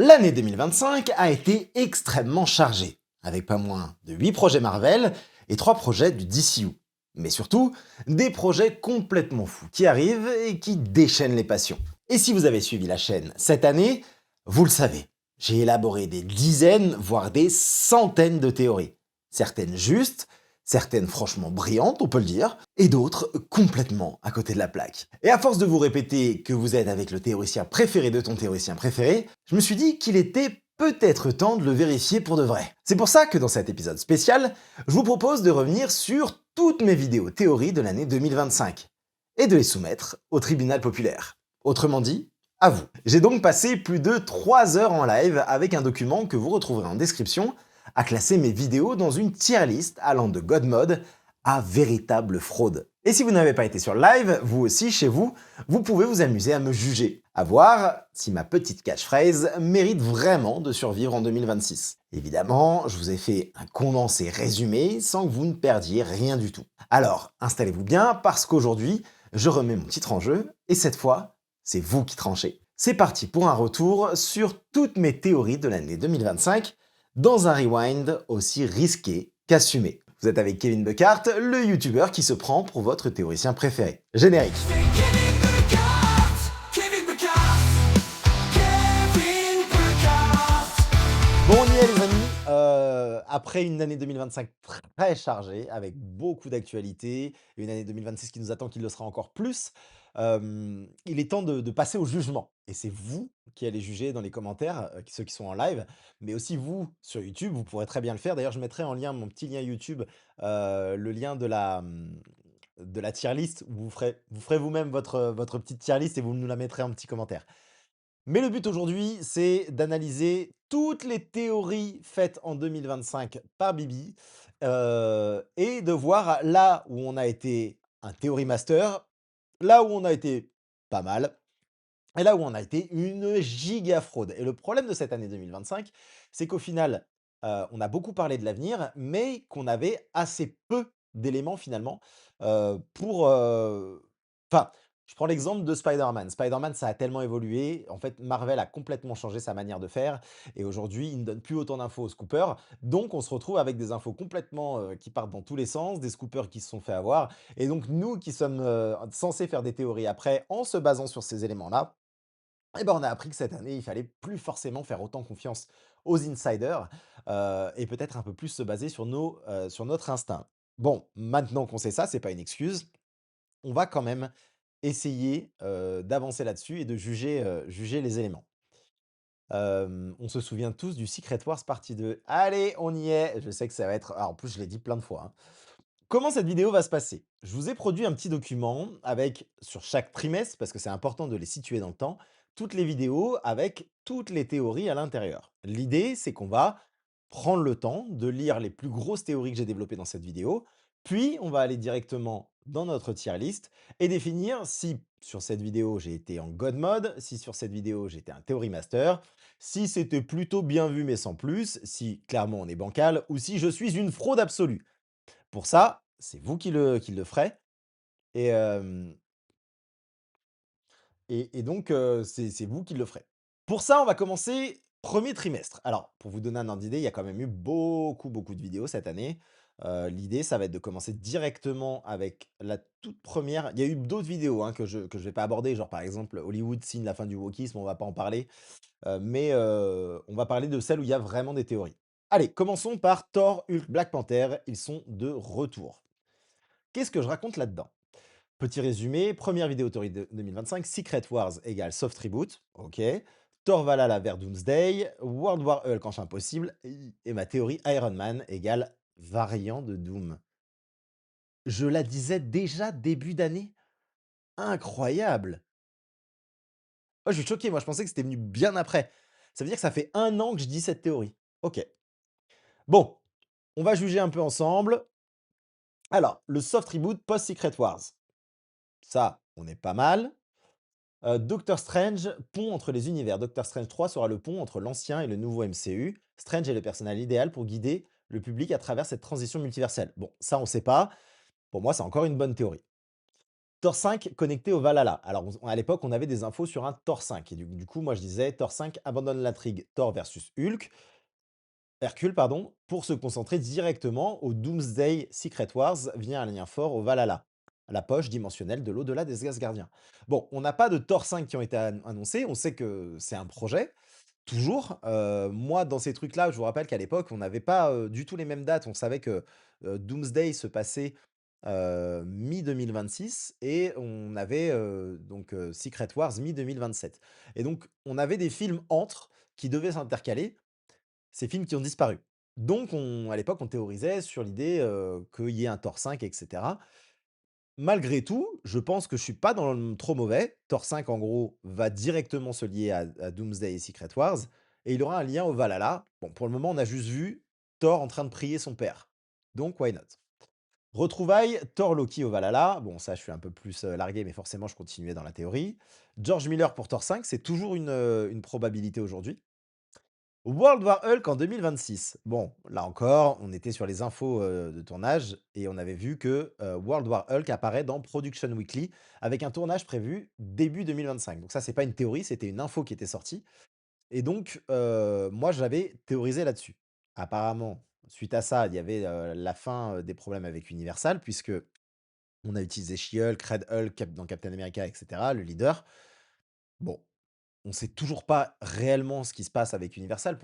L'année 2025 a été extrêmement chargée, avec pas moins de 8 projets Marvel et 3 projets du DCU. Mais surtout, des projets complètement fous qui arrivent et qui déchaînent les passions. Et si vous avez suivi la chaîne cette année, vous le savez, j'ai élaboré des dizaines, voire des centaines de théories. Certaines justes, certaines franchement brillantes, on peut le dire, et d'autres complètement à côté de la plaque. Et à force de vous répéter que vous êtes avec le théoricien préféré de ton théoricien préféré, je me suis dit qu'il était peut-être temps de le vérifier pour de vrai. C'est pour ça que dans cet épisode spécial, je vous propose de revenir sur toutes mes vidéos théories de l'année 2025 et de les soumettre au tribunal populaire. Autrement dit, à vous. J'ai donc passé plus de 3 heures en live avec un document que vous retrouverez en description à classer mes vidéos dans une tier list allant de God Mode à véritable fraude. Et si vous n'avez pas été sur le live, vous aussi chez vous, vous pouvez vous amuser à me juger, à voir si ma petite catchphrase mérite vraiment de survivre en 2026. Évidemment, je vous ai fait un condensé résumé sans que vous ne perdiez rien du tout. Alors, installez-vous bien parce qu'aujourd'hui, je remets mon titre en jeu et cette fois, c'est vous qui tranchez. C'est parti pour un retour sur toutes mes théories de l'année 2025 dans un rewind aussi risqué qu'assumé. Vous êtes avec Kevin Buckart, le youtubeur qui se prend pour votre théoricien préféré. Générique. Kevin Burkhardt, Kevin Burkhardt, Kevin Burkhardt. Bon, on y est les amis. Après une année 2025 très chargée, avec beaucoup d'actualités, et une année 2026 qui nous attend, qui le sera encore plus, il est temps de passer au jugement. Et c'est vous qui allez juger dans les commentaires, ceux qui sont en live, mais aussi vous sur YouTube, vous pourrez très bien le faire. D'ailleurs, je mettrai en lien mon petit lien YouTube, le lien de la tier list, où vous ferez vous-même votre petite tier list et vous nous la mettrez en petit commentaire. Mais le but aujourd'hui, c'est d'analyser toutes les théories faites en 2025 par Bibi, et de voir là où on a été un théorie master, là où on a été pas mal et là où on a été une giga fraude. Et le problème de cette année 2025, c'est qu'au final, on a beaucoup parlé de l'avenir, mais qu'on avait assez peu d'éléments finalement, pour, enfin, je prends l'exemple de Spider-Man. Spider-Man, ça a tellement évolué. En fait, Marvel a complètement changé sa manière de faire et aujourd'hui, il ne donne plus autant d'infos aux scoopers. Donc on se retrouve avec des infos complètement, qui partent dans tous les sens, des scoopers qui se sont fait avoir et donc nous qui sommes, censés faire des théories après en se basant sur ces éléments-là, et ben, on a appris que cette année, il fallait plus forcément faire autant confiance aux insiders, et peut-être un peu plus se baser sur notre instinct. Bon, maintenant qu'on sait ça, c'est pas une excuse, on va quand même essayer, d'avancer là-dessus et de juger les éléments. On se souvient tous du Secret Wars partie 2. Allez, on y est! Je sais que ça va être en plus, je l'ai dit plein de fois, hein. Comment cette vidéo va se passer? Je vous ai produit un petit document avec, sur chaque trimestre, parce que c'est important de les situer dans le temps, toutes les vidéos avec toutes les théories à l'intérieur. L'idée, c'est qu'on va prendre le temps de lire les plus grosses théories que j'ai développées dans cette vidéo, puis on va aller directement dans notre tier list et définir si sur cette vidéo j'ai été en God mode, si sur cette vidéo j'étais un Theory Master, si c'était plutôt bien vu mais sans plus, si clairement on est bancal, ou si je suis une fraude absolue. Pour ça, c'est vous qui le ferez et donc c'est vous qui le ferez. Pour ça, on va commencer premier trimestre. Alors, pour vous donner un ordre d'idée, il y a quand même eu beaucoup de vidéos cette année. L'idée, ça va être de commencer directement avec la toute première. Il y a eu d'autres vidéos, hein, que je vais pas aborder, genre par exemple Hollywood signe la fin du wokisme, on va pas en parler, mais on va parler de celles où il y a vraiment des théories. Allez, commençons par Thor, Hulk, Black Panther, ils sont de retour. Qu'est-ce que je raconte là-dedans? Petit résumé, première vidéo théorie de 2025, Secret Wars égale Soft Reboot, ok. Thor Valhalla vers Doomsday, World War Hulk Enchant Impossible, et ma théorie Iron Man égale variant de Doom. Je la disais déjà début d'année? Incroyable! Oh, je suis choqué, moi je pensais que c'était venu bien après. Ça veut dire que ça fait 1 an que je dis cette théorie. Ok. Bon, on va juger un peu ensemble. Alors, le soft reboot post-Secret Wars. Ça, on est pas mal. Doctor Strange, pont entre les univers. Doctor Strange 3 sera le pont entre l'ancien et le nouveau MCU. Strange est le personnage idéal pour guider le public à travers cette transition multiverselle. Bon, ça, on sait pas. Pour moi, c'est encore une bonne théorie. Thor 5 connecté au Valhalla. Alors à l'époque, on avait des infos sur un Thor 5 et du coup, moi je disais: «Thor 5 abandonne l'intrigue Thor versus Hercule pardon, pour se concentrer directement au Doomsday Secret Wars via un lien fort au Valhalla, la poche dimensionnelle de l'au-delà des Asgardiens». Bon, on n'a pas de Thor 5 qui ont été annoncés, on sait que c'est un projet, toujours. Moi, dans ces trucs-là, je vous rappelle qu'à l'époque, on n'avait pas, du tout les mêmes dates. On savait que, Doomsday se passait, mi-2026 et on avait, donc, Secret Wars mi-2027 et donc on avait des films entre qui devaient s'intercaler, ces films qui ont disparu. Donc à l'époque, on théorisait sur l'idée, qu'il y ait un Thor 5 et cetera. Malgré tout, je pense que je suis pas dans le trop mauvais. Thor 5, en gros, va directement se lier à Doomsday et Secret Wars et il aura un lien au Valhalla. Bon, pour le moment, on a juste vu Thor en train de prier son père. Donc why not? Retrouvailles, Thor Loki au Valhalla. Bon, ça, je suis un peu plus, largué, mais forcément, je continuais dans la théorie. George Miller pour Thor 5, c'est toujours une probabilité aujourd'hui. World War Hulk en 2026. Bon, là encore, on était sur les infos, de tournage et on avait vu que, World War Hulk apparaît dans Production Weekly avec un tournage prévu début 2025. Donc ça, c'est pas une théorie, c'était une info qui était sortie et donc moi, j'avais théorisé là-dessus. Apparemment, suite à ça, il y avait, la fin, des problèmes avec Universal puisque on a utilisé She-Hulk, Red Hulk dans Captain America et cetera, le leader. Bon, on sait toujours pas réellement ce qui se passe avec Universal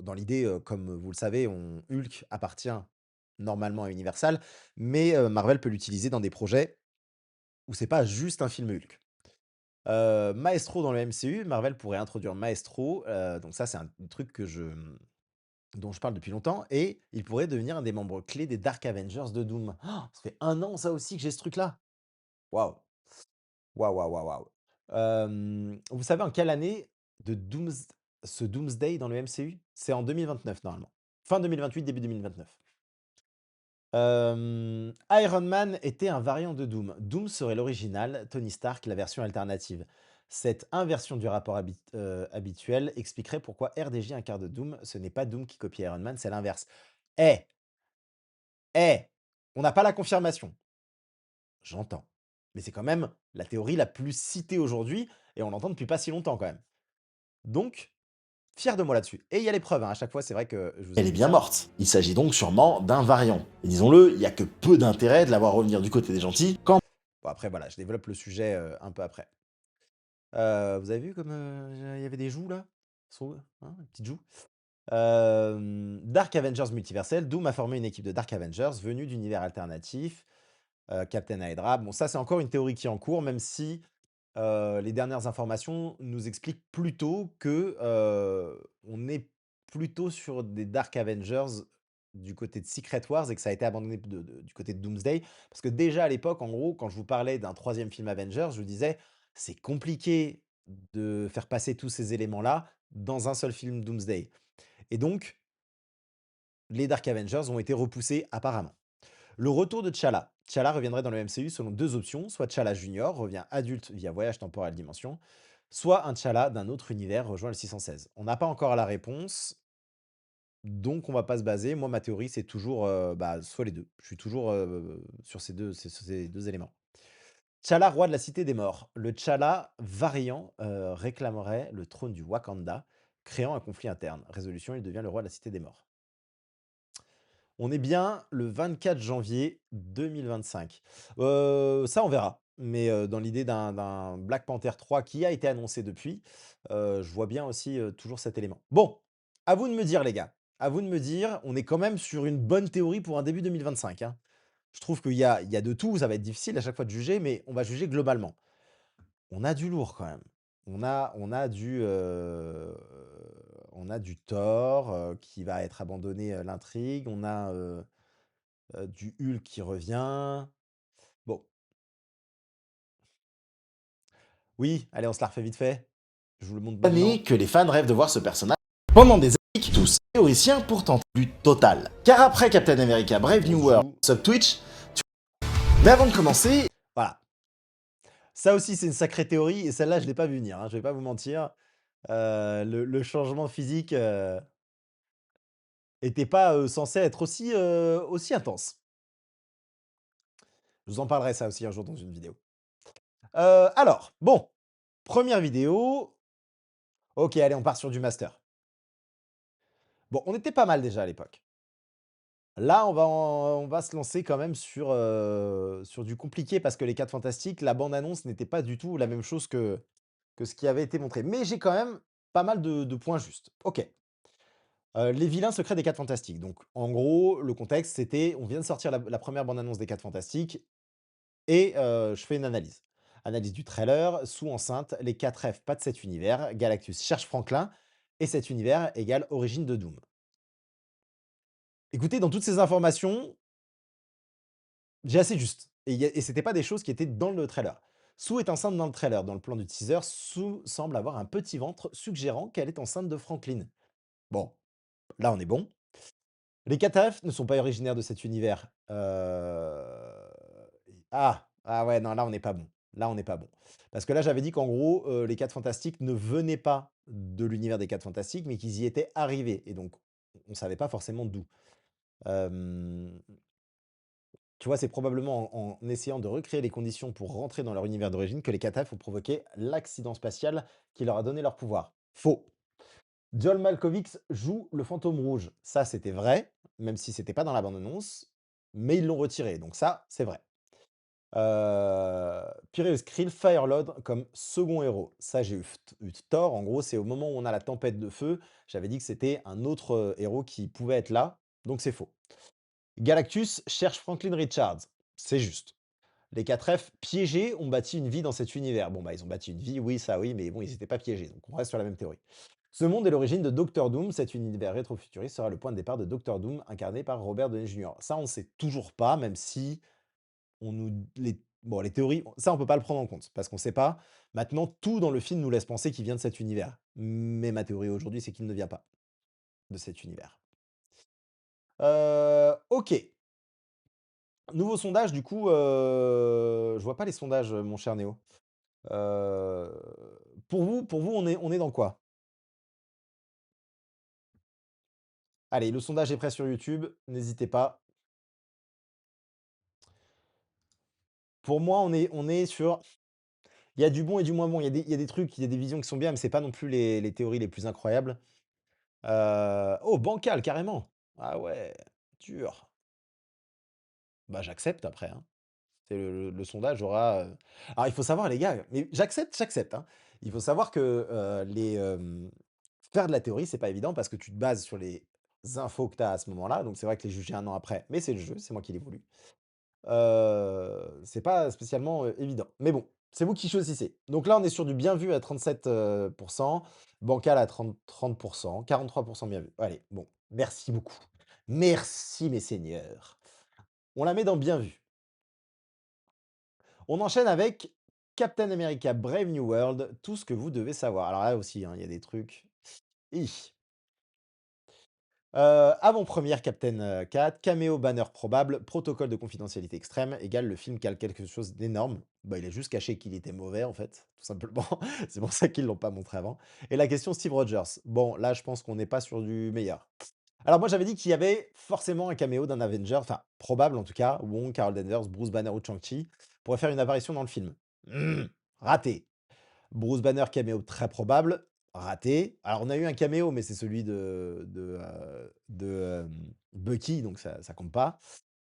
dans l'idée, comme vous le savez, Hulk appartient normalement à Universal, mais Marvel peut l'utiliser dans des projets où c'est pas juste un film Hulk. Maestro dans le MCU, Marvel pourrait introduire Maestro, donc ça c'est un truc dont je parle depuis longtemps et il pourrait devenir un des membres clés des Dark Avengers de Doom. Oh, ça fait 1 an ça aussi que j'ai ce truc-là. Waouh! Waouh, waouh, waouh, waouh. Vous savez en quelle année de Doomsday dans le MCU? C'est en 2029 normalement. Fin 2028, début 2029. Iron Man était un variant de Doom. Doom serait l'original, Tony Stark la version alternative. Cette inversion du rapport habituel expliquerait pourquoi RDJ incarne Doom. Ce n'est pas Doom qui copie Iron Man, c'est l'inverse. Eh! Eh! On n'a pas la confirmation. J'entends. Mais c'est quand même la théorie la plus citée aujourd'hui et on l'entend depuis pas si longtemps quand même. Donc, fier de moi là-dessus. Et il y a les preuves, hein. À chaque fois, c'est vrai que je vous ai Elle est dit: bien «Tiens». morte. Il s'agit donc sûrement d'un variant. Et disons-le, il n'y a que peu d'intérêt de la voir revenir du côté des gentils quand Bon après voilà, je développe le sujet, un peu après. Vous avez vu comme, il y avait des joues là? Hein, les petites joues? Dark Avengers multiversel, Doom a formé une équipe de Dark Avengers venus d'univers alternatifs, Captain Hydra. Bon ça, c'est encore une théorie qui est en cours, même si les dernières informations nous expliquent plutôt que, on est plutôt sur des Dark Avengers du côté de Secret Wars et que ça a été abandonné du côté de Doomsday. Parce que déjà à l'époque, en gros, quand je vous parlais d'un troisième film Avengers, je vous disais: «C'est compliqué de faire passer tous ces éléments-là dans un seul film Doomsday» et donc les Dark Avengers ont été repoussés apparemment. Le retour de T'Challa. T'Challa reviendrait dans le MCU selon 2 options, soit T'Challa Junior revient adulte via voyage temporel dimension, soit un T'Challa d'un autre univers rejoint le 616. On n'a pas encore la réponse, donc on va pas se baser. Moi, ma théorie, c'est toujours, bah, soit les 2. Je suis toujours, sur ces deux éléments. T'Challa, roi de la cité des morts. Le T'Challa variant, réclamerait le trône du Wakanda, créant un conflit interne. Résolution, il devient le roi de la cité des morts. On est bien le 24 janvier 2025. Ça, on verra. Mais, dans l'idée d'un Black Panther 3 qui a été annoncé depuis, je vois bien aussi, toujours cet élément. Bon, à vous de me dire les gars. À vous de me dire, on est quand même sur une bonne théorie pour un début 2025, hein. Je trouve qu'il y a de tout, ça va être difficile à chaque fois de juger, mais on va juger globalement. On a du lourd quand même. On a du Thor, qui va être abandonné, l'intrigue. On a, du Hulk qui revient. Bon, oui, allez, on se la refait vite fait. Je vous le montre années maintenant. que les fans rêvent de voir ce personnage pendant des années qui tous théoriciens pour tenter du total. Car après Captain America Brave On New se World joue. sub Twitch, mais avant de commencer, Voilà. Ça aussi, c'est une sacrée théorie et celle-là, je ne l'ai pas vu venir, hein, je vais pas vous mentir. Le changement physique, était pas, censé être aussi intense. Je vous en parlerai ça aussi un jour dans une vidéo. Alors, bon, première vidéo. OK, allez, on part sur du master. Bon, on était pas mal déjà à l'époque. Là, on va se lancer quand même sur du compliqué parce que les 4 Fantastiques, la bande annonce n'était pas du tout la même chose que ce qui avait été montré. Mais j'ai quand même pas mal de points justes. OK. Les vilains secrets des 4 Fantastiques. Donc en gros, le contexte, c'était on vient de sortir la 1re bande annonce des 4 Fantastiques et je fais une analyse. Analyse du trailer, sous enceinte, les 4 F pas de cet univers, Galactus cherche Franklin et cet univers égale origine de Doom. Écoutez, dans toutes ces informations, j'ai assez juste et c'était pas des choses qui étaient dans le trailer. Sue est enceinte dans le trailer. Dans le plan du teaser, Sue semble avoir un petit ventre suggérant qu'elle est enceinte de Franklin. Bon, là on est bon. Les Cataph ne sont pas originaires de cet univers. Ah ouais, non, là, on n'est pas bon. Là, on n'est pas bon. Parce que là, j'avais dit qu'en gros, les 4 Fantastiques ne venaient pas de l'univers des 4 Fantastiques, mais qu'ils y étaient arrivés et donc on savait pas forcément d'où. Hem, Tu vois, c'est probablement en essayant de recréer les conditions pour rentrer dans leur univers d'origine que les Cataph ont provoqué l'accident spatial qui leur a donné leur pouvoir. Faux. John Malkovich joue le fantôme rouge. Ça, c'était vrai, même si c'était pas dans la bande annonce, mais ils l'ont retiré, donc ça, c'est vrai. Piraeus Krill Firelord comme second héros. Ça, j'ai eu tort. En gros, c'est au moment où on a la tempête de feu, j'avais dit que c'était un autre, héros qui pouvait être là, donc c'est faux. Galactus cherche Franklin Richards. C'est juste. Les 4 F piégés ont bâti une vie dans cet univers. Bon, bah, ils ont bâti une vie, oui, ça oui, mais bon, ils n'étaient pas piégés, donc on reste sur la même théorie. Ce monde est l'origine de Doctor Doom. Cet univers rétro-futuriste sera le point de départ de Doctor Doom, incarné par Robert Downey Jr. Ça, on ne sait toujours pas, même si on nous les théories, ça, on peut pas le prendre en compte parce qu'on ne sait pas. Maintenant, tout dans le film nous laisse penser qu'il vient de cet univers. Mais ma théorie aujourd'hui, c'est qu'il ne vient pas de cet univers. OK. Nouveau sondage, du coup, je vois pas les sondages, mon cher Néo. Heu, pour vous, on est dans quoi? Allez, le sondage est prêt sur YouTube, n'hésitez pas. Pour moi, on est sur il y a du bon et du moins bon. Il y a des trucs, il y a des visions qui sont bien, mais c'est pas non plus les théories les plus incroyables. Oh, bancal, carrément! Ah ouais, dur. Bah, j'accepte après, hein. C'est le sondage aura, alors il faut savoir les gars, mais j'accepte, hein. Il faut savoir que, faire de la théorie, c'est pas évident parce que tu te bases sur les infos que tu as à ce moment-là, donc c'est vrai que les juger un an après, mais c'est le jeu, c'est moi qui l'ai voulu. C'est pas spécialement, évident. Mais bon, c'est vous qui choisissez. Donc là, on est sur du bien vu à 37 bancal à 30 43 bien vu. Allez, bon, merci beaucoup. Merci mes seigneurs. On la met dans bien vu. On enchaîne avec Captain America Brave New World, tout ce que vous devez savoir. Alors là aussi, hein, il y a des trucs. Hi. Avant-première Captain, 4, caméo banner probable, protocole de confidentialité extrême, égale le film cale quelque chose d'énorme. Bah, il a juste caché qu'il était mauvais en fait, tout simplement. C'est pour ça qu'ils l'ont pas montré avant. Et la question Steve Rogers. Bon, là, je pense qu'on n'est pas sur du meilleur. Alors moi, j'avais dit qu'il y avait forcément un caméo d'un Avenger, enfin probable en tout cas, Wong, Carol Danvers, Bruce Banner ou Shang-Chi pourraient faire une apparition dans le film. Raté. Bruce Banner caméo très probable, raté. Alors on a eu un caméo, mais c'est celui Bucky, donc ça compte pas.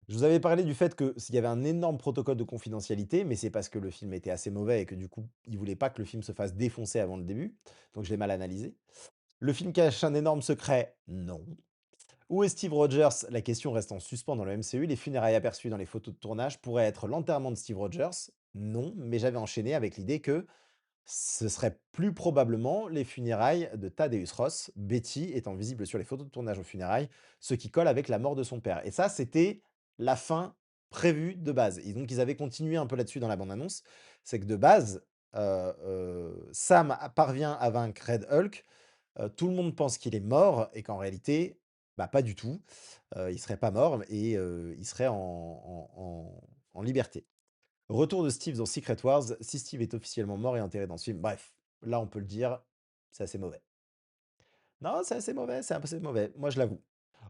Je vous avais parlé du fait que s'il y avait un énorme protocole de confidentialité, mais c'est parce que le film était assez mauvais et que du coup, ils voulaient pas que le film se fasse défoncer avant le début, donc je l'ai mal analysé. Le film cache un énorme secret? Non. Où est Steve Rogers? La question reste en suspens dans le MCU. Les funérailles aperçues dans les photos de tournage pourraient être l'enterrement de Steve Rogers? Non, mais j'avais enchaîné avec l'idée que ce serait plus probablement les funérailles de Thaddeus Ross, Betty étant visible sur les photos de tournage aux funérailles, ce qui colle avec la mort de son père. Et ça, c'était la fin prévue de base. Et donc, ils avaient continué un peu là-dessus dans la bande-annonce. C'est que de base, Sam parvient à vaincre Red Hulk. Tout le monde pense qu'il est mort et qu'en réalité, bah, pas du tout. Il serait pas mort et il serait en liberté. Retour de Steve dans Secret Wars, si Steve est officiellement mort et enterré dans ce film. Bref, là, on peut le dire, c'est assez mauvais. Non, c'est assez mauvais, c'est assez mauvais, moi je l'avoue.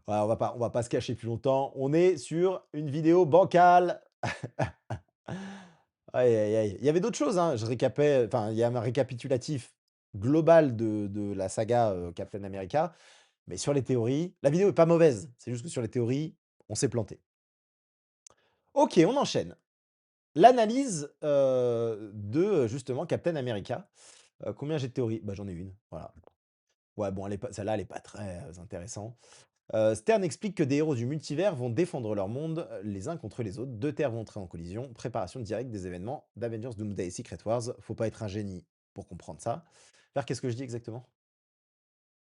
Ouais, on va pas se cacher plus longtemps. On est sur une vidéo bancale. Aïe, aïe, aïe. Il y avait d'autres choses, hein. Je récapais enfin, il y a un récapitulatif global de la saga, Captain America, mais sur les théories, la vidéo est pas mauvaise. C'est juste que sur les théories, on s'est planté. OK, on enchaîne. L'analyse, justement Captain America. Combien j'ai de théories? Bah, j'en ai une, voilà. Ouais, bon, elle est pas celle-là, elle est pas très, intéressante. Stern explique que des héros du multivers vont défendre leur monde, les uns contre les autres. Deux terres vont entrer en collision. Préparation directe des événements d'Avengers Doomsday et Secret Wars. Faut pas être un génie pour comprendre ça. Faire qu'est-ce que je dis exactement?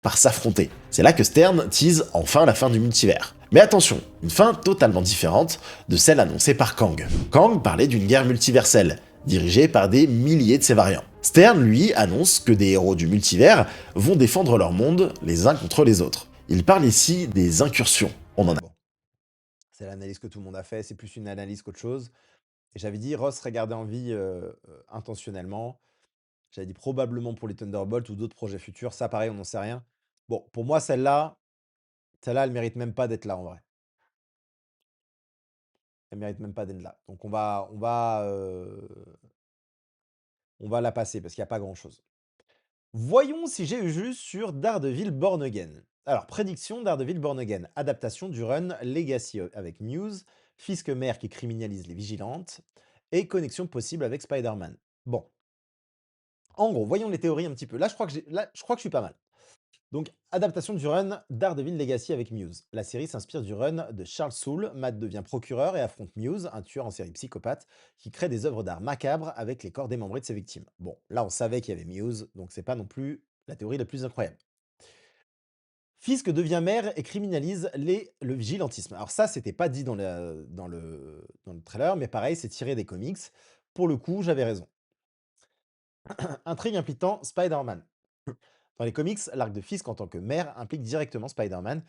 Par s'affronter. C'est là que Stern tease enfin la fin du multivers. Mais attention, une fin totalement différente de celle annoncée par Kang. Kang parlait d'une guerre multiverselle, dirigée par des milliers de ses variants. Stern, lui, annonce que des héros du multivers vont défendre leur monde les uns contre les autres. Il parle ici des incursions. On en a Bon, c'est l'analyse que tout le monde a fait, c'est plus une analyse qu'autre chose. Et j'avais dit Ross serait gardé en vie, intentionnellement. J'avais dit probablement pour les Thunderbolts ou d'autres projets futurs. Ça, pareil, on n'en sait rien. Bon, pour moi, celle-là, elle mérite même pas d'être là, en vrai. Elle mérite même pas d'être là. Donc on va la passer parce qu'il y a pas grand-chose. Voyons si j'ai eu juste sur Daredevil Born Again. Alors, prédiction Daredevil Born Again. Adaptation du run Legacy avec Muse, Fisk mère qui criminalise les vigilantes, et connexion possible avec Spider-Man. Bon, en gros, voyons les théories un petit peu. Là, je crois que je suis pas mal. Donc, adaptation du run Daredevil Legacy avec Muse. La série s'inspire du run de Charles Soule. Matt devient procureur et affronte Muse, un tueur en série psychopathe, qui crée des œuvres d'art macabres avec les corps démembrés de ses victimes. Bon, là, on savait qu'il y avait Muse, donc c'est pas non plus la théorie la plus incroyable. Fisk devient maire et criminalise le vigilantisme. Alors ça, c'était pas dit dans le trailer, mais pareil, c'est tiré des comics. Pour le coup, j'avais raison. Intrigue impliquant Spider-Man. Dans les comics, l'arc de Fisk en tant que maire implique directement Spider-Man.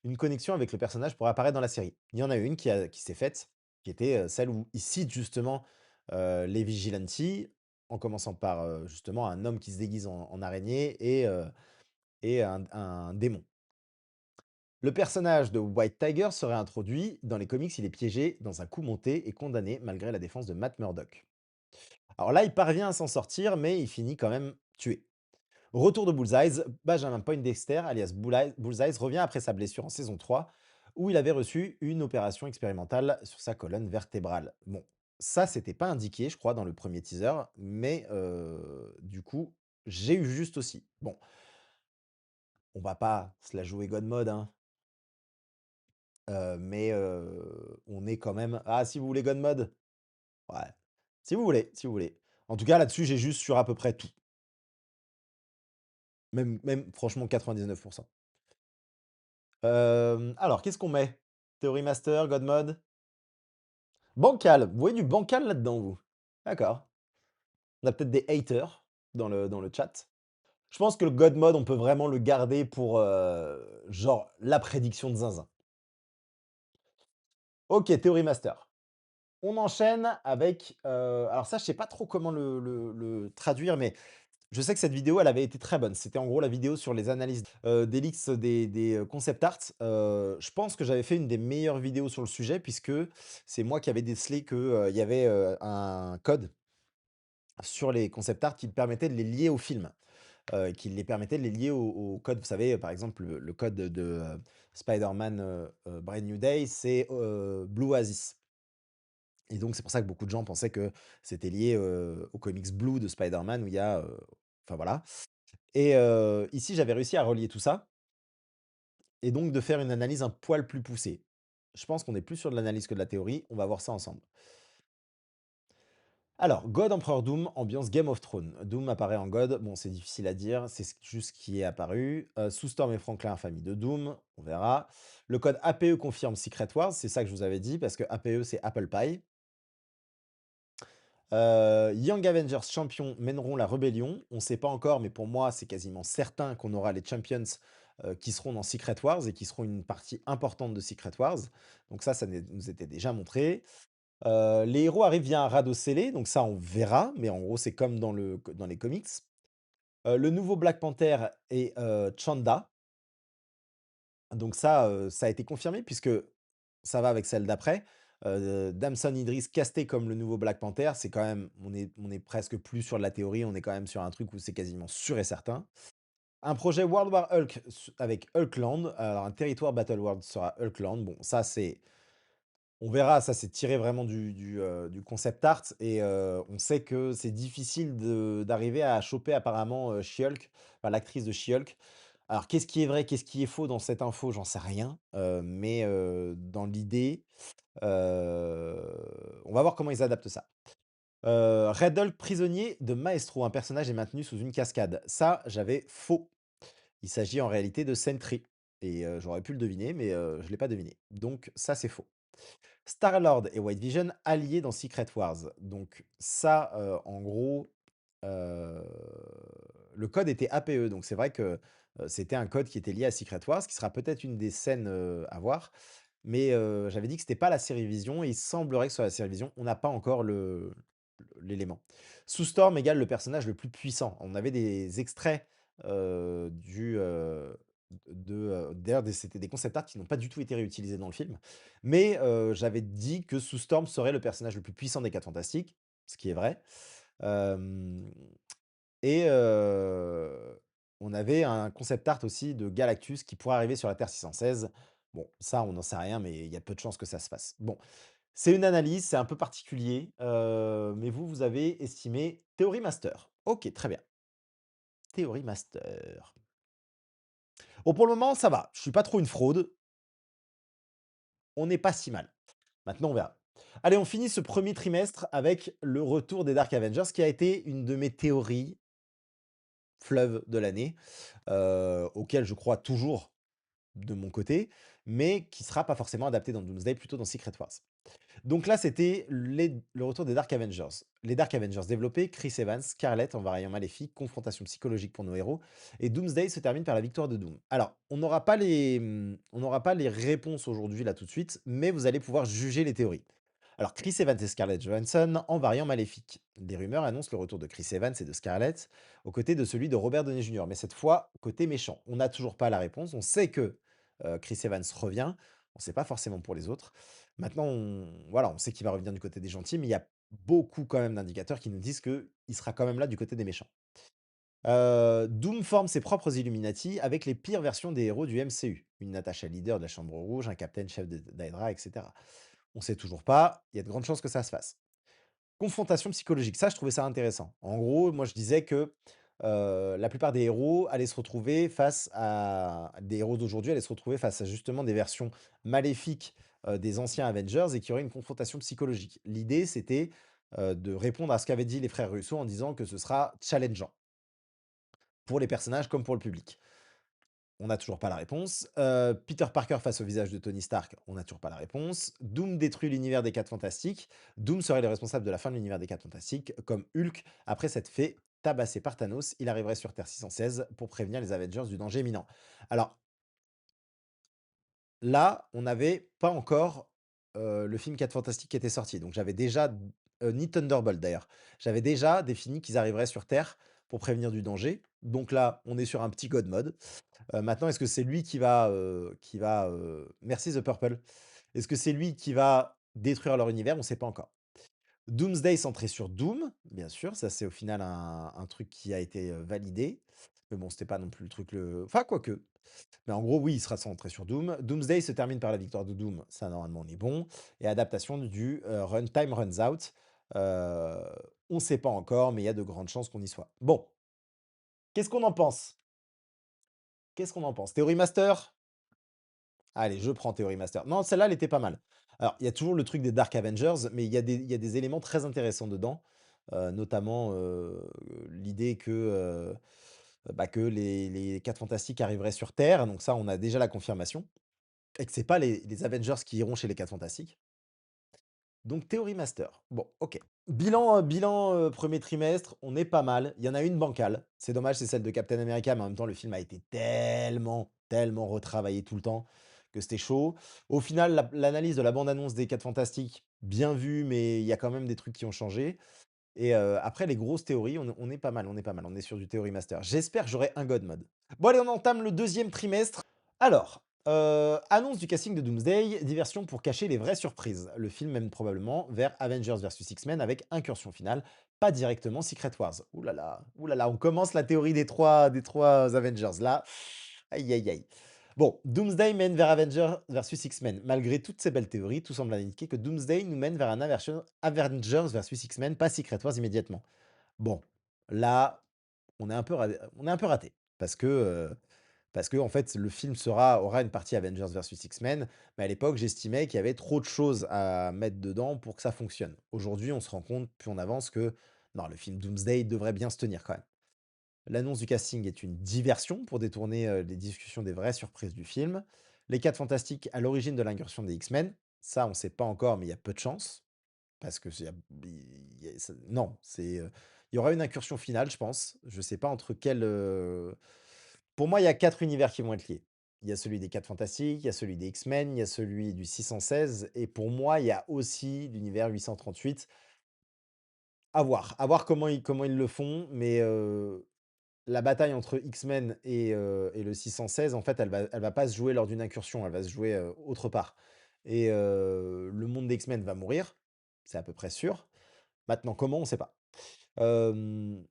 Une connexion avec le personnage pourrait apparaître dans la série. Il y en a une qui s'est faite, qui était celle où il cite justement les Vigilantes, en commençant par justement un homme qui se déguise en araignée et un démon. Le personnage de White Tiger serait introduit. Dans les comics, il est piégé dans un coup monté et condamné malgré la défense de Matt Murdock. Alors là, il parvient à s'en sortir, mais il finit quand même tué. Retour de Bullseye, Benjamin Poindexter, alias Bullseye, revient après sa blessure en saison 3, où il avait reçu une opération expérimentale sur sa colonne vertébrale. Bon, ça, c'était pas indiqué, je crois, dans le premier teaser, mais du coup, j'ai eu juste aussi. Bon, on va pas se la jouer God Mode, hein, mais on est quand même. Ah, si vous voulez God Mode? Ouais. Si vous voulez, si vous voulez. En tout cas, là-dessus, j'ai juste sur à peu près tout. Même franchement 99. Alors, qu'est-ce qu'on met? Theory Master, God Mode? Bancal. Vous voyez du bancal là-dedans, vous? D'accord. On a peut-être des haters dans le chat. Je pense que le God Mode, on peut vraiment le garder pour, genre, la prédiction de zinzin. OK, Theory Master. On enchaîne avec, alors ça, je sais pas trop comment le traduire, mais je sais que cette vidéo, elle avait été très bonne. C'était en gros la vidéo sur les analyses, des leaks des concept art. Je pense que j'avais fait une des meilleures vidéos sur le sujet puisque c'est moi qui avais décelé que, il y avait, un code sur les concept art qui permettait de les lier au film, qui les permettait de les lier au code. Vous savez, par exemple, le code Spider-Man, Brand New Day, c'est, Blue Oasis et donc c'est pour ça que beaucoup de gens pensaient que c'était lié, aux comics Blue de Spider-Man où il y a, enfin voilà. Et ici, j'avais réussi à relier tout ça et donc de faire une analyse un poil plus poussée. Je pense qu'on est plus sur de l'analyse que de la théorie, on va voir ça ensemble. Alors, God Empereur Doom, ambiance Game of Thrones. Doom apparaît en God, bon c'est difficile à dire, c'est juste ce qui est apparu. Sue Storm et Franklin, famille de Doom, on verra. Le code APE confirme Secret Wars, c'est ça que je vous avais dit, parce que APE c'est Apple Pie. Young Avengers champions mèneront la rébellion. On ne sait pas encore, mais pour moi, c'est quasiment certain qu'on aura les Champions qui seront dans Secret Wars et qui seront une partie importante de Secret Wars. Donc ça nous était déjà montré. Les héros arrivent via un radeau scellé, donc ça, on verra, mais en gros, c'est comme dans les comics. Le nouveau Black Panther est Chanda. Donc ça a été confirmé puisque ça va avec celle d'après. Damson Idris casté comme le nouveau Black Panther, c'est quand même on est presque plus sur de la théorie, on est quand même sur un truc où c'est quasiment sûr et certain. Un projet World War Hulk avec Hulkland, alors un territoire Battle World sera Hulkland. Bon, ça c'est on verra, ça c'est tiré vraiment du concept art et on sait que c'est difficile d'arriver à choper apparemment, She-Hulk, enfin l'actrice de She-Hulk. Alors qu'est-ce qui est vrai, qu'est-ce qui est faux dans cette info? J'en sais rien, mais dans l'idée, on va voir comment ils adaptent ça. Red Hulk prisonnier de Maestro, un personnage est maintenu sous une cascade. Ça, j'avais faux. Il s'agit en réalité de Sentry et j'aurais pu le deviner, mais je ne l'ai pas deviné. Donc ça, c'est faux. Star-Lord et White Vision alliés dans Secret Wars. Donc ça, en gros, heu, le code était APE, donc c'est vrai que, c'était un code qui était lié à Secret Wars, qui sera peut-être une des scènes, à voir. Mais, j'avais dit que c'était pas la série Vision et il semblerait que ce soit la série Vision. On n'a pas encore l'élément. Sue Storm égale le personnage le plus puissant. On avait des extraits, d'ailleurs c'était des concept art qui n'ont pas du tout été réutilisés dans le film. Mais, j'avais dit que Sue Storm serait le personnage le plus puissant des 4 Fantastiques, ce qui est vrai. Hem et on avait un concept art aussi de Galactus qui pourrait arriver sur la Terre 616. Bon, ça, on n'en sait rien, mais il y a peu de chances que ça se fasse. Bon, c'est une analyse, c'est un peu particulier, mais vous, vous avez estimé Theory Master. OK, très bien. Theory Master. Bon, pour le moment, ça va. Je suis pas trop une fraude. On n'est pas si mal. Maintenant, on verra. Allez, on finit ce premier trimestre avec le retour des Dark Avengers, qui a été une de mes théories fleuve de l'année, auquel je crois toujours de mon côté, mais qui sera pas forcément adapté dans Doomsday, plutôt dans Secret Wars. Donc là, c'était le retour des Dark Avengers. Les Dark Avengers développés, Chris Evans, Scarlet en variant maléfique, confrontation psychologique pour nos héros, et Doomsday se termine par la victoire de Doom. Alors, on n'aura pas les réponses aujourd'hui, là, tout de suite, mais vous allez pouvoir juger les théories. Alors, Chris Evans et Scarlett Johansson en variant maléfique. Des rumeurs annoncent le retour de Chris Evans et de Scarlett, aux côtés de celui de Robert Downey Jr., mais cette fois, côté méchant. On n'a toujours pas la réponse, on sait que Chris Evans revient, on ne sait pas forcément pour les autres. Maintenant, voilà, on sait qu'il va revenir du côté des gentils, mais il y a beaucoup quand même d'indicateurs qui nous disent qu'il sera quand même là du côté des méchants. Doom forme ses propres Illuminati avec les pires versions des héros du MCU. Une Natasha leader de la Chambre Rouge, un Captain chef d'Hydra, etc. On sait toujours pas, il y a de grandes chances que ça se fasse. Confrontation psychologique, ça je trouvais ça intéressant. En gros, moi je disais que, la plupart des héros allaient se retrouver face à des héros d'aujourd'hui allaient se retrouver face à justement des versions maléfiques, des anciens Avengers et qu'il y aurait une confrontation psychologique. L'idée c'était, de répondre à ce qu'avaient dit les frères Russo en disant que ce sera challengeant, pour les personnages comme pour le public. On n'a toujours pas la réponse. Peter Parker face au visage de Tony Stark, on n'a toujours pas la réponse. Doom détruit l'univers des 4 Fantastiques. Doom serait le responsable de la fin de l'univers des 4 Fantastiques, comme Hulk, après s'être fait tabasser par Thanos, il arriverait sur Terre 616 pour prévenir les Avengers du danger imminent. Alors là, on n'avait pas encore, le film 4 Fantastiques qui était sorti, donc j'avais déjà ni Thunderbolt d'ailleurs. J'avais déjà défini qu'ils arriveraient sur Terre pour prévenir du danger, donc là, on est sur un petit God mode. Maintenant, est-ce que c'est lui merci The Purple. Est-ce que c'est lui qui va détruire leur univers? On ne sait pas encore. Doomsday centré sur Doom, bien sûr, ça c'est au final un truc qui a été, validé. Mais bon, c'était pas non plus le truc enfin quoique. Mais en gros, oui, il sera centré sur Doom. Doomsday se termine par la victoire de Doom, ça normalement on est bon. Et adaptation du, Time Runs Out. Heu, on ne sait pas encore, mais il y a de grandes chances qu'on y soit. Bon, qu'est-ce qu'on en pense? Qu'est-ce qu'on en pense? Theory Master? Allez, je prends Theory Master. Non, celle-là, elle était pas mal. Alors, il y a toujours le truc des Dark Avengers, mais il y a des éléments très intéressants dedans, notamment, l'idée que les 4 Fantastiques arriveraient sur Terre, donc ça, on a déjà la confirmation et que c'est pas les Avengers qui iront chez les 4 Fantastiques. Donc Theory Master. Bon, OK. Bilan, 1 trimestre, on est pas mal. Il y en a une bancale. C'est dommage, c'est celle de Captain America, mais en même temps, le film a été tellement, tellement retravaillé tout le temps que c'était chaud. Au final, l'analyse de la bande annonce des 4 Fantastiques, bien vue, mais il y a quand même des trucs qui ont changé et après les grosses théories, on est pas mal, on est pas mal. On est sur du Theory Master. J'espère que j'aurai un God mode. Bon allez, on entame le deuxième trimestre. Alors, Annonce du casting de Doomsday, diversion pour cacher les vraies surprises. Le film mène probablement vers Avengers versus X-Men avec incursion finale, pas directement Secret Wars. Ouh là là, on commence la théorie des trois Avengers là. Aïe aïe aïe. Bon, Doomsday mène vers Avengers versus X-Men. Malgré toutes ces belles théories, tout semble indiquer que Doomsday nous mène vers un Avengers versus X-Men, pas Secret Wars immédiatement. Bon, là, on est un peu raté parce que en fait, le film aura une partie Avengers versus X-Men, mais à l'époque, j'estimais qu'il y avait trop de choses à mettre dedans pour que ça fonctionne. Aujourd'hui, on se rend compte, plus on avance, que non, le film Doomsday devrait bien se tenir quand même. L'annonce du casting est une diversion pour détourner les discussions des vraies surprises du film. Les 4 Fantastiques à l'origine de l'incursion des X-Men, ça, on ne sait pas encore, mais il y a peu de chances. Parce que non, il y aura une incursion finale, je pense. Je sais pas entre quels. Pour moi, il y a 4 univers qui vont être liés. Il y a celui des 4 Fantastiques, il y a celui des X-Men, il y a celui du 616 et pour moi, il y a aussi l'univers 838. À voir comment ils le font, mais la bataille entre X-Men et le 616, en fait, elle va pas se jouer lors d'une incursion, elle va se jouer, autre part et le monde des X-Men va mourir, c'est à peu près sûr. Maintenant comment, on sait pas. Hem,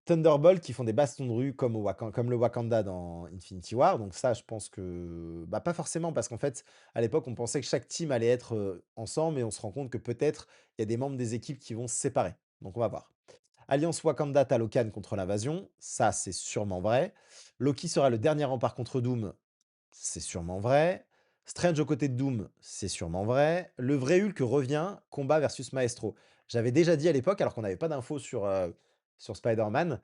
Thunderbolt qui font des bastons de rue comme le Wakanda dans Infinity War, donc ça, je pense que bah, pas forcément parce qu'en fait, à l'époque, on pensait que chaque team allait être, ensemble et on se rend compte que peut-être, il y a des membres des équipes qui vont se séparer, donc on va voir. Alliance Wakanda Talocan contre l'invasion, ça, c'est sûrement vrai. Loki sera le dernier rempart contre Doom, c'est sûrement vrai. Strange aux côtés de Doom, c'est sûrement vrai. Le vrai Hulk revient, combat versus Maestro. J'avais déjà dit à l'époque, alors qu'on n'avait pas d'infos sur Spider-Man,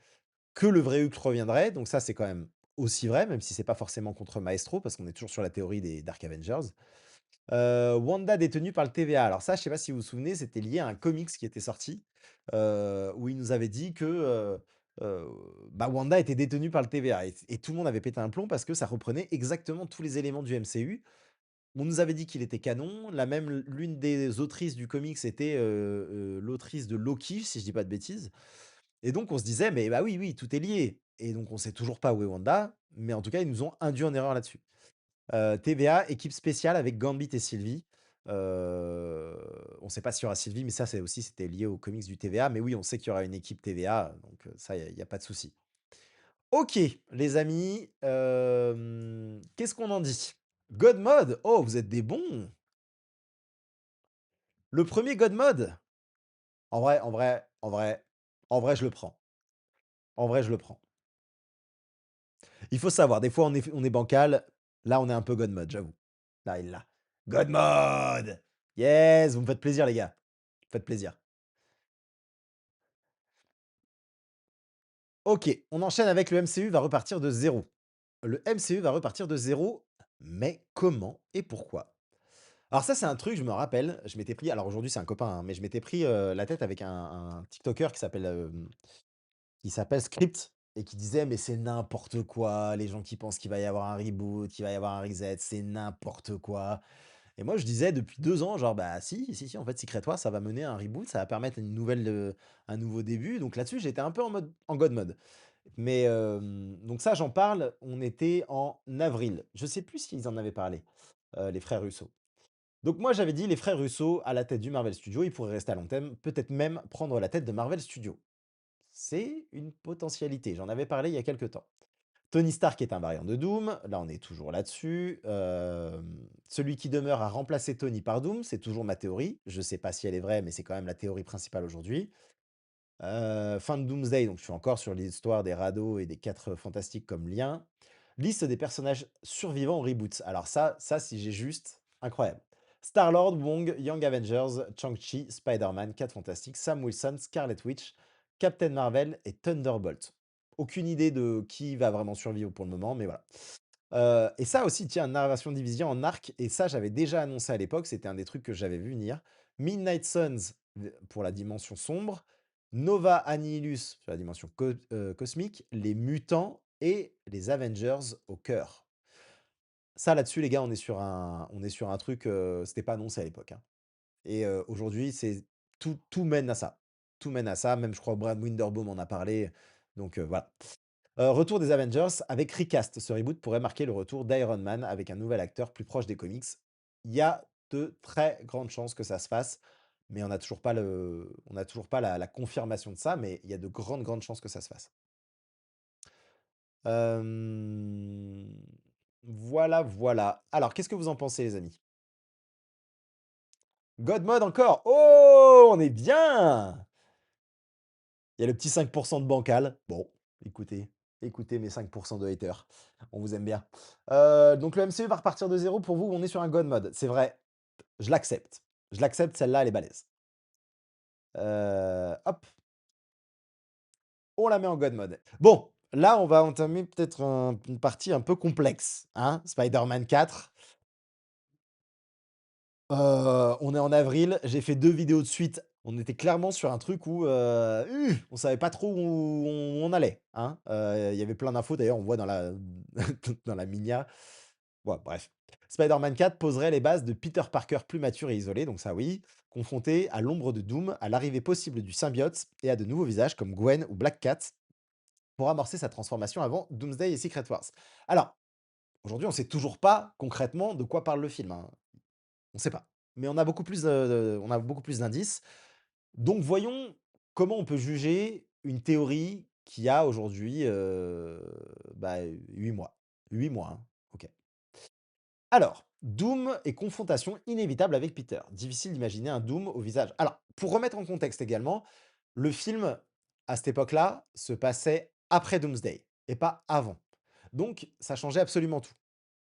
que le vrai Hulk reviendrait. Donc ça, c'est quand même aussi vrai, même si c'est pas forcément contre Maestro, parce qu'on est toujours sur la théorie des Dark Avengers. Wanda détenue par le TVA. Alors ça, je sais pas si vous vous souvenez, c'était lié à un comics qui était sorti, où il nous avait dit que, heu, bah, Wanda était détenue par le TVA et tout le monde avait pété un plomb parce que ça reprenait exactement tous les éléments du MCU. On nous avait dit qu'il était canon, la même l'une des autrices du comics était, l'autrice de Loki, si je dis pas de bêtises et donc on se disait: «Mais bah, oui, oui, tout est lié» et donc on sait toujours pas où est Wanda, mais en tout cas, ils nous ont induit en erreur là-dessus. TVA, équipe spéciale avec Gambit et Sylvie. On ne sait pas s'il y aura Sylvie, mais ça, c'était lié aux comics du TVA. Mais oui, on sait qu'il y aura une équipe TVA, donc ça, il y a pas de souci. OK, les amis, qu'est-ce qu'on en dit? God Mode? Oh, vous êtes des bons! Le premier God Mode? En vrai, je le prends. En vrai, je le prends. Il faut savoir, des fois, on est bancal. Là, on est un peu God Mode, j'avoue. Là, il l'a. God Mode! Yes, vous me faites plaisir, les gars. Faites plaisir. OK, on enchaîne avec le MCU va repartir de zéro. Le MCU va repartir de zéro, mais comment et pourquoi? Alors ça, c'est un truc, je me rappelle, je m'étais pris alors aujourd'hui, c'est un copain, hein, mais je m'étais pris, la tête avec un tiktoker qui s'appelle Script et qui disait: «Mais c'est n'importe quoi, les gens qui pensent qu'il va y avoir un reboot, qu'il va y avoir un reset, c'est n'importe quoi». Et moi, je disais depuis 2 ans, genre: «Bah si, si, si, en fait, Secret Wars, ça va mener à un reboot, ça va permettre un nouveau début». Donc là-dessus, j'étais un peu en God mode. Mais donc ça, j'en parle, on était en avril. Je sais plus s'ils en avaient parlé, les frères Russo. Donc moi, j'avais dit: «Les frères Russo à la tête du Marvel Studios, ils pourraient rester à long terme, peut-être même prendre la tête de Marvel Studios». C'est une potentialité, j'en avais parlé il y a quelque temps. Tony Stark est un variant de Doom, là on est toujours là-dessus. Celui qui demeure à remplacer Tony par Doom, c'est toujours ma théorie. Je sais pas si elle est vraie, mais c'est quand même la théorie principale aujourd'hui. Fin de Doomsday, donc je suis encore sur l'histoire des radeaux et des 4 fantastiques comme lien. Liste des personnages survivants au reboot. Alors ça si j'ai juste, incroyable. Star-Lord, Wong, Young Avengers, Shang-Chi, Spider-Man, 4 Fantastiques, Sam Wilson, Scarlet Witch, Captain Marvel et Thunderbolt. Aucune idée de qui va vraiment survivre pour le moment, mais voilà. Et ça aussi, tiens, narration division en arc et ça, j'avais déjà annoncé à l'époque, c'était un des trucs que j'avais vu venir. Midnight Suns, pour la dimension sombre, Nova Annihilus sur la dimension cosmique, les mutants et les Avengers au cœur. Ça, là-dessus, les gars, on est sur un truc, c'était pas annoncé à l'époque, hein. Et aujourd'hui, c'est tout mène à ça. Tout mène à ça, même je crois Brad Winderbaum en a parlé, donc voilà. Retour des Avengers avec recast. Ce reboot pourrait marquer le retour d'Iron Man avec un nouvel acteur plus proche des comics. Il y a de très grandes chances que ça se fasse, mais on n'a toujours pas la confirmation de ça, mais il y a de grandes, grandes chances que ça se fasse. Hem, voilà, voilà. Alors, qu'est-ce que vous en pensez, les amis? God mode encore? Oh! On est bien! Il y a le petit 5 de bancal. Bon, écoutez, écoutez mes 5 de haters. On vous aime bien. Donc le MCU va repartir de zéro pour vous, on est sur un God mode. C'est vrai, je l'accepte. Je l'accepte, celle-là, elle est balèze. Hop, on la met en God mode. Bon, là, on va entamer peut-être une partie un peu complexe, hein? Spider-Man 4. On est en avril, j'ai fait 2 vidéos de suite. On était clairement sur un truc où, on savait pas trop où on allait, hein. Il y avait plein d'infos d'ailleurs, on voit dans la dans la Minia. Ouais, bref. Spider-Man 4 poserait les bases de Peter Parker plus mature et isolé, donc ça oui, confronté à l'ombre de Doom, à l'arrivée possible du symbiote et à de nouveaux visages comme Gwen ou Black Cat pour amorcer sa transformation avant Doomsday et Secret Wars. Alors, aujourd'hui, on sait toujours pas concrètement de quoi parle le film, hein. On sait pas. Mais on a beaucoup plus d'indices. Donc voyons comment on peut juger une théorie qui a aujourd'hui, 8 mois. 8 mois, hein. OK. Alors, Doom et confrontation inévitable avec Peter. Difficile d'imaginer un Doom au visage. Alors, pour remettre en contexte également, le film, à cette époque-là, se passait après Doomsday et pas avant. Donc ça changeait absolument tout.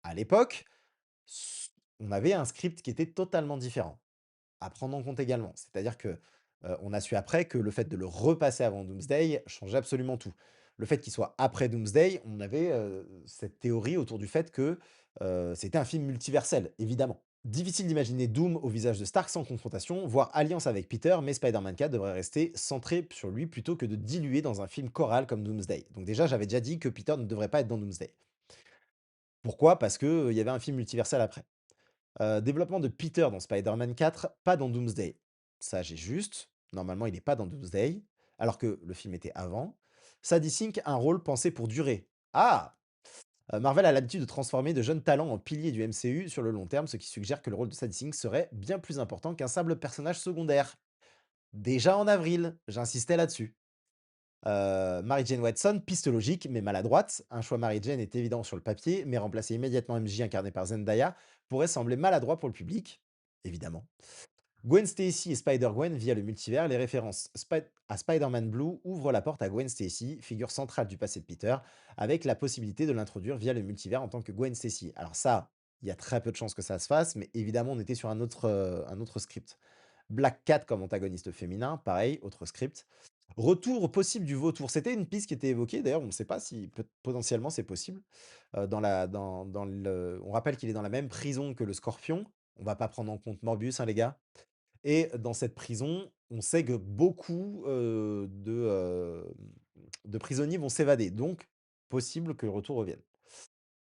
À l'époque, on avait un script qui était totalement différent. À prendre en compte également. C'est-à-dire que, on a su après que le fait de le repasser avant Doomsday changeait absolument tout. Le fait qu'il soit après Doomsday, on avait, cette théorie autour du fait que, c'était un film multiversel, évidemment. Difficile d'imaginer Doom au visage de Stark sans confrontation, voire alliance avec Peter, mais Spider-Man 4 devrait rester centré sur lui plutôt que de diluer dans un film choral comme Doomsday. Donc déjà, j'avais déjà dit que Peter ne devrait pas être dans Doomsday. Pourquoi? Parce que, il y avait un film multiversel après. Développement de Peter dans Spider-Man 4, pas dans Doomsday. Ça, j'ai juste. Normalement, il est pas dans Doomsday, alors que le film était avant. Sadie Sink, un rôle pensé pour durer. Ah! Marvel a l'habitude de transformer de jeunes talents en piliers du MCU sur le long terme, ce qui suggère que le rôle de Sadie Sink serait bien plus important qu'un simple personnage secondaire. Déjà en avril, j'insistais là-dessus. Mary Jane Watson, piste logique, mais maladroite. Un choix Mary Jane est évident sur le papier, mais remplacer immédiatement MJ incarné par Zendaya pourrait sembler maladroit pour le public, évidemment. Gwen Stacy et Spider-Gwen via le multivers, les références à Spider-Man Blue ouvrent la porte à Gwen Stacy, figure centrale du passé de Peter, avec la possibilité de l'introduire via le multivers en tant que Gwen Stacy. Alors ça, il y a très peu de chances que ça se fasse, mais évidemment on était sur un autre script. Black Cat comme antagoniste féminin, pareil, autre script. Retour possible du vautour. C'était une piste qui était évoquée, d'ailleurs, on ne sait pas si potentiellement c'est possible. On rappelle qu'il est dans la même prison que le Scorpion. On va pas prendre en compte Morbius, hein, les gars. Et dans cette prison, on sait que beaucoup de prisonniers vont s'évader. Donc, possible que le retour revienne.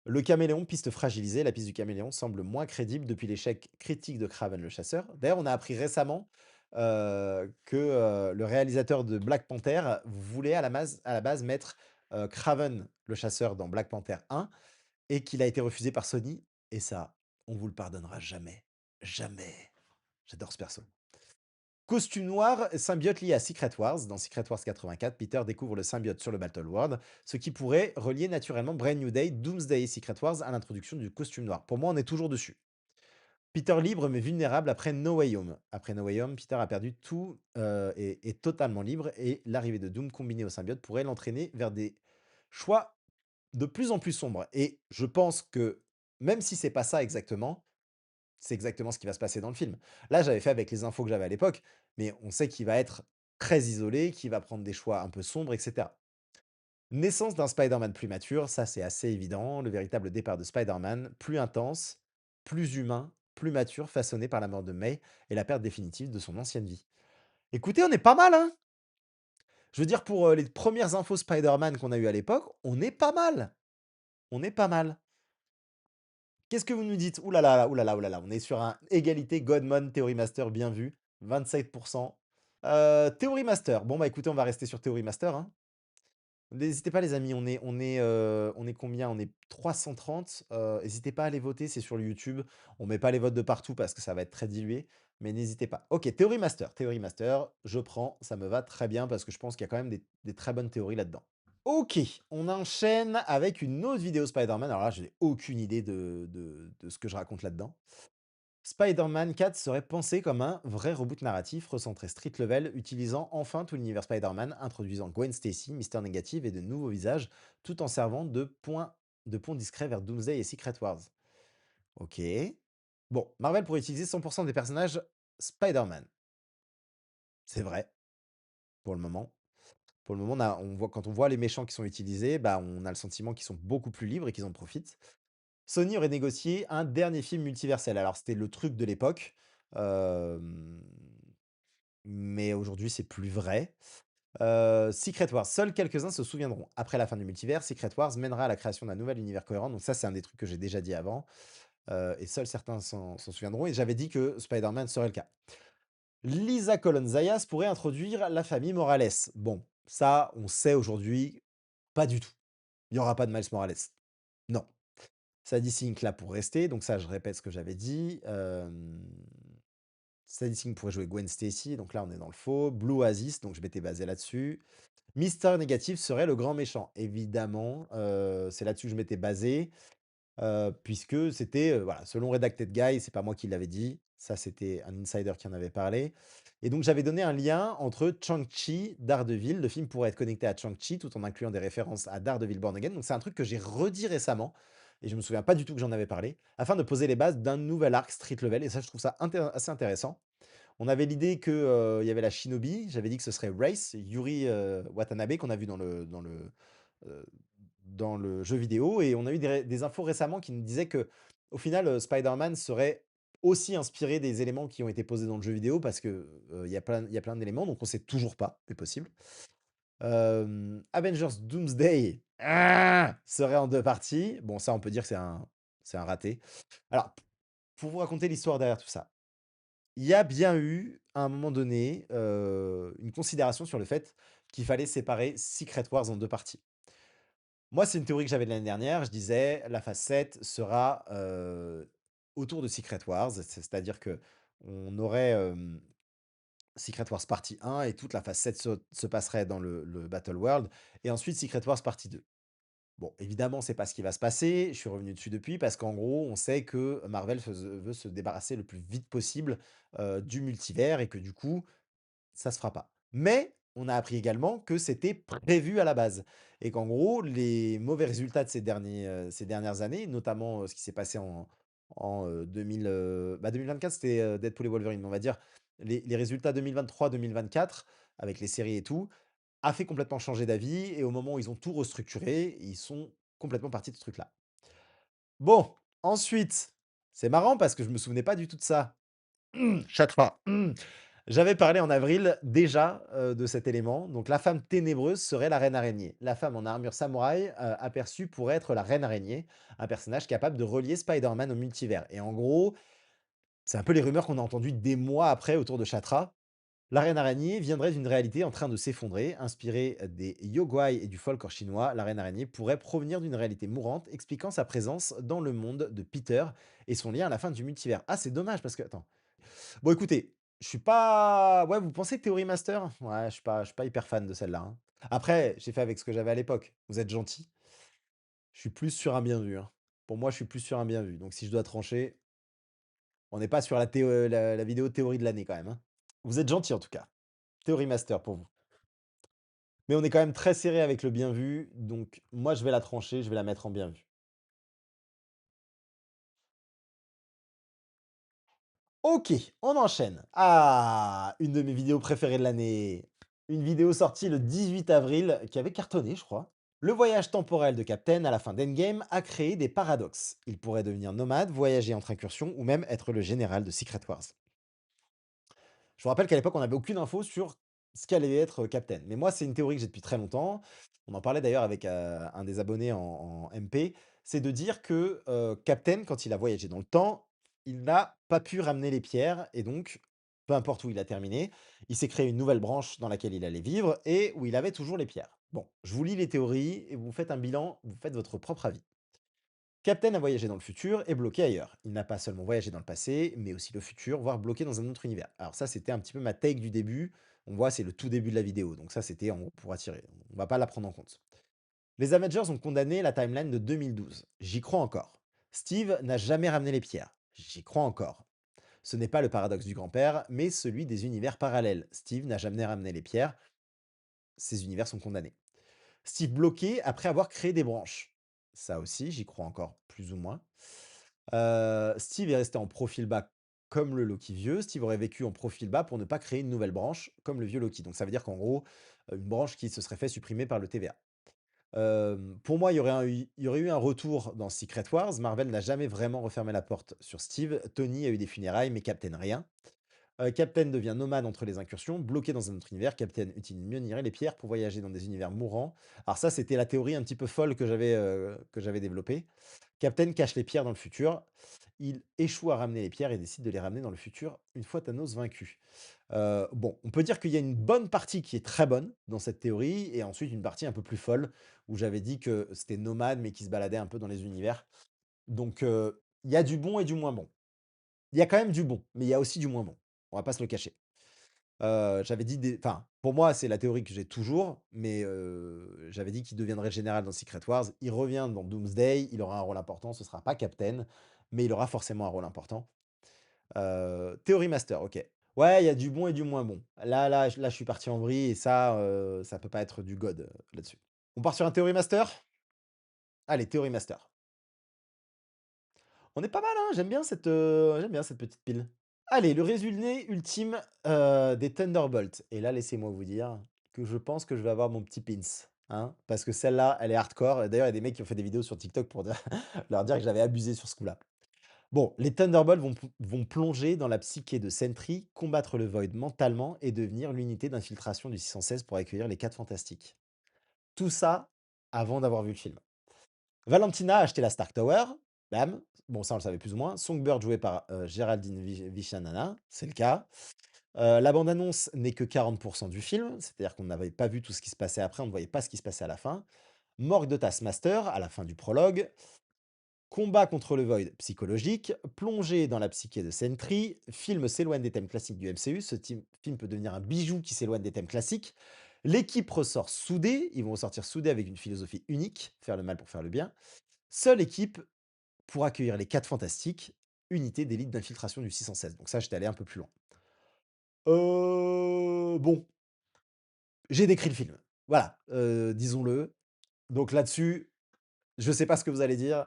Le caméléon, piste fragilisée, la piste du caméléon semble moins crédible depuis l'échec critique de Kraven le chasseur. D'ailleurs, on a appris récemment que le réalisateur de Black Panther voulait à la base mettre Kraven le chasseur dans Black Panther 1 et qu'il a été refusé par Sony. Et ça, on vous le pardonnera jamais. Jamais. J'adore ce perso. Costume noir, symbiote lié à Secret Wars. Dans Secret Wars 84, Peter découvre le symbiote sur le Battleworld, ce qui pourrait relier naturellement Brand New Day, Doomsday et Secret Wars à l'introduction du costume noir. Pour moi, on est toujours dessus. Peter libre mais vulnérable après No Way Home. Après No Way Home, Peter a perdu tout et est totalement libre et l'arrivée de Doom combinée au symbiote pourrait l'entraîner vers des choix de plus en plus sombres. Et je pense que même si c'est pas ça exactement, c'est exactement ce qui va se passer dans le film. Là, j'avais fait avec les infos que j'avais à l'époque, mais on sait qu'il va être très isolé, qu'il va prendre des choix un peu sombres, etc. Naissance d'un Spider-Man plus mature, ça c'est assez évident. Le véritable départ de Spider-Man, plus intense, plus humain, plus mature, façonné par la mort de May et la perte définitive de son ancienne vie. Écoutez, on est pas mal, hein? Je veux dire, pour les premières infos Spider-Man qu'on a eues à l'époque, on est pas mal. On est pas mal. Qu'est-ce que vous nous dites? Ouh là là, ouh là là, ouh là là, on est sur un égalité Godmon Theory Master bien vu, 27%. Theory Master. Bon, bah écoutez, on va rester sur Theory Master, hein. N'hésitez pas les amis, on est combien? On est 330, hésitez pas à aller voter, c'est sur le YouTube. On met pas les votes de partout parce que ça va être très dilué, mais n'hésitez pas. OK, théorie master, je prends, ça me va très bien parce que je pense qu'il y a quand même des très bonnes théories là-dedans. OK, on enchaîne avec une autre vidéo Spider-Man. Alors là, j'ai aucune idée de ce que je raconte là-dedans. Spider-Man 4 serait pensé comme un vrai reboot narratif recentré street level, utilisant enfin tout l'univers Spider-Man, introduisant Gwen Stacy, Mister Negative et de nouveaux visages, tout en servant de pont discret vers Doomsday et Secret Wars. Ok. Bon, Marvel pourrait utiliser 100% des personnages Spider-Man. C'est vrai, pour le moment. Pour le moment, quand on voit les méchants qui sont utilisés, bah, on a le sentiment qu'ils sont beaucoup plus libres et qu'ils en profitent. Sony aurait négocié un dernier film multiversel. Alors, c'était le truc de l'époque. hem, Mais aujourd'hui, c'est plus vrai. Secret Wars, seuls quelques-uns se souviendront. Après la fin du multivers, Secret Wars mènera à la création d'un nouvel univers cohérent. Donc ça, c'est un des trucs que j'ai déjà dit avant. Et seuls certains s'en souviendront. Et j'avais dit que Spider-Man serait le cas. Lisa Colon Zayas pourrait introduire la famille Morales. Bon, ça, on sait aujourd'hui, pas du tout. Il y aura pas de Miles Morales. Non. Sadie Sink là pour rester. Donc ça, je répète ce que j'avais dit. Sadie Sink pourrait jouer Gwen Stacy, donc là on est dans le faux. Blue Oasis, donc je m'étais basé là-dessus. Mister Négatif serait le grand méchant. Évidemment, c'est là-dessus que je m'étais basé, puisque c'était, voilà, selon Redacted Guy, c'est pas moi qui l'avais dit, ça c'était un insider qui en avait parlé et donc j'avais donné un lien entre Shang-Chi, Daredevil. Le film pourrait être connecté à Shang-Chi tout en incluant des références à Daredevil Born Again, donc c'est un truc que j'ai redit récemment et je me souviens pas du tout que j'en avais parlé, afin de poser les bases d'un nouvel arc street level et ça je trouve ça assez intéressant. On avait l'idée que, il y avait la Shinobi, j'avais dit que ce serait Race, Yuri, Watanabe qu'on a vu heu, dans le jeu vidéo et on a eu des infos récemment qui nous disaient que au final, Spider-Man serait aussi inspiré des éléments qui ont été posés dans le jeu vidéo parce que, il y a plein d'éléments, donc on sait toujours pas, c'est possible. Avengers Doomsday serait en 2 parties. Bon ça on peut dire que c'est un raté. Alors, pour vous raconter l'histoire derrière tout ça. Il y a bien eu, à un moment donné, une considération sur le fait qu'il fallait séparer Secret Wars en 2 parties. Moi, c'est une théorie que j'avais de l'année dernière. Je disais: «La phase 7 sera, autour de Secret Wars». C'est-à-dire qu'on aurait, Secret Wars partie 1 et toute la phase 7 se passerait dans le Battle World et ensuite Secret Wars partie 2. Bon, évidemment, c'est pas ce qui va se passer. Je suis revenu dessus depuis parce qu'en gros, on sait que Marvel veut se débarrasser le plus vite possible, du multivers et que du coup, ça se fera pas. Mais on a appris également que c'était prévu à la base et qu'en gros, les mauvais résultats de ces dernières années, notamment, ce qui s'est passé en 2024, c'était, Deadpool et Wolverine, mais on va dire les résultats 2023-2024 avec les séries et tout, a fait complètement changer d'avis et au moment où ils ont tout restructuré, ils sont complètement partis de ce truc-là. Bon, ensuite, c'est marrant parce que je me souvenais pas du tout de ça. Chatra. J'avais parlé en avril déjà, de cet élément. Donc la femme ténébreuse serait la reine araignée. La femme en armure samouraï, aperçue pourrait être la reine araignée, un personnage capable de relier Spider-Man au multivers. Et en gros, c'est un peu les rumeurs qu'on a entendues des mois après autour de Chatra. La reine araignée viendrait d'une réalité en train de s'effondrer. Inspirée des Yogwai et du folklore chinois, la reine araignée pourrait provenir d'une réalité mourante, expliquant sa présence dans le monde de Peter et son lien à la fin du multivers. Ah, c'est dommage parce que attends. Bon, écoutez, je suis pas ouais, vous pensez que Theory Master? Ouais, je suis pas hyper fan de celle-là, hein. Après, j'ai fait avec ce que j'avais à l'époque. Vous êtes gentil. Je suis plus sur un bien vu, hein. Pour moi, je suis plus sur un bien vu. Donc si je dois trancher, on n'est pas sur la vidéo théorie de l'année quand même, hein. Vous êtes gentil en tout cas. Theory Master pour vous. Mais on est quand même très serré avec le bien vu, donc moi je vais la trancher, je vais la mettre en bien vu. OK, on enchaîne. Ah! Une de mes vidéos préférées de l'année. Une vidéo sortie le 18 avril qui avait cartonné, je crois. Le voyage temporel de Captain à la fin d'Endgame a créé des paradoxes. Il pourrait devenir nomade, voyager entre incursions ou même être le général de Secret Wars. Je vous rappelle qu'à l'époque, on n'avait aucune info sur ce qu'allait être Captain. Mais moi, c'est une théorie que j'ai depuis très longtemps. On en parlait d'ailleurs avec un des abonnés en MP. C'est de dire que Captain, quand il a voyagé dans le temps, il n'a pas pu ramener les pierres. Et donc, peu importe où il a terminé, il s'est créé une nouvelle branche dans laquelle il allait vivre et où il avait toujours les pierres. Bon, je vous lis les théories et vous faites un bilan, vous faites votre propre avis. Captain a voyagé dans le futur et bloqué ailleurs. Il n'a pas seulement voyagé dans le passé, mais aussi le futur, voire bloqué dans un autre univers. Alors ça, c'était un petit peu ma take du début. On voit, c'est le tout début de la vidéo. Donc ça, c'était en gros pour attirer. On va pas la prendre en compte. Les Avengers ont condamné la timeline de 2012. J'y crois encore. Steve n'a jamais ramené les pierres. J'y crois encore. Ce n'est pas le paradoxe du grand-père, mais celui des univers parallèles. Steve n'a jamais ramené les pierres. Ces univers sont condamnés. Steve bloqué après avoir créé des branches. Ça aussi, j'y crois encore plus ou moins. Steve est resté en profil bas comme le Loki vieux. Steve aurait vécu en profil bas pour ne pas créer une nouvelle branche comme le vieux Loki. Donc ça veut dire qu'en gros, une branche qui se serait fait supprimer par le TVA. Pour moi, il y aurait eu un retour dans Secret Wars. Marvel n'a jamais vraiment refermé la porte sur Steve. Tony a eu des funérailles, mais Captain rien. Captain devient nomade entre les incursions, bloqué dans un autre univers. Captain utilise Mjolnir et les pierres pour voyager dans des univers mourants. Alors ça, c'était la théorie un petit peu folle que j'avais développée. Captain cache les pierres dans le futur. Il échoue à ramener les pierres et décide de les ramener dans le futur une fois Thanos vaincu. Bon, on peut dire qu'il y a une bonne partie qui est très bonne dans cette théorie et ensuite une partie un peu plus folle où j'avais dit que c'était nomade mais qui se baladait un peu dans les univers. Donc, il y a du bon et du moins bon. Il y a quand même du bon, mais il y a aussi du moins bon. On va pas se le cacher. J'avais dit des enfin, pour moi, c'est la théorie que j'ai toujours, mais j'avais dit qu'il deviendrait général dans Secret Wars. Il revient dans Doomsday, il aura un rôle important, ce sera pas Captain, mais il aura forcément un rôle important. Théorie master, OK. Ouais, il y a du bon et du moins bon. Là, je suis parti en vrille et ça peut pas être du god, là-dessus. On part sur un théorie master? Allez, théorie master. On est pas mal, hein, j'aime bien cette petite pile. Allez, le résumé ultime, des Thunderbolts et là, laissez-moi vous dire que je pense que je vais avoir mon petit pins, hein, parce que celle-là, elle est hardcore et d'ailleurs, il y a des mecs qui ont fait des vidéos sur TikTok pour dire leur dire que j'avais abusé sur ce coup-là. Bon, les Thunderbolts vont plonger dans la psyché de Sentry, combattre le Void mentalement et devenir l'unité d'infiltration du 616 pour accueillir les 4 Fantastiques. Tout ça avant d'avoir vu le film. Valentina a acheté la Stark Tower, bam, bon ça on le savait plus ou moins. Songbird joué par, Géraldine Vichanana, c'est le cas. La bande annonce n'est que 40 du film, c'est-à-dire qu'on n'avait pas vu tout ce qui se passait après, on ne voyait pas ce qui se passait à la fin. Morgue de Taskmaster à la fin du prologue. Combat contre le Void psychologique, plongée dans la psyché de Sentry, film s'éloigne des thèmes classiques du MCU, film peut devenir un bijou qui s'éloigne des thèmes classiques. L'équipe ressort soudée, ils vont ressortir soudés avec une philosophie unique, faire le mal pour faire le bien. Seule équipe pour accueillir les 4 fantastiques, unité d'élite d'infiltration du 616. Donc ça, j'étais allé un peu plus loin. Bon, j'ai décrit le film. Voilà, disons-le. Donc là-dessus, je sais pas ce que vous allez dire.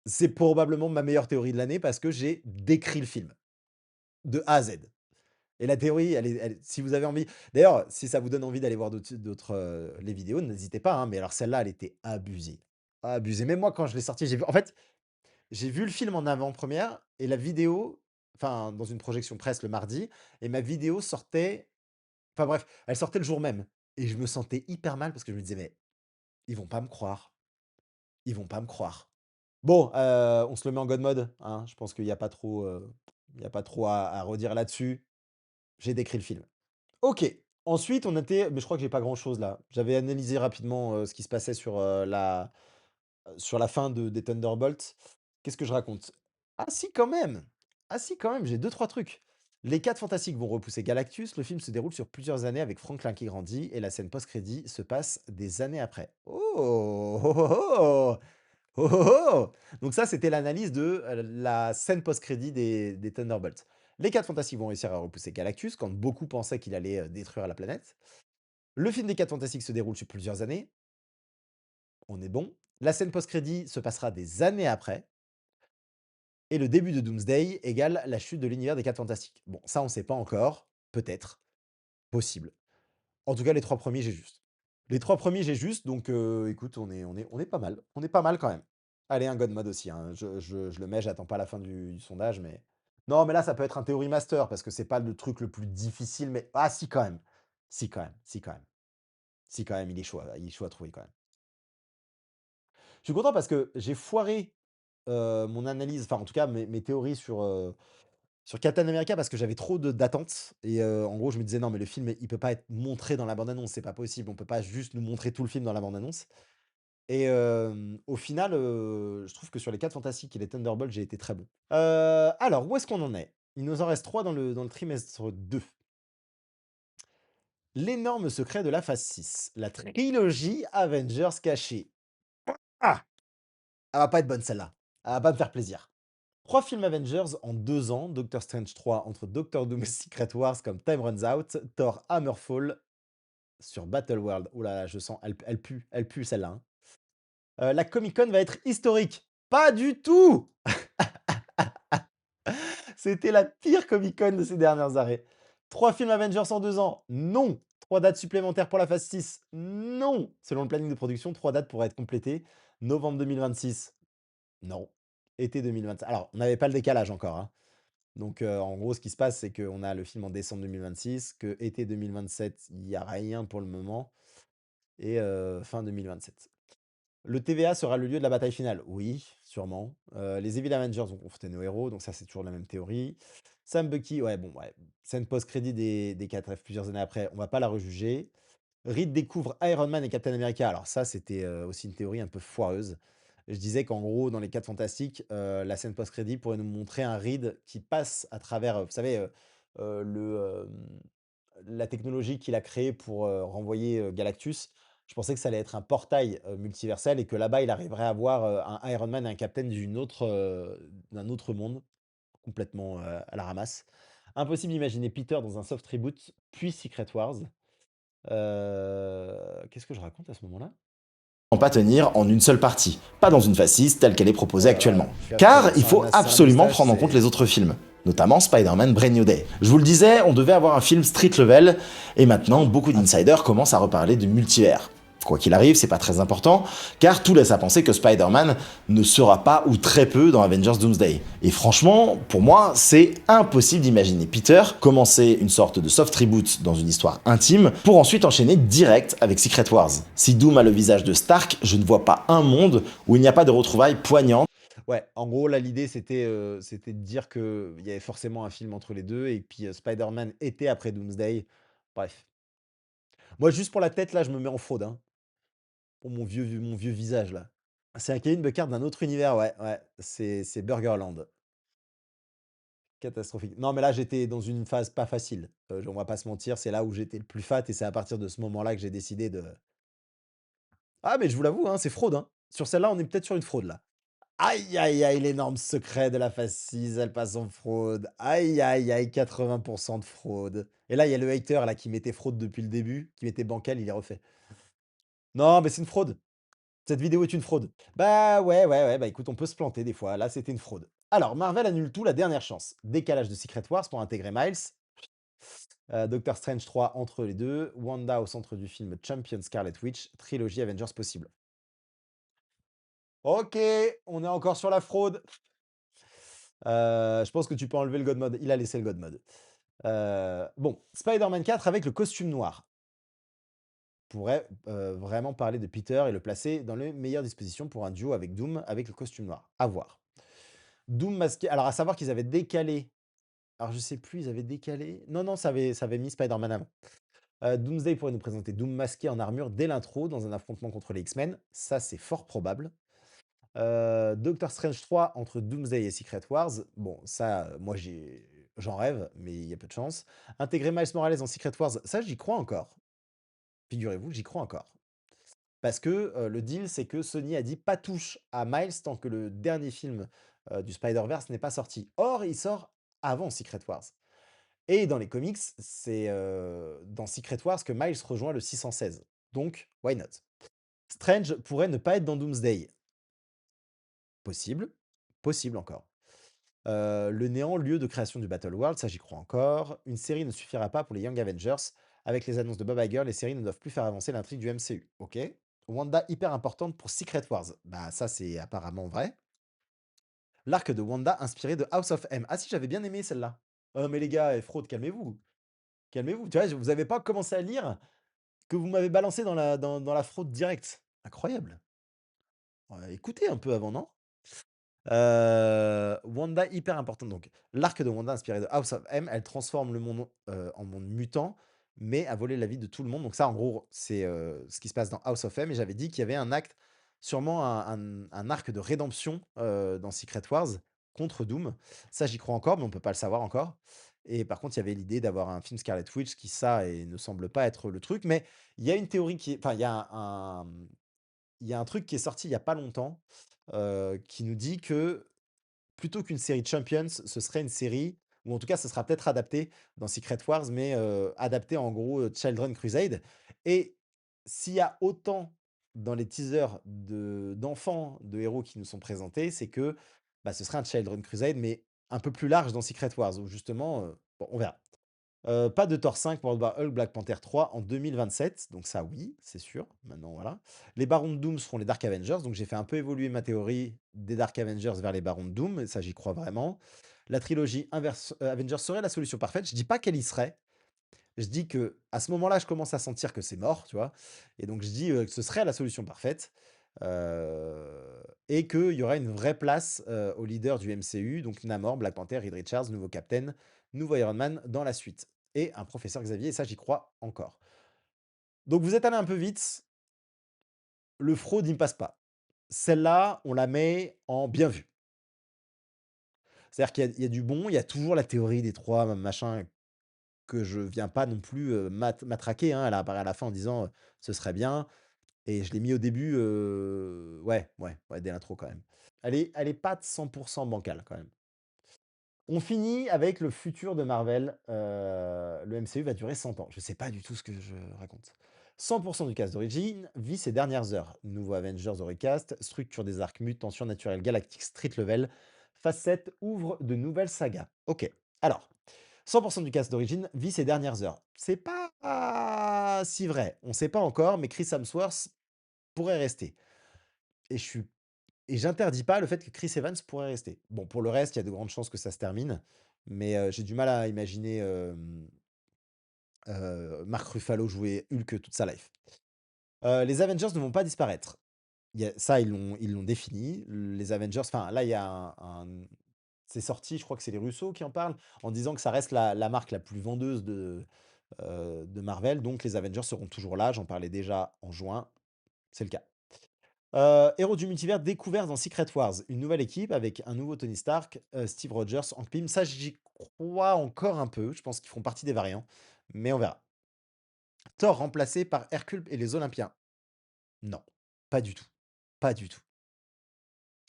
C'est probablement ma meilleure théorie de l'année parce que j'ai décrit le film, de A à Z. Et la théorie, si vous avez envie d'ailleurs, si ça vous donne envie d'aller voir d'autres, les vidéos, n'hésitez pas, hein, mais alors celle-là, elle était abusée. Abusée. Même moi, quand je l'ai sortie, j'ai vu le film en avant-première et la vidéo enfin, dans une projection presse le mardi et ma vidéo sortait enfin bref, elle sortait le jour même et je me sentais hyper mal parce que je me disais: «Mais ils vont pas me croire, ils vont pas me croire». Bon, on se le met en God mode, hein, je pense qu'il y a pas trop, il y a pas trop à redire là-dessus. J'ai décrit le film. OK. Ensuite, on était mais je crois que j'ai pas grand-chose là. J'avais analysé rapidement, ce qui se passait sur la fin des Thunderbolts. Qu'est-ce que je raconte? Ah si, quand même! Ah si, quand même, j'ai deux trois trucs. Les 4 Fantastiques vont repousser Galactus. Le film se déroule sur plusieurs années avec Franklin qui grandit et la scène post-crédit se passe des années après. Oh! Oh oh oh! Oh oh oh! Donc ça, c'était l'analyse de, la scène post-crédit des Thunderbolts. Les 4 Fantastiques vont réussir à repousser Galactus quand beaucoup pensaient qu'il allait, détruire la planète. Le film des 4 Fantastiques se déroule sur plusieurs années. On est bon. La scène post-crédit se passera des années après et le début de Doomsday égale la chute de l'univers des 4 Fantastiques. Bon, ça, on ne sait pas encore. Peut-être. Possible. En tout cas, les 3 premiers j'ai juste. Les 3 premiers j'ai juste, donc écoute, on est pas mal. On est pas mal quand même. Allez, un God mode aussi, hein. Je le mets, j'attends pas la fin du sondage, mais non, mais là, ça peut être un Theory Master parce que c'est pas le truc le plus difficile, mais ah si, quand même. Si, quand même. Si, quand même. Si, quand même, il est chaud à trouver quand même. Je suis content parce que j'ai foiré, mon analyse, enfin en tout cas mes théories Sur Captain America parce que j'avais trop de d'attentes et en gros, je me disais: «Non, mais le film, il peut pas être montré dans la bande annonce, c'est pas possible. On peut pas juste nous montrer tout le film dans la bande annonce» et au final, je trouve que sur les 4 Fantastiques et les Thunderbolts, j'ai été très bon. Alors où est-ce qu'on en est? Il nous en reste 3 dans le trimestre 2. L'énorme secret de la phase 6, la trilogie Avengers cachée. Ah! Elle va pas être bonne celle-là. Elle va pas me faire plaisir. 3 films Avengers en 2 ans, Doctor Strange 3 entre Doctor Doom et Secret Wars comme Time Runs Out, Thor Hammerfall sur Battleworld. Ouh là là, je sens, elle pue celle-là, hein. La Comic Con va être historique. Pas du tout! C'était la pire Comic Con de ces dernières années. 3 films Avengers en 2 ans, non. 3 dates supplémentaires pour la phase 6, non. Selon le planning de production, 3 dates pourraient être complétées. Novembre 2026, non. Été 2025. Alors, on n'avait pas le décalage encore, hein. Donc, en gros, ce qui se passe, c'est qu'on a le film en décembre 2026, que été 2027, il y a rien pour le moment et fin 2027. Le TVA sera le lieu de la bataille finale? Oui, sûrement. Les Evil Avengers vont confronter nos héros, donc ça, c'est toujours la même théorie. Sam Bucky, ouais, bon, ouais, scène post-crédit des 4F plusieurs années après, on va pas la rejuger. Reed découvre Iron Man et Captain America. Alors ça, c'était, aussi une théorie un peu foireuse. Je disais qu'en gros, dans les 4 Fantastiques, la scène post-crédit pourrait nous montrer un Reed qui passe à travers, vous savez, la technologie qu'il a créée pour, renvoyer, Galactus. Je pensais que ça allait être un portail, multiversel et que là-bas, il arriverait à voir, un Iron Man et un Captain d'un autre monde, complètement, à la ramasse. Impossible d'imaginer Peter dans un soft reboot, puis Secret Wars. Qu'est-ce que je raconte à ce moment-là? Pas tenir en une seule partie, pas dans une phase 6 telle qu'elle est proposée actuellement. Je suis Car absent. il faut Sans la absolument moustache, prendre en compte c'est les autres films, notamment Spider-Man Brand New Day. Je vous le disais, on devait avoir un film street level, et maintenant beaucoup d'insiders commencent à reparler de multivers. Quoi qu'il arrive, c'est pas très important, car tout laisse à penser que Spider-Man ne sera pas ou très peu dans Avengers Doomsday. Et franchement, pour moi, c'est impossible d'imaginer Peter commencer une sorte de soft reboot dans une histoire intime, pour ensuite enchaîner direct avec Secret Wars. Si Doom a le visage de Stark, je ne vois pas un monde où il n'y a pas de retrouvailles poignantes. ouais, en gros, là, l'idée, c'était de dire qu'il y avait forcément un film entre les 2 et puis, Spider-Man était après Doomsday. Bref. Moi, juste pour la tête, là, je me mets en fraude, hein, pour mon vieux visage, là. C'est un Kevin Buckard d'un autre univers, ouais, ouais, c'est Burgerland. Catastrophique. Non, mais là, j'étais dans une phase pas facile, on va pas se mentir, c'est là où j'étais le plus fat et c'est à partir de ce moment-là que j'ai décidé de ah, mais je vous l'avoue, hein, c'est fraude, hein. Sur celle-là, on est peut-être sur une fraude, là. Aïe, aïe, aïe, l'énorme secret de la phase 6, elle passe en fraude. Aïe, aïe, aïe, 80 de fraude. Et là, il y a le hater là qui mettait fraude depuis le début, qui mettait bancal, il est refait. Non, mais c'est une fraude. Cette vidéo est une fraude. Bah ouais, ouais, ouais, bah écoute, on peut se planter des fois. Là, c'était une fraude. Alors, Marvel annule tout, la dernière chance. Décalage de Secret Wars pour intégrer Miles. Doctor Strange 3 entre les deux. Wanda au centre du film Champion Scarlet Witch. Trilogie Avengers possible. Ok, on est encore sur la fraude. Je pense que tu peux enlever le God Mode. Il a laissé le God Mode. Bon, Spider-Man 4 avec le costume noir. Pourrait, vraiment parler de Peter et le placer dans les meilleures dispositions pour un duo avec Doom avec le costume noir. À voir. Doom masqué alors à savoir qu'ils avaient décalé alors je sais plus, ils avaient décalé non, non, ça avait mis Spider-Man avant. Doomsday pourrait nous présenter Doom masqué en armure dès l'intro dans un affrontement contre les X-Men. Ça, c'est fort probable. Doctor Strange 3 entre Doomsday et Secret Wars. Bon, ça, moi, j'en rêve, mais il y a peu de chance. Intégrer Miles Morales dans Secret Wars, ça, j'y crois encore. Figurez-vous que j'y crois encore. Parce que le deal, c'est que Sony a dit pas touche à Miles tant que le dernier film du Spider-Verse n'est pas sorti. Or, il sort avant Secret Wars. Et dans les comics, c'est dans Secret Wars que Miles rejoint le 616. Donc, why not? Strange pourrait ne pas être dans Doomsday. Possible, possible encore. Le néant, lieu de création du Battle World, ça j'y crois encore. Une série ne suffira pas pour les Young Avengers. Avec les annonces de Bob Iger, les séries ne doivent plus faire avancer l'intrigue du MCU. Ok. Wanda hyper importante pour Secret Wars. Bah ça c'est apparemment vrai. L'arc de Wanda inspiré de House of M. Ah si, j'avais bien aimé celle-là. Oh mais les gars, fraude, calmez-vous. Calmez-vous. Tu vois, vous avez pas commencé à lire que vous m'avez balancé dans la fraude directe. Incroyable. Écoutez un peu avant, non? Wanda hyper importante donc. L'arc de Wanda inspiré de House of M, elle transforme le monde, en monde mutant, mais a volé la vie de tout le monde. Donc ça, en gros, c'est, ce qui se passe dans House of M et j'avais dit qu'il y avait un acte, sûrement un arc de rédemption, dans Secret Wars contre Doom. Ça, j'y crois encore, mais on peut pas le savoir encore et par contre, il y avait l'idée d'avoir un film Scarlet Witch qui ça et ne semble pas être le truc, mais il y a une théorie qui est enfin, il y a un truc qui est sorti il y a pas longtemps, qui nous dit que plutôt qu'une série de Champions, ce serait une série ou en tout cas, ce sera peut-être adapté dans Secret Wars, mais adapté en gros, Children Crusade et s'il y a autant dans les teasers d'enfants, de héros qui nous sont présentés, c'est que, bah, ce serait un Children Crusade, mais un peu plus large dans Secret Wars où justement, bon, on verra. Pas de Thor 5, World War Hulk, Black Panther 3 en 2027, donc ça oui, c'est sûr. Maintenant voilà. Les Barons de Doom seront les Dark Avengers, donc j'ai fait un peu évoluer ma théorie des Dark Avengers vers les Barons de Doom, et ça j'y crois vraiment. La trilogie inverse, Avengers serait la solution parfaite. Je dis pas qu'elle y serait, je dis que à ce moment-là, je commence à sentir que c'est mort, tu vois? Et donc je dis, que ce serait la solution parfaite, et qu'il y aura une vraie place, aux leaders du MCU, donc Namor, Black Panther, Reed Richards, nouveau Captain, nouveau Iron Man dans la suite et un professeur Xavier et ça, j'y crois encore. Donc vous êtes allé un peu vite, le fraude, il me passe pas. Celle-là, on la met en bien vu. C'est-à-dire qu'il y a du bon, il y a toujours la théorie des 3 machin que je viens pas non plus, matraquer, hein. Elle apparaît à la fin en disant, «Ce serait bien» et je l'ai mis au début, ouais, ouais, ouais, dès l'intro quand même. Elle est pas de 100 bancale quand même. On finit avec le futur de Marvel, le MCU va durer 100 ans. Je sais pas du tout ce que je raconte. 100 du cast d'origine vit ses dernières heures. Nouveau Avengers au recast, structure des arcs mutants surnaturels galactiques street level, phase 7 ouvre de nouvelles sagas. OK. Alors, 100 du cast d'origine vit ses dernières heures. C'est pas si vrai. On sait pas encore, mais Chris Hemsworth pourrait rester et je suis et j'interdis pas le fait que Chris Evans pourrait rester. Bon, pour le reste, il y a de grandes chances que ça se termine, mais j'ai du mal à imaginer, Mark Ruffalo jouer Hulk toute sa life. Les Avengers ne vont pas disparaître. Il y a ça, ils l'ont défini. Les Avengers enfin, là, il y a c'est sorti, je crois que c'est les Russo qui en parlent, en disant que ça reste la marque la plus vendeuse de Marvel, donc les Avengers seront toujours là. J'en parlais déjà en juin, c'est le cas. Héros du multivers découvert dans Secret Wars. Une nouvelle équipe avec un nouveau Tony Stark, Steve Rogers, Hank Pym. Ça, j'y crois encore un peu. Je pense qu'ils feront partie des variants, mais on verra. Thor remplacé par Hercule et les Olympiens. Non, pas du tout. Pas du tout.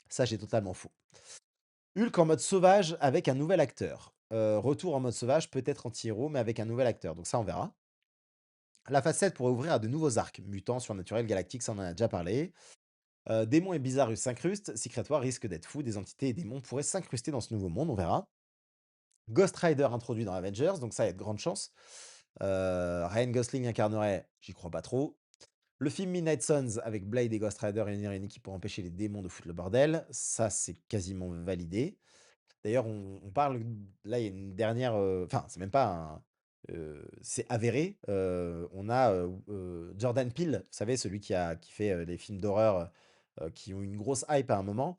Ça, j'ai totalement faux. Hulk en mode sauvage avec un nouvel acteur. Retour en mode sauvage, peut-être anti-héros, mais avec un nouvel acteur. Donc ça, on verra. La facette pourrait ouvrir à de nouveaux arcs. Mutants, surnaturels, galactiques, ça on en a déjà parlé. Démons et Bizarrus s'incrustent, Secret War risque d'être fou, des entités et démons pourraient s'incruster dans ce nouveau monde, on verra. Ghost Rider introduit dans Avengers, donc ça, il y a de grandes chances. Ryan Gosling incarnerait, j'y crois pas trop. Le film Midnight Suns avec Blade et Ghost Rider réunir une équipe pour empêcher les démons de foutre le bordel, ça c'est quasiment validé. D'ailleurs, on parle là, il y a une dernière, enfin, c'est même pas un, c'est avéré, on a, Jordan Peele, vous savez, celui qui fait, les films d'horreur, qui ont une grosse hype à un moment,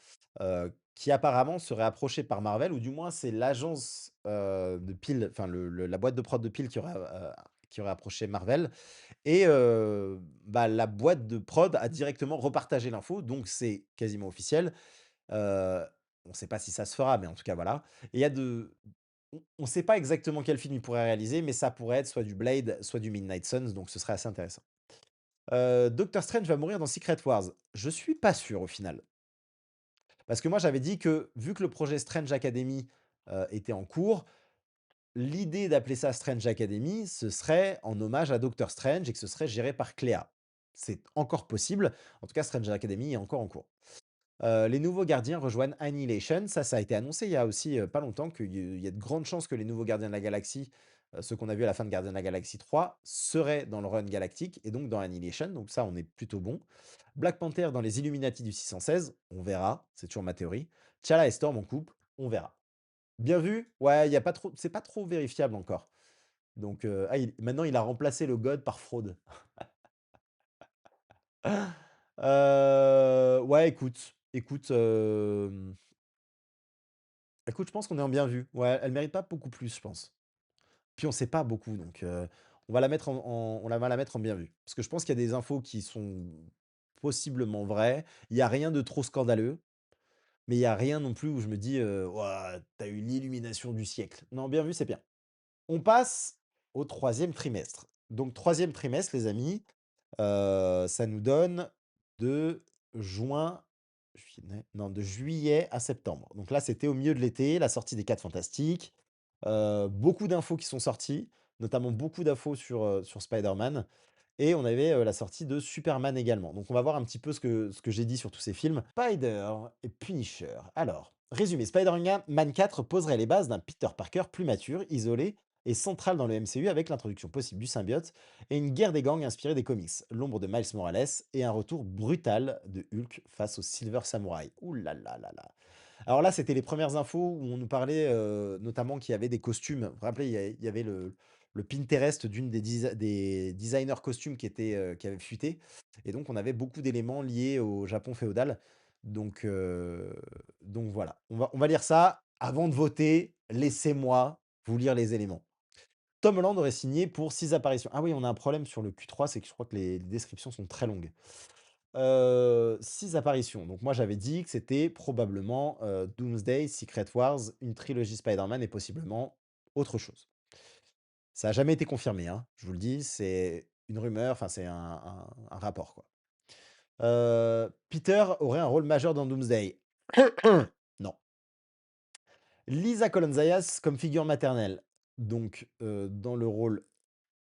qui apparemment serait approché par Marvel ou du moins c'est l'agence, de Peele, enfin le la boîte de prod de Peele qui aurait approché Marvel et bah, la boîte de prod a directement repartagé l'info, donc c'est quasiment officiel. Heu, on ne sait pas si ça se fera, mais en tout cas, voilà. Et il y a de on ne sait pas exactement quel film il pourrait réaliser, mais ça pourrait être soit du Blade, soit du Midnight Suns, donc ce serait assez intéressant. Doctor Strange va mourir dans Secret Wars. Je suis pas sûr au final. Parce que moi j'avais dit que, vu que le projet Strange Academy, était en cours, l'idée d'appeler ça Strange Academy, ce serait en hommage à Doctor Strange et que ce serait géré par Clea. C'est encore possible. En tout cas, Strange Academy est encore en cours. Les nouveaux gardiens rejoignent Annihilation. Ça a été annoncé il y a aussi, pas longtemps qu'il y a de grandes chances que les nouveaux gardiens de la galaxie, ceux qu'on a vus à la fin de Gardiens de la Galaxie 3, seraient dans le run galactique et donc dans Annihilation, donc ça, on est plutôt bon. Black Panther dans les Illuminati du 616, on verra, c'est toujours ma théorie. T'Challa et Storm en couple, on verra. Bien vu? Ouais, il y a pas trop c'est pas trop vérifiable encore. Donc ah, maintenant il a remplacé le God par fraude. Ouais, écoute, Écoute, je pense qu'on est en bien vu. Ouais, elle mérite pas beaucoup plus, je pense. Puis on sait pas beaucoup, donc on va la mettre en bien vu. Parce que je pense qu'il y a des infos qui sont possiblement vraies. Il y a rien de trop scandaleux, mais il y a rien non plus où je me dis: «Waouh, tu eu l'illumination du siècle». Non, bien vu, c'est bien. On passe au troisième trimestre. Donc troisième trimestre, les amis, ça nous donne de juin juillet non, de juillet à septembre. Donc là, c'était au milieu de l'été, la sortie des 4 Fantastiques, beaucoup d'infos qui sont sorties, notamment beaucoup d'infos sur Spider-Man et on avait, la sortie de Superman également. Donc on va voir un petit peu ce que j'ai dit sur tous ces films. Spider et Punisher. Alors, résumé, Spider-Man 4 poserait les bases d'un Peter Parker plus mature, isolé et central dans le MCU avec l'introduction possible du symbiote et une guerre des gangs inspirée des comics, l'ombre de Miles Morales et un retour brutal de Hulk face au Silver Samurai. Ouh là là là là. Alors là, c'était les premières infos où on nous parlait, notamment qu'il y avait des costumes. Vous vous rappelez, il y avait le Pinterest d'une des designers costumes qui avait fuité et donc on avait beaucoup d'éléments liés au Japon féodal. Donc heu, donc voilà. On va lire ça. Avant de voter, laissez-moi vous lire les éléments. Tom Holland aurait signé pour 6 apparitions. Ah oui, on a un problème sur le Q3, c'est que je crois que les descriptions sont très longues. 6 apparitions. Donc moi, j'avais dit que c'était probablement, Doomsday, Secret Wars, une trilogie Spider-Man et possiblement autre chose. Ça a jamais été confirmé, hein, je vous le dis, c'est une rumeur, enfin c'est un rapport, quoi. Peter aurait un rôle majeur dans Doomsday. Non. Lisa Colón-Zayas comme figure maternelle. Donc, dans le rôle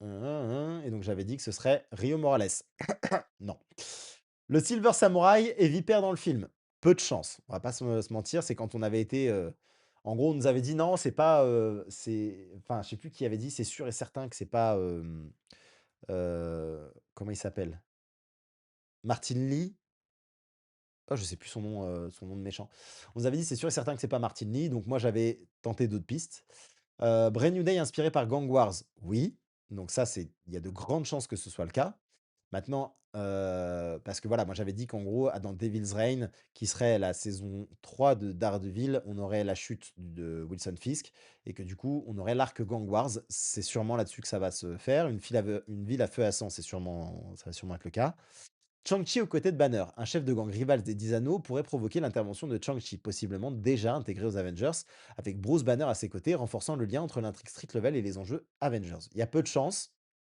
et donc j'avais dit que ce serait Rio Morales. Non. Le Silver Samurai est vipère dans le film. Peu de chance. On va pas se mentir, c'est quand on avait été, en gros, on nous avait dit: «Non, c'est pas, c'est» enfin, je sais plus qui avait dit: «C'est sûr et certain que c'est pas, comment il s'appelle? Martin Lee?» Oh, je sais plus son nom de méchant. On nous avait dit: «C'est sûr et certain que c'est pas Martin Lee», donc moi j'avais tenté d'autres pistes. Brand New Day inspiré par Gang Wars, oui, donc ça, c'est il y a de grandes chances que ce soit le cas. Maintenant, parce que voilà, moi j'avais dit qu'en gros, dans Devil's Reign, qui serait la saison 3 de Daredevil, on aurait la chute de Wilson Fisk et que du coup, on aurait l'arc Gang Wars. C'est sûrement là-dessus que ça va se faire. Une ville à feu à sang, ça va sûrement être le cas. Shang-Chi aux côtés de Banner, un chef de gang rival des 10 Anneaux, pourrait provoquer l'intervention de Shang-Chi, possiblement déjà intégré aux Avengers, avec Bruce Banner à ses côtés, renforçant le lien entre l'intrigue Street Level et les enjeux Avengers. Il y a peu de chance,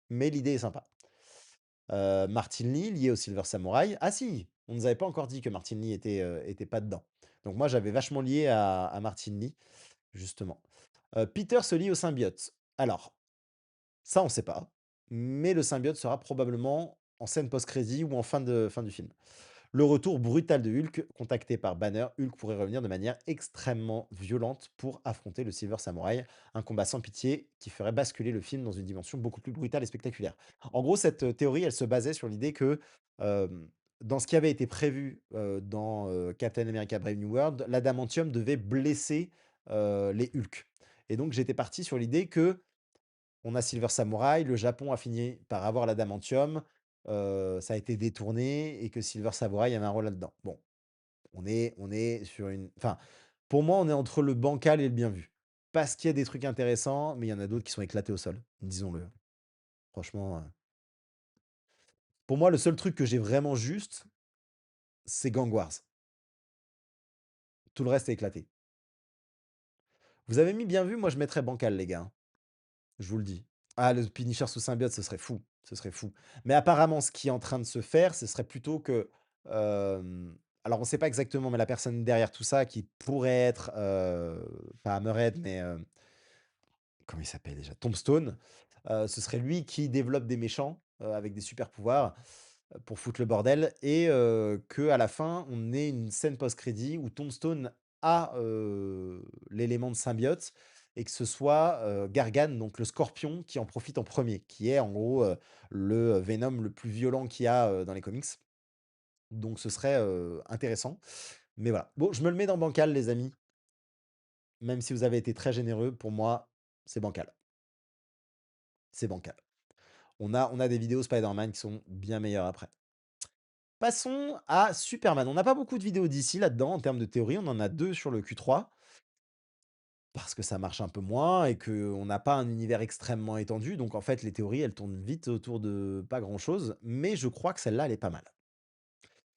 mais l'idée est sympa. Martin Lee, lié au Silver Samurai. Ah si! On nous avait pas encore dit que Martin Lee était pas dedans. Donc moi, j'avais vachement lié à Martin Lee, justement. Peter se lie au symbiote. Alors, ça, on sait pas, mais le symbiote sera probablement en scène post-crédit ou en fin du film. Le retour brutal de Hulk, contacté par Banner, Hulk pourrait revenir de manière extrêmement violente pour affronter le Silver Samurai, un combat sans pitié qui ferait basculer le film dans une dimension beaucoup plus brutale et spectaculaire. En gros, cette théorie, elle se basait sur l'idée que dans ce qui avait été prévu dans Captain America Brave New World, l'adamantium devait blesser les Hulk. Et donc, j'étais parti sur l'idée que on a Silver Samurai, le Japon a fini par avoir l'adamantium, ça a été détourné et que Silver Samurai avait un rôle là-dedans. Bon, on est sur une enfin, pour moi, on est entre le bancal et le bien vu. Parce qu'il y a des trucs intéressants, mais il y en a d'autres qui sont éclatés au sol, disons-le. Franchement, pour moi, le seul truc que j'ai vraiment juste, c'est Gang Wars. Tout le reste est éclaté. Vous avez mis bien vu, moi je mettrais bancal, les gars, hein. Je vous le dis. Ah, le Punisher sous symbiote, ce serait fou, ce serait fou. Mais apparemment, ce qui est en train de se faire, ce serait plutôt que, alors on ne sait pas exactement, mais la personne derrière tout ça qui pourrait être, pas Hammerhead, mais, comment il s'appelle déjà? Tombstone, ce serait lui qui développe des méchants, avec des super pouvoirs, pour foutre le bordel et qu'à la fin, on ait une scène post-crédit où Tombstone a, l'élément de symbiote et que ce soit, Gargan, donc le scorpion, qui en profite en premier, qui est en gros, le Venom le plus violent qu'il y a, dans les comics. Donc ce serait, intéressant. Mais voilà. Bon, je me le mets dans bancal les amis, même si vous avez été très généreux, pour moi, c'est bancal. C'est bancal. On a des vidéos Spider-Man qui sont bien meilleures après. Passons à Superman. On n'a pas beaucoup de vidéos d'ici là-dedans en termes de théorie, on en a 2 sur le Q3. parce que ça marche un peu moins et qu'on n'a pas un univers extrêmement étendu. Donc en fait, les théories, elles tournent vite autour de pas grand-chose, mais je crois que celle-là, elle est pas mal.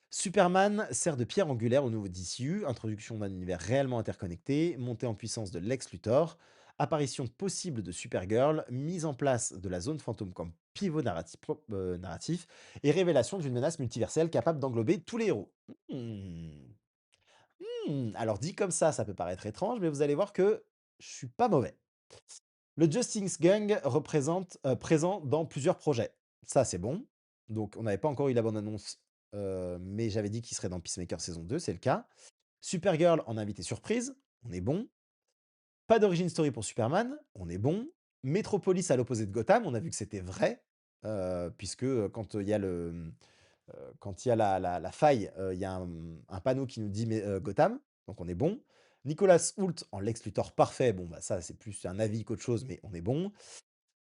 Superman sert de pierre angulaire au nouveau DCU, introduction d'un univers réellement interconnecté, montée en puissance de Lex Luthor, apparition possible de Supergirl, mise en place de la zone fantôme comme pivot narratif et révélation d'une menace multiverselle capable d'englober tous les héros. Hmm. Alors dit comme ça peut paraître étrange, mais vous allez voir que je suis pas mauvais. Le Justice Gang représente présent dans plusieurs projets. Ça, c'est bon. Donc on n'avait pas encore eu la bande annonce, mais j'avais dit qu'il serait dans Peacemaker saison 2, c'est le cas. Supergirl en invité surprise, on est bon. Pas d'origin story pour Superman, on est bon. Metropolis à l'opposé de Gotham, on a vu que c'était vrai, puisque, quand, il y a quand il y a la faille, il y a un panneau qui nous dit Gotham, donc on est bon. Nicolas Hoult en Lex Luthor parfait, bon, bah, ça, c'est plus un avis qu'autre chose, mais on est bon.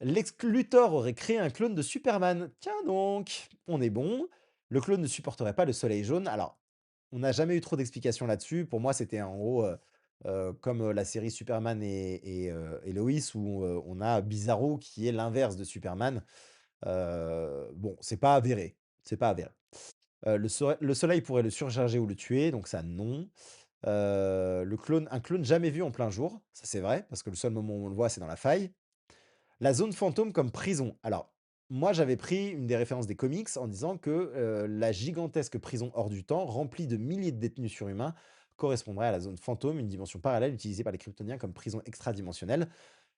Lex Luthor aurait créé un clone de Superman. Tiens donc, on est bon. Le clone ne supporterait pas le soleil jaune. Alors, on n'a jamais eu trop d'explications là-dessus. Pour moi, c'était en gros, comme, la série Superman et Lois où, on a Bizarro qui est l'inverse de Superman. Bon, c'est pas avéré, c'est pas avéré. Le soleil pourrait le surcharger ou le tuer, donc ça non. Un clone jamais vu en plein jour, ça c'est vrai, parce que le seul moment où on le voit, c'est dans la faille. La zone fantôme comme prison. Alors, moi, j'avais pris une des références des comics en disant que la gigantesque prison hors du temps, remplie de milliers de détenus surhumains, correspondrait à la zone fantôme, une dimension parallèle utilisée par les Kryptoniens comme prison extradimensionnelle.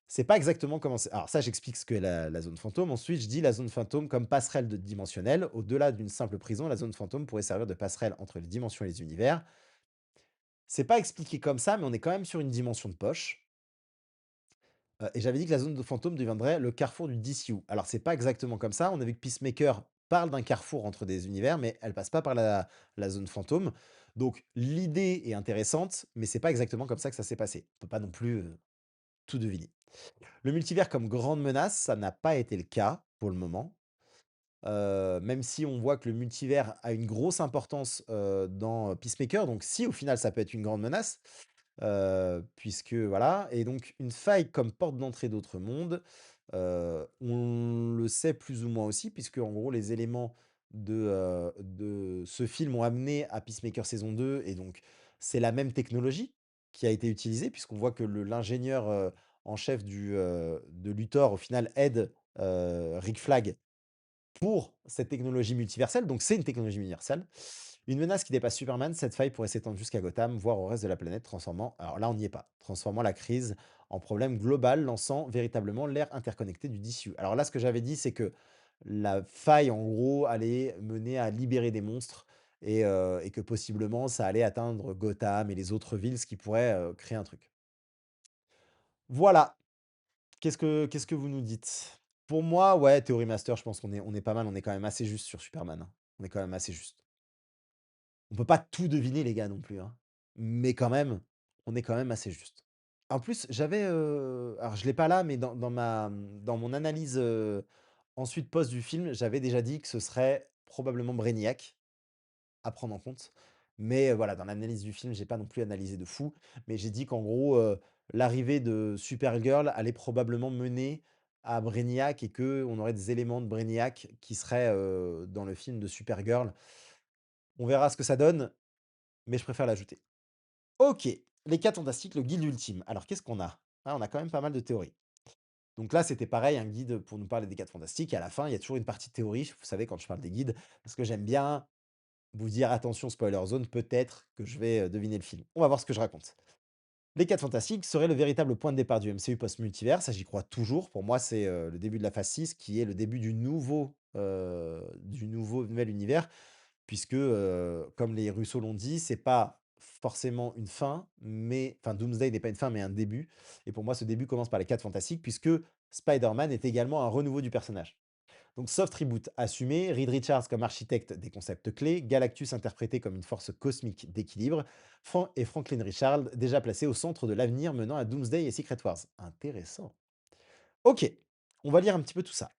C'est pas exactement comment c'est. Alors, ça, j'explique ce qu'est la zone fantôme. Ensuite, je dis la zone fantôme comme passerelle de dimensionnelle. Au-delà d'une simple prison, la zone fantôme pourrait servir de passerelle entre les dimensions et les univers. C'est pas expliqué comme ça, mais on est quand même sur une dimension de poche. Et j'avais dit que la zone de fantôme deviendrait le carrefour du DCU. Alors c'est pas exactement comme ça, on a vu que Peacemaker parle d'un carrefour entre des univers, mais elle passe pas par la zone fantôme. Donc l'idée est intéressante, mais c'est pas exactement comme ça que ça s'est passé. On peut pas non plus, tout deviner. Le multivers comme grande menace, ça n'a pas été le cas pour le moment. Même si on voit que le multivers a une grosse importance, dans Peacemaker, donc si au final ça peut être une grande menace, puisque voilà et donc une faille comme porte d'entrée d'autres mondes, on le sait plus ou moins aussi puisque en gros les éléments de ce film ont amené à Peacemaker saison 2 et donc c'est la même technologie qui a été utilisée puisqu'on voit que l'ingénieur, en chef de Luthor au final aide, Rick Flag pour cette technologie multiverselle, donc c'est une technologie universelle. Une menace qui dépasse Superman, cette faille pourrait s'étendre jusqu'à Gotham, voire au reste de la planète, transformant, alors là on n'y est pas, transformant la crise en problème global, lançant véritablement l'ère interconnectée du DCU. Alors là, ce que j'avais dit, c'est que la faille, en gros, allait mener à libérer des monstres et que possiblement ça allait atteindre Gotham et les autres villes, ce qui pourrait créer un truc. Voilà. Qu'est-ce que vous nous dites? Pour moi, ouais, Theory Master, je pense qu'on est pas mal, on est quand même assez juste sur Superman, hein. On est quand même assez juste. On peut pas tout deviner les gars non plus, hein. Mais quand même, on est quand même assez juste. En plus, j'avais, alors je l'ai pas là, mais dans mon analyse, ensuite post du film, j'avais déjà dit que ce serait probablement Brainiac. À prendre en compte. Mais, voilà, dans l'analyse du film, j'ai pas non plus analysé de fou, mais j'ai dit qu'en gros, l'arrivée de Supergirl allait probablement mener à Brainiac et qu'on aurait des éléments de Brainiac qui seraient, dans le film de Supergirl. On verra ce que ça donne, mais je préfère l'ajouter. OK, les 4 fantastiques, le guide ultime. Alors qu'est-ce qu'on a? Ah, on a quand même pas mal de théories. Donc là, c'était pareil, un guide pour nous parler des 4 fantastiques et à la fin, il y a toujours une partie théorie, vous savez, quand je parle des guides, parce que j'aime bien vous dire: «Attention spoiler zone», peut-être que je vais, deviner le film. On va voir ce que je raconte. Les 4 Fantastiques seraient le véritable point de départ du MCU post-multivers, ça j'y crois toujours. Pour moi, c'est, le début de la phase 6 qui est le début du nouvel univers puisque, comme les Russo l'ont dit, c'est pas forcément une fin, mais enfin Doomsday n'est pas une fin, mais un début et pour moi, ce début commence par les 4 Fantastiques puisque Spider-Man est également un renouveau du personnage. Donc soft reboot assumé, Reed Richards comme architecte des concepts clés, Galactus interprété comme une force cosmique d'équilibre, et Franklin Richard déjà placé au centre de l'avenir menant à Doomsday et Secret Wars. Intéressant. Ok, on va lire un petit peu tout ça.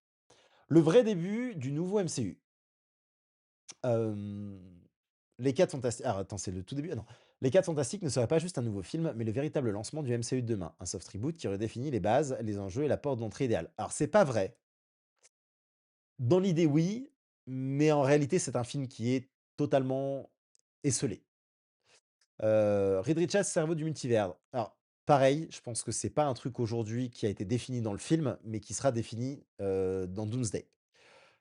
Le vrai début du nouveau MCU. Euh, les 4 fantastiques. Ah, attends, c'est le tout début. Ah non. Les 4 Fantastiques ne seraient pas juste un nouveau film, mais le véritable lancement du MCU de demain. Un soft reboot qui redéfinit les bases, les enjeux et la porte d'entrée idéale. Alors, c'est pas vrai. Dans l'idée, oui, mais en réalité, c'est un film qui est totalement esseulé. Reed Richards, cerveau du multivers. Alors, pareil, je pense que c'est pas un truc aujourd'hui qui a été défini dans le film, mais qui sera défini, dans Doomsday.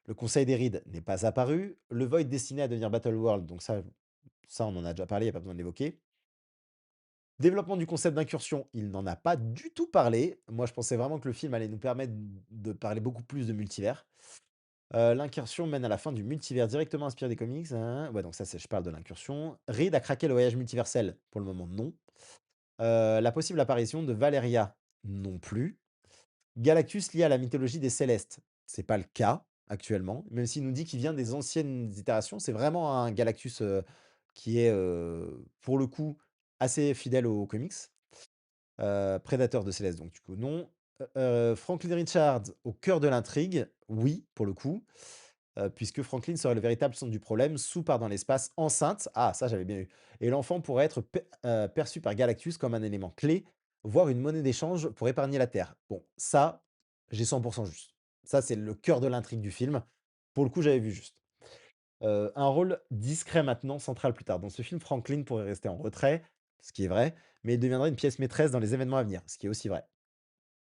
Le Conseil des Reed n'est pas apparu. Le Void destiné à devenir Battleworld, donc ça on en a déjà parlé, il y a pas besoin de l'évoquer. Développement du concept d'incursion, il n'en a pas du tout parlé. Moi, je pensais vraiment que le film allait nous permettre de parler beaucoup plus de multivers. L'incursion mène à la fin du multivers directement inspiré des comics, hein. Ouais, donc ça, c'est je parle de l'incursion. Reed a craqué le voyage multiversel? Pour le moment, non. La possible apparition de Valeria? Non plus. Galactus lié à la mythologie des Célestes? C'est pas le cas, actuellement, même s'il nous dit qu'il vient des anciennes itérations. C'est vraiment un Galactus, qui est, pour le coup, assez fidèle aux comics. Prédateur de Céleste, donc du coup, non. Franklin Richards au cœur de l'intrigue? Oui, pour le coup. Puisque Franklin serait le véritable centre du problème, Sue part dans l'espace enceinte, ah ça j'avais bien eu, et l'enfant pourrait être perçu par Galactus comme un élément clé, voire une monnaie d'échange pour épargner la Terre. Bon, ça, j'ai 100 juste. Ça, c'est le cœur de l'intrigue du film. Pour le coup, j'avais vu juste. Un rôle discret maintenant, central plus tard. Dans ce film, Franklin pourrait rester en retrait, ce qui est vrai, mais il deviendrait une pièce maîtresse dans les événements à venir, ce qui est aussi vrai.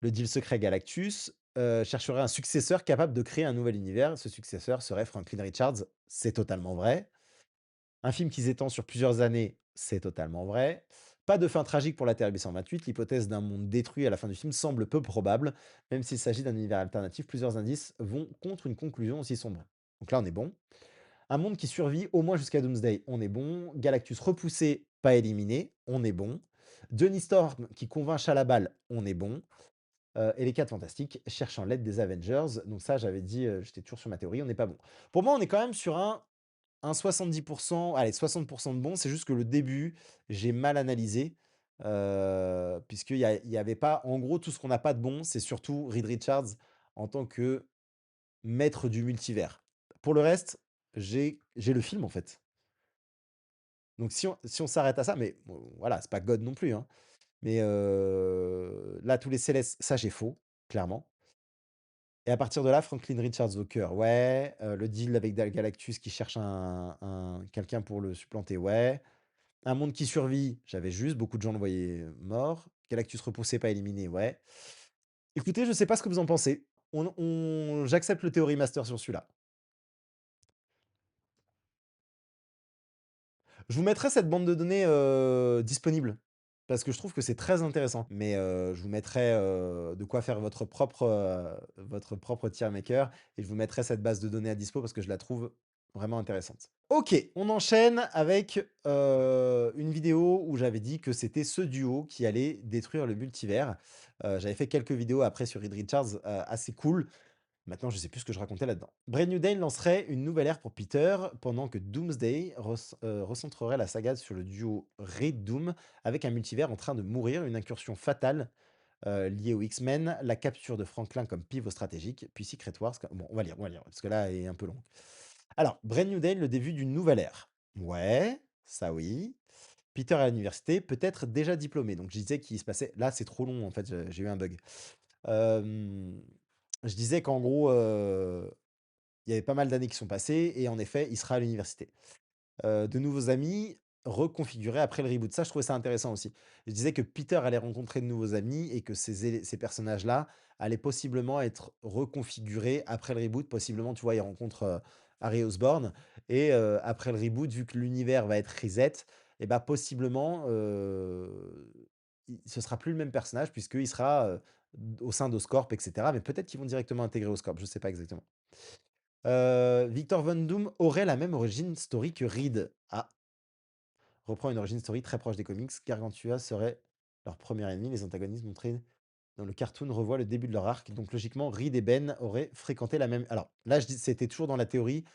Le deal secret Galactus, chercherait un successeur capable de créer un nouvel univers. Ce successeur serait Franklin Richards. C'est totalement vrai. Un film qui s'étend sur plusieurs années, c'est totalement vrai. Pas de fin tragique pour la Terre 828. L'hypothèse d'un monde détruit à la fin du film semble peu probable. Même s'il s'agit d'un univers alternatif, plusieurs indices vont contre une conclusion aussi sombre. Donc là, on est bon. Un monde qui survit au moins jusqu'à Doomsday, on est bon. Galactus repoussé, pas éliminé, on est bon. Johnny Storm qui convainc Chalabal, on est bon. Et les 4 Fantastiques cherchant l'aide des Avengers. Donc ça, j'avais dit, j'étais toujours sur ma théorie, on n'est pas bon. Pour moi, on est quand même sur un 70, allez 60 de bon, c'est juste que le début, j'ai mal analysé, puisqu'il y avait pas en gros, tout ce qu'on n'a pas de bon, c'est surtout Reed Richards en tant que maître du multivers. Pour le reste, j'ai le film, en fait. Donc si on s'arrête à ça, mais bon, voilà, c'est pas God non plus, hein, mais là, tous les Célestes, ça, j'ai faux, clairement. Et à partir de là, Franklin Richards au cœur, ouais. Le deal avec Dal Galactus qui cherche un quelqu'un pour le supplanter, ouais. Un monde qui survit, j'avais juste, beaucoup de gens le voyaient mort. Galactus repoussé, pas éliminé, ouais. Écoutez, je sais pas ce que vous en pensez. J'accepte le Theory Master sur celui-là. Je vous mettrai cette bande de données, disponible, parce que je trouve que c'est très intéressant. Mais, je vous mettrai, de quoi faire votre propre tier maker et je vous mettrai cette base de données à dispo parce que je la trouve vraiment intéressante. OK, on enchaîne avec, une vidéo où j'avais dit que c'était ce duo qui allait détruire le multivers. J'avais fait quelques vidéos après sur Reed Richards, assez cool. Maintenant, je sais plus ce que je racontais là-dedans. Brand New Day lancerait une nouvelle ère pour Peter, pendant que Doomsday recentrerait la saga sur le duo Reed Doom, avec un multivers en train de mourir, une incursion fatale liée aux X-Men, la capture de Franklin comme pivot stratégique, puis Secret Wars. Bon, on va lire, parce que là, il est un peu long. Alors, Brand New Day, le début d'une nouvelle ère. Ouais, ça oui. Peter à l'université, peut-être déjà diplômé. Donc, je disais qu'il se passait. Là, c'est trop long, en fait, j'ai eu un bug. Euh, je disais qu'en gros, il y avait pas mal d'années qui sont passées et en effet, il sera à l'université. De nouveaux amis reconfigurés après le reboot. Ça, je trouvais ça intéressant aussi. Je disais que Peter allait rencontrer de nouveaux amis et que ces personnages-là allaient possiblement être reconfigurés après le reboot. Possiblement, tu vois, il rencontre, Harry Osborn et après le reboot, vu que l'univers va être reset et bah, possiblement, il ce sera plus le même personnage puisqu'il sera, au sein d'Oscorp et cetera. Mais peut-être qu'ils vont directement intégrer Oscorp, je sais pas exactement. Victor Von Doom aurait la même origin story que Reed. Ah, reprend une origin story très proche des comics. Gargantua serait leur premier ennemi. Les antagonistes montrés dans le cartoon revoient le début de leur arc. Donc logiquement, Reed et Ben auraient fréquenté la même. Alors là, je dis, c'était toujours dans la théorie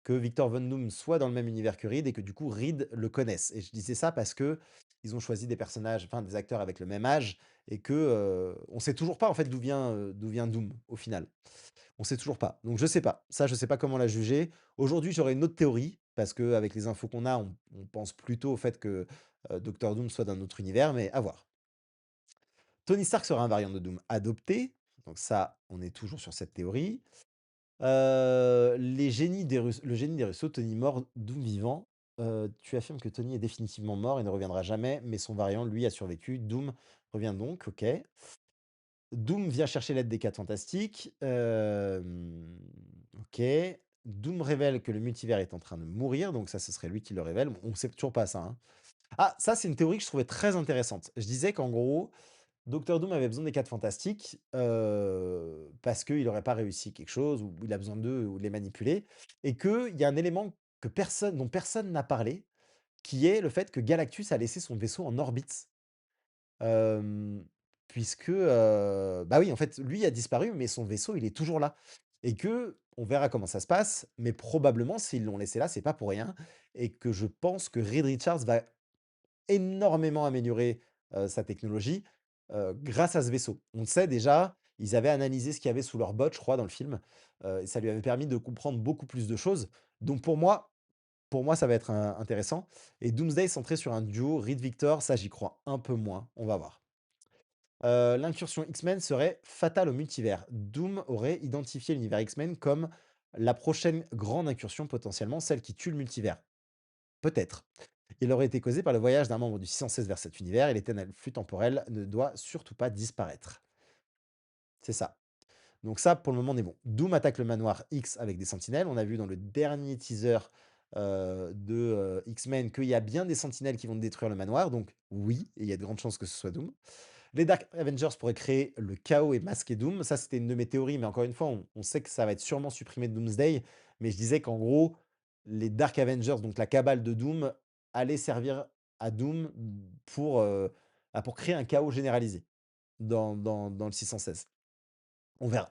que Victor Von Doom soit dans le même univers que Reed et que du coup Reed le connaisse. Et je disais ça parce que ils ont choisi des personnages, enfin des acteurs avec le même âge et que on sait toujours pas en fait d'où vient Doom au final. On sait toujours pas. Donc je sais pas. Ça, je sais pas comment la juger. Aujourd'hui, j'aurais une autre théorie parce qu'avec les infos qu'on a, on pense plutôt au fait que, Docteur Doom soit d'un autre univers, mais à voir. Tony Stark sera un variant de Doom adopté, donc ça, on est toujours sur cette théorie. Le génie des Russo, Tony mort, Doom vivant. Tu affirmes que Tony est définitivement mort et ne reviendra jamais, mais son variant, lui, a survécu. Doom revient donc, OK. Doom vient chercher l'aide des 4 Fantastiques. OK. Doom révèle que le multivers est en train de mourir, donc ça, ce serait lui qui le révèle. On ne sait toujours pas ça, hein. Ah, ça, c'est une théorie que je trouvais très intéressante. Je disais qu'en gros, Docteur Doom avait besoin des 4 Fantastiques, parce qu'il n'aurait pas réussi quelque chose ou il a besoin d'eux ou de les manipuler et qu'il y a un élément dont personne n'a parlé, qui est le fait que Galactus a laissé son vaisseau en orbite. Hem, puisque, bah, oui, en fait, lui a disparu, mais son vaisseau, il est toujours là et que on verra comment ça se passe, mais probablement s'ils l'ont laissé là, c'est pas pour rien et que je pense que Reed Richards va énormément améliorer, sa technologie, grâce à ce vaisseau. On le sait déjà, ils avaient analysé ce qu'il y avait sous leur botte, je crois, dans le film, et ça lui avait permis de comprendre beaucoup plus de choses. Donc pour moi, ça va être intéressant et Doomsday centré sur un duo Reed Victor, ça j'y crois un peu moins, on va voir. L'incursion X-Men serait fatale au multivers. Doom aurait identifié l'univers X-Men comme la prochaine grande incursion, potentiellement celle qui tue le multivers. Peut-être. Il aurait été causé par le voyage d'un membre du 616 vers cet univers et l'éternel flux temporel ne doit surtout pas disparaître. C'est ça. Donc ça, pour le moment, on est bon. Doom attaque le manoir X avec des sentinelles. On a vu dans le dernier teaser de X-Men qu'il y a bien des sentinelles qui vont détruire le manoir. Donc oui, et il y a de grandes chances que ce soit Doom. Les Dark Avengers pourraient créer le chaos et masquer Doom. Ça, c'était une de mes théories, mais encore une fois, on sait que ça va être sûrement supprimé de Doomsday. Mais je disais qu'en gros, les Dark Avengers, donc la cabale de Doom, allait servir à Doom pour créer un chaos généralisé dans le 616. On verra.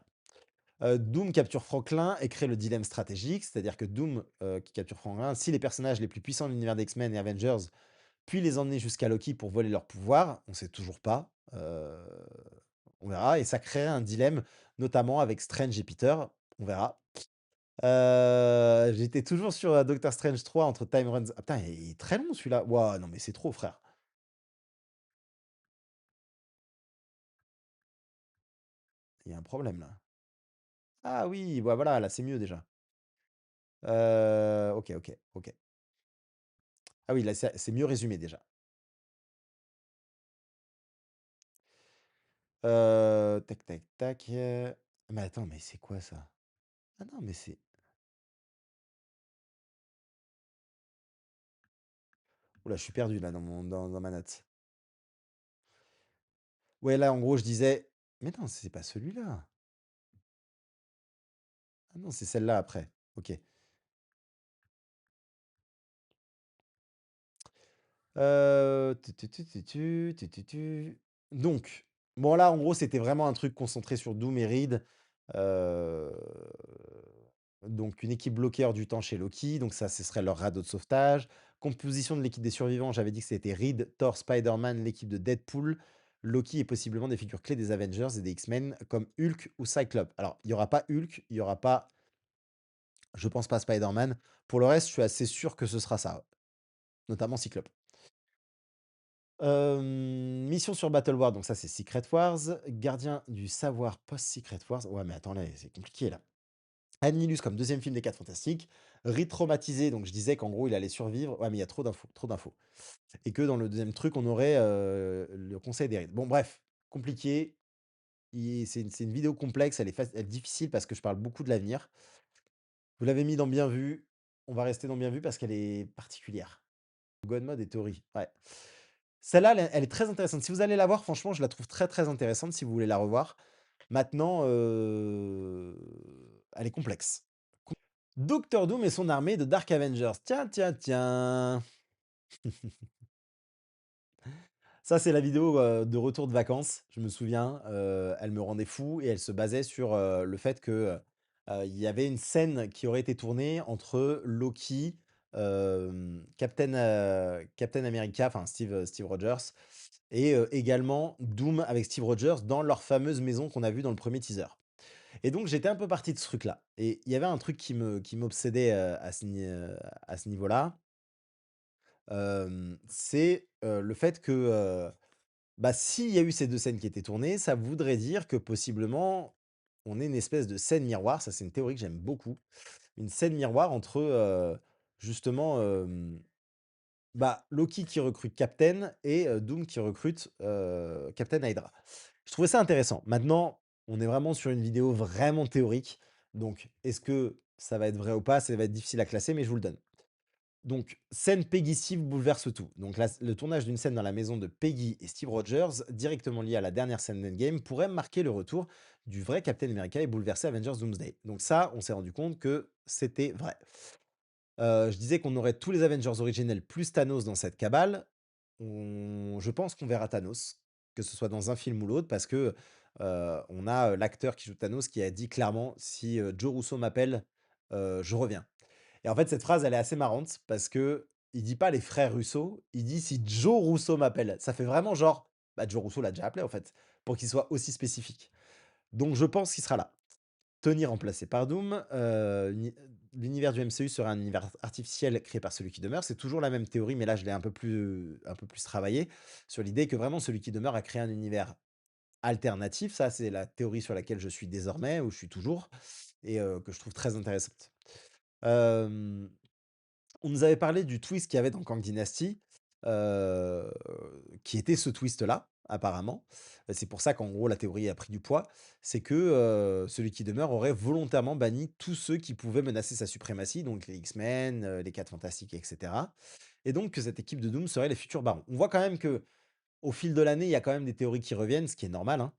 Doom capture Franklin et crée le dilemme stratégique, c'est-à-dire que Doom, qui capture Franklin, si les personnages les plus puissants de l'univers d'X-Men et Avengers, puis les emmener jusqu'à Loki pour voler leur pouvoir, on sait toujours pas, on verra et ça créerait un dilemme, notamment avec Strange et Peter, on verra. J'étais toujours sur, Doctor Strange 3 entre Time Runs ah putain, il est très long celui-là. Waouh, non mais c'est trop frère. Il y a un problème là. Ah oui, bah, voilà, là c'est mieux déjà. OK, OK, OK. Ah oui, là c'est mieux résumé déjà. Tac, tac, tac, mais attends, mais c'est quoi ça? Ah non, mais c'est ouh là, je suis perdu là dans ma note. Ouais, là, en gros, je disais mais non, c'est pas celui-là. Ah non, c'est celle-là après. OK. Donc, bon là, en gros, c'était vraiment un truc concentré sur Doom et Reed. Heu, donc une équipe bloquée hors du temps chez Loki, donc ça, ce serait leur radeau de sauvetage. Composition de l'équipe des survivants, j'avais dit que c'était Reed, Thor, Spider-Man, l'équipe de Deadpool, Loki et possiblement des figures clés des Avengers et des X-Men comme Hulk ou Cyclope. Alors, il y aura pas Hulk, il y aura pas je pense pas Spider-Man. Pour le reste, je suis assez sûr que ce sera ça, notamment Cyclope. Mission sur Battle World, donc ça c'est Secret Wars. Gardien du savoir post-Secret Wars. Ouais, mais attends, là, c'est compliqué là. Annihilus comme deuxième film des 4 Fantastiques. Retraumatisé, donc je disais qu'en gros il allait survivre. Ouais, mais il y a trop d'infos, trop d'infos. Et que dans le deuxième truc, on aurait le conseil des rides. Bon, bref, compliqué. C'est une vidéo complexe, elle est difficile parce que je parle beaucoup de l'avenir. Vous l'avez mis dans bien vu. On va rester dans bien vu parce qu'elle est particulière. God Mode et théorie, ouais. Celle-là, elle est très intéressante. Si vous allez la voir, franchement, je la trouve très, très intéressante si vous voulez la revoir. Maintenant, elle est complexe. Docteur Doom et son armée de Dark Avengers. Tiens, tiens, tiens. Ça, c'est la vidéo, de retour de vacances. Je me souviens, elle me rendait fou et elle se basait sur, le fait que, il y avait une scène qui aurait été tournée entre Loki, Captain America, enfin Steve Rogers et également Doom avec Steve Rogers dans leur fameuse maison qu'on a vue dans le premier teaser. Et donc j'étais un peu parti de ce truc-là et il y avait un truc qui m'obsédait, à ce niveau-là, c'est, le fait que, bah, s'il y a eu ces 2 scènes qui étaient tournées, ça voudrait dire que possiblement, on ait une espèce de scène miroir, ça c'est une théorie que j'aime beaucoup. Une scène miroir entre, justement, bah, Loki qui recrute Captain et Doom qui recrute, Captain Hydra. Je trouvais ça intéressant. Maintenant, on est vraiment sur une vidéo vraiment théorique, donc est-ce que ça va être vrai ou pas? Ça va être difficile à classer, mais je vous le donne. Donc, scène Peggy-Steve bouleverse tout. Donc le tournage d'une scène dans la maison de Peggy et Steve Rogers, directement lié à la dernière scène d'Endgame, pourrait marquer le retour du vrai Captain America et bouleverser Avengers Doomsday. Donc ça, on s'est rendu compte que c'était vrai. Je disais qu'on aurait tous les Avengers originels plus Thanos dans cette cabale. Je pense qu'on verra Thanos, que ce soit dans un film ou l'autre, parce que, on a, l'acteur qui joue Thanos qui a dit clairement: «Si, Joe Russo m'appelle, je reviens». Et en fait, cette phrase, elle est assez marrante parce que il dit pas les frères Russo, il dit: «Si Joe Russo m'appelle». Ça fait vraiment genre, bah, Joe Russo l'a déjà appelé en fait, pour qu'il soit aussi spécifique. Donc je pense qu'il sera là. Tony remplacé par Doom, l'univers du MCU sera un univers artificiel créé par celui qui demeure. C'est toujours la même théorie, mais là je l'ai un peu plus travaillé sur l'idée que vraiment celui qui demeure a créé un univers alternatif. Ça, c'est la théorie sur laquelle je suis désormais, où je suis toujours et que je trouve très intéressante. Hem On nous avait parlé du twist qu'il y avait dans Kang Dynasty, heu, qui était ce twist-là, apparemment. C'est pour ça qu'en gros la théorie a pris du poids. C'est que, celui qui demeure aurait volontairement banni tous ceux qui pouvaient menacer sa suprématie, donc les X-Men, les 4 Fantastiques et cetera. Et donc que cette équipe de Doom serait les futurs barons. On voit quand même que au fil de l'année, il y a quand même des théories qui reviennent, ce qui est normal, hein.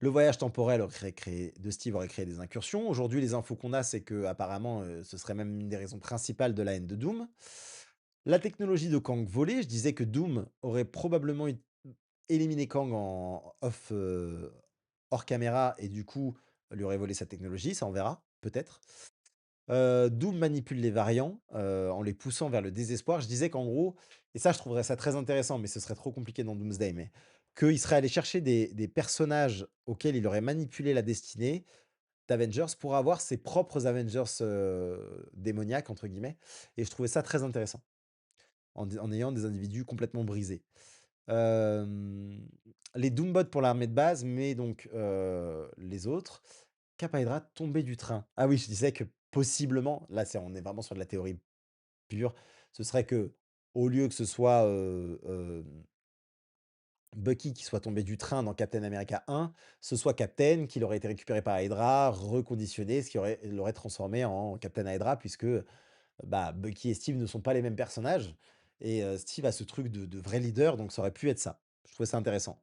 Le voyage temporel aurait créé de Steve aurait créé des incursions. Aujourd'hui, les infos qu'on a, c'est qu'apparemment, ce serait même une des raisons principales de la haine de Doom. La technologie de Kang volée, je disais que Doom aurait probablement éliminé Kang en off, hors caméra et du coup, lui aurait volé sa technologie, ça on verra, peut-être. Doom manipule les variants, en les poussant vers le désespoir. Je disais qu'en gros et ça je trouverais ça très intéressant, mais ce serait trop compliqué dans Doomsday, mais qu'il serait allé chercher des personnages auxquels il aurait manipulé la destinée d'Avengers pour avoir ses propres Avengers, «démoniaques» entre guillemets et je trouvais ça très intéressant, en ayant des individus complètement brisés. Hem, les Doombots pour l'armée de base, mais donc les autres. Cap Hydra tombé du train. Ah oui, je disais que possiblement, là c'est on est vraiment sur de la théorie pure, ce serait que au lieu que ce soit, Bucky qui soit tombé du train dans Captain America 1, ce soit Captain qui aurait été récupéré par Hydra, reconditionné, ce qui l'aurait transformé en Captain Hydra puisque, bah, Bucky et Steve ne sont pas les mêmes personnages et Steve a ce truc de vrai leader, donc ça aurait pu être ça. Je trouvais ça intéressant.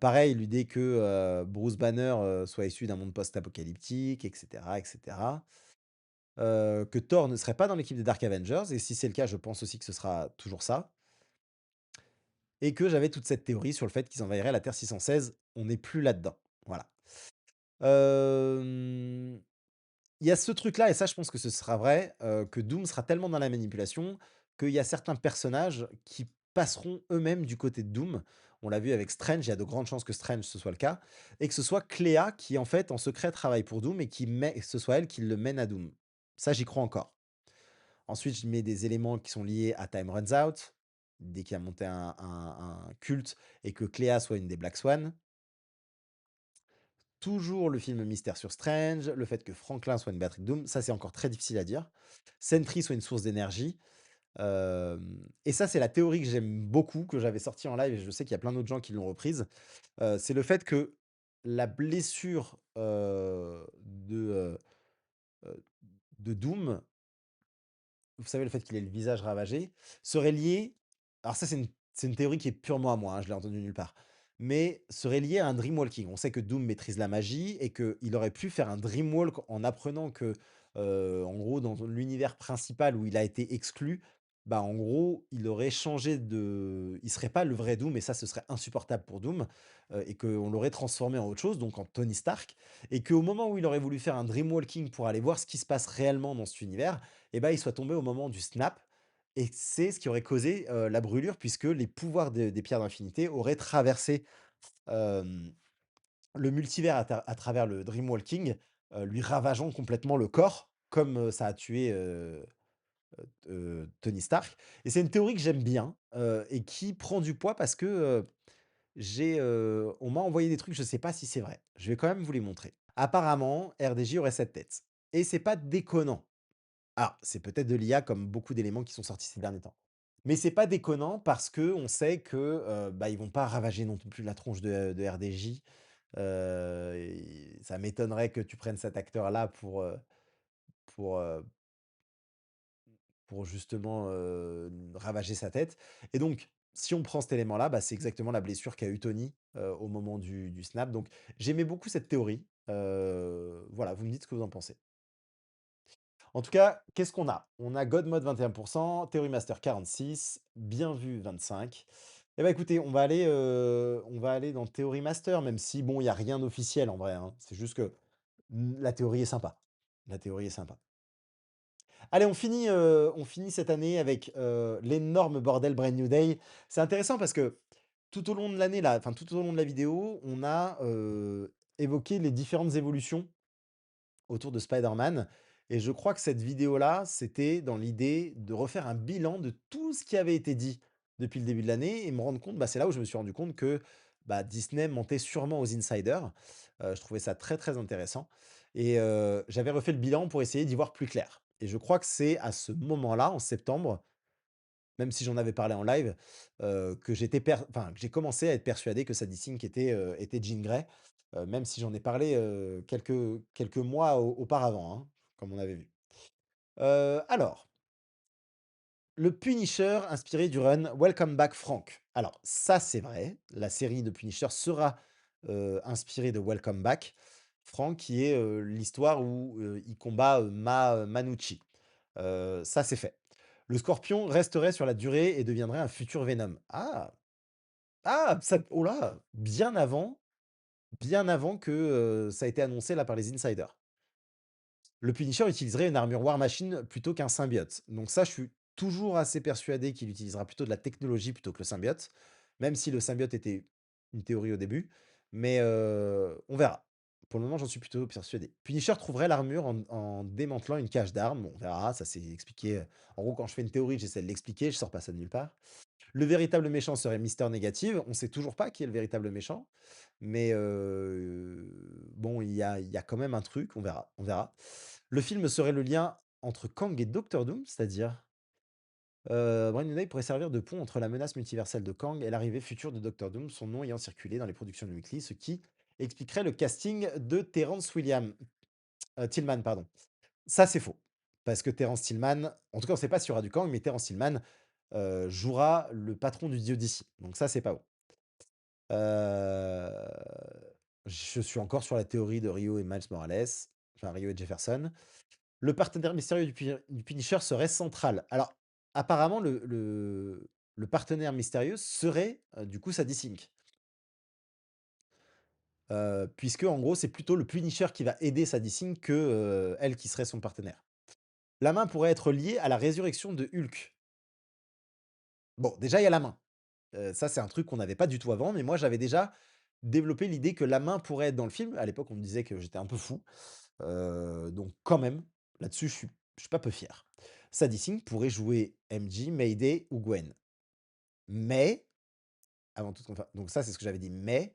Pareil, l'idée que, Bruce Banner, soit issu d'un monde post-apocalyptique et cetera. Que Thor ne serait pas dans l'équipe des Dark Avengers et si c'est le cas, je pense aussi que ce sera toujours ça et que j'avais toute cette théorie sur le fait qu'ils envahiraient la Terre 616. On n'est plus là-dedans. Voilà. Hem, il y a ce truc-là et ça, je pense que ce sera vrai, que Doom sera tellement dans la manipulation qu'il y a certains personnages qui passeront eux-mêmes du côté de Doom. On l'a vu avec Strange, il y a de grandes chances que Strange ce soit le cas et que ce soit Clea qui, en fait, en secret travaille pour Doom et que ce soit elle qui le mène à Doom. Ça, j'y crois encore. Ensuite, je mets des éléments qui sont liés à Time Runs Out, dès qu'il y a monté un culte et que Cléa soit une des Black Swan. Toujours le film Mystère sur Strange, le fait que Franklin soit une batterie de Doom, ça c'est encore très difficile à dire. Sentry soit une source d'énergie. Et ça, c'est la théorie que j'aime beaucoup, que j'avais sortie en live et je sais qu'il y a plein d'autres gens qui l'ont reprise. C'est le fait que la blessure de Doom, vous savez, le fait qu'il ait le visage ravagé, serait lié alors ça, c'est une théorie qui est purement à moi, hein, je l'ai entendue nulle part, mais serait lié à un dreamwalking. On sait que Doom maîtrise la magie et qu'il aurait pu faire un dreamwalk en apprenant que, en gros, dans l'univers principal où il a été exclu, bah, en gros, il serait pas le vrai Doom et ça, ce serait insupportable pour Doom, et qu'on l'aurait transformé en autre chose, donc en Tony Stark et qu'au moment où il aurait voulu faire un dreamwalking pour aller voir ce qui se passe réellement dans cet univers, et bah, il soit tombé au moment du snap et c'est ce qui aurait causé, la brûlure puisque les pouvoirs des pierres d'infinité auraient traversé, hem, le multivers à travers le dreamwalking, lui ravageant complètement le corps, comme, ça a tué, Tony Stark. Et c'est une théorie que j'aime bien, et qui prend du poids parce que, on m'a envoyé des trucs, je sais pas si c'est vrai. Je vais quand même vous les montrer. Apparemment, RDJ aurait cette tête et c'est pas déconnant. Alors, c'est peut-être de l'IA comme beaucoup d'éléments qui sont sortis ces derniers temps. Mais c'est pas déconnant parce que on sait que, bah, ils vont pas ravager non plus la tronche de RDJ. Et ça m'étonnerait que tu prennes cet acteur-là pour, heu, pour justement, ravager sa tête. Et donc, si on prend cet élément-là, bah, c'est exactement la blessure qu'a eu Tony, au moment du snap. Donc j'aimais beaucoup cette théorie. Voilà, vous me dites ce que vous en pensez. En tout cas, qu'est-ce qu'on a? On a God Mode 21%, Theory Master 46, Bien Vu 25. Eh bah, écoutez, on va aller dans Theory Master, même si bon, il y a rien d'officiel en vrai, hein. C'est juste que, la théorie est sympa. La théorie est sympa. Allez, on finit cette année avec, l'énorme bordel Brand New Day. C'est intéressant parce que tout au long de l'année là, enfin tout au long de la vidéo, on a, évoqué les différentes évolutions autour de Spider-Man. Et je crois que cette vidéo-là, c'était dans l'idée de refaire un bilan de tout ce qui avait été dit depuis le début de l'année et me rendre compte, bah, c'est là où je me suis rendu compte que, bah, Disney mentait sûrement aux insiders. Je trouvais ça très, très intéressant et j'avais refait le bilan pour essayer d'y voir plus clair. Et je crois que c'est à ce moment-là, en septembre, même si j'en avais parlé en live, que j'ai commencé à être persuadé que Sadie Sink était Jean Grey, même si j'en ai parlé, quelques mois auparavant, hein, comme on avait vu. Alors, le Punisher inspiré du run Welcome Back Frank. Alors ça, c'est vrai, la série de Punisher sera, inspirée de Welcome Back Frank, qui est, l'histoire où, il combat, Manucci. Ça, c'est fait. Le Scorpion resterait sur la durée et deviendrait un futur Venom. Ah! Ah! Ça oh là! Bien avant que, ça a été annoncé là par les insiders. Le Punisher utiliserait une armure War Machine plutôt qu'un symbiote. Donc ça, je suis toujours assez persuadé qu'il utilisera plutôt de la technologie plutôt que le symbiote, même si le symbiote était une théorie au début, mais on verra. Pour le moment, j'en suis plutôt persuadé. Punisher trouverait l'armure en démantelant une cage d'armes. Bon, on verra, ça c'est expliqué, en gros, quand je fais une théorie, j'essaie de l'expliquer, je sors pas ça de nulle part. Le véritable méchant serait Mister Négative. On sait toujours pas qui est le véritable méchant, mais bon, il y a quand même un truc, on verra, on verra. Le film serait le lien entre Kang et Doctor Doom, c'est-à-dire? Brandon Day pourrait servir de pont entre la menace multiverselle de Kang et l'arrivée future de Doctor Doom, son nom ayant circulé dans les productions de Weekly, ce qui expliquerait le casting de Tillman, pardon. Ça, c'est faux, parce que Terence Tillman, en tout cas, on ne sait pas s'il y aura du Kang, mais Terence Tillman, jouera le patron du dieu d'ici, donc ça, c'est pas bon. Heu, je suis encore sur la théorie de Rio et Miles Morales, enfin Rio et Jefferson. Le partenaire mystérieux du Punisher serait central. Alors, apparemment, le partenaire mystérieux serait, du coup, Sadie Sink. Puisque, en gros, c'est plutôt le Punisher qui va aider Sadie Sink que, elle qui serait son partenaire. La main pourrait être liée à la résurrection de Hulk. Bon, déjà, il y a la main. Ça, c'est un truc qu'on n'avait pas du tout avant, mais moi, j'avais déjà développé l'idée que la main pourrait être dans le film. À l'époque, on me disait que j'étais un peu fou. Donc quand même, là-dessus, je suis pas peu fier. Sadie Sink pourrait jouer MJ, Mayday ou Gwen. Mais, avant toute confa donc ça, c'est ce que j'avais dit, mais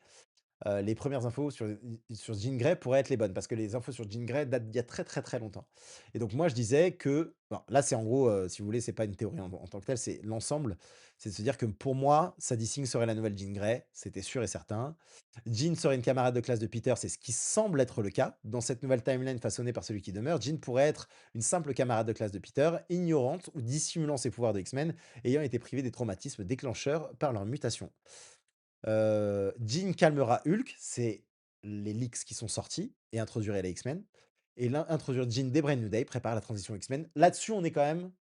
les premières infos sur Jean Grey pourraient être les bonnes parce que les infos sur Jean Grey datent d'il y a très, très, très longtemps. Et donc moi je disais que bon, là c'est en gros, si vous voulez, c'est pas une théorie en tant que telle, c'est l'ensemble. C'est de se dire que pour moi, Sadie Sink serait la nouvelle Jean Grey, c'était sûr et certain. Jean serait une camarade de classe de Peter, c'est ce qui semble être le cas. Dans cette nouvelle timeline façonnée par celui qui demeure, Jean pourrait être une simple camarade de classe de Peter, ignorante ou dissimulant ses pouvoirs de X-Men, ayant été privée des traumatismes déclencheurs par leur mutation. Jean calmera Hulk, c'est les leaks qui sont sortis et introduirait les X-Men. Et introduire Jean dès Brand New Day prépare la transition X-Men. Là-dessus, on est quand même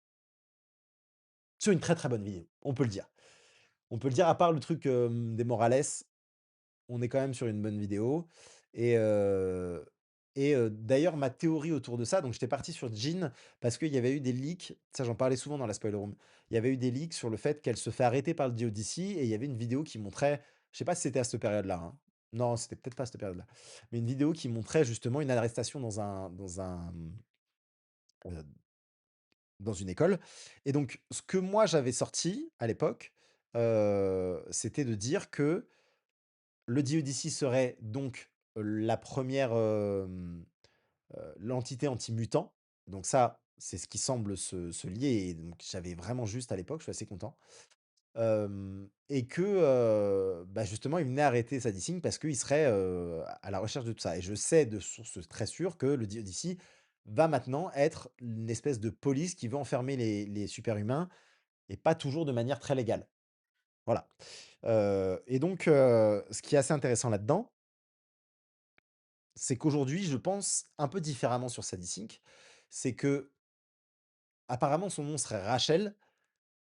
sur une très, très bonne vidéo, on peut le dire. On peut le dire, à part le truc, des Morales, on est quand même sur une bonne vidéo et d'ailleurs ma théorie autour de ça, donc j'étais parti sur Jean parce qu'il y avait eu des leaks, ça j'en parlais souvent dans la spoiler room. Il y avait eu des leaks sur le fait qu'elle se fait arrêter par le DODC et il y avait une vidéo qui montrait, je sais pas si c'était à cette période-là, hein, Non, c'était peut-être pas à cette période-là. Mais une vidéo qui montrait justement une arrestation heu, dans une école et donc ce que moi j'avais sorti à l'époque, c'était de dire que le DODC serait donc la première l'entité anti-mutant. Donc ça, c'est ce qui semble se lier et donc j'avais vraiment juste à l'époque, je suis assez content. Et que, bah, justement, il venait arrêter Sadie parce qu'il serait, à la recherche de tout ça et je sais de sources très sûres que le DODC va maintenant être une espèce de police qui veut enfermer les super-humains et pas toujours de manière très légale. Voilà, et donc, ce qui est assez intéressant là-dedans, c'est qu'aujourd'hui, je pense un peu différemment sur Sadie. C'est que apparemment son nom serait Rachel.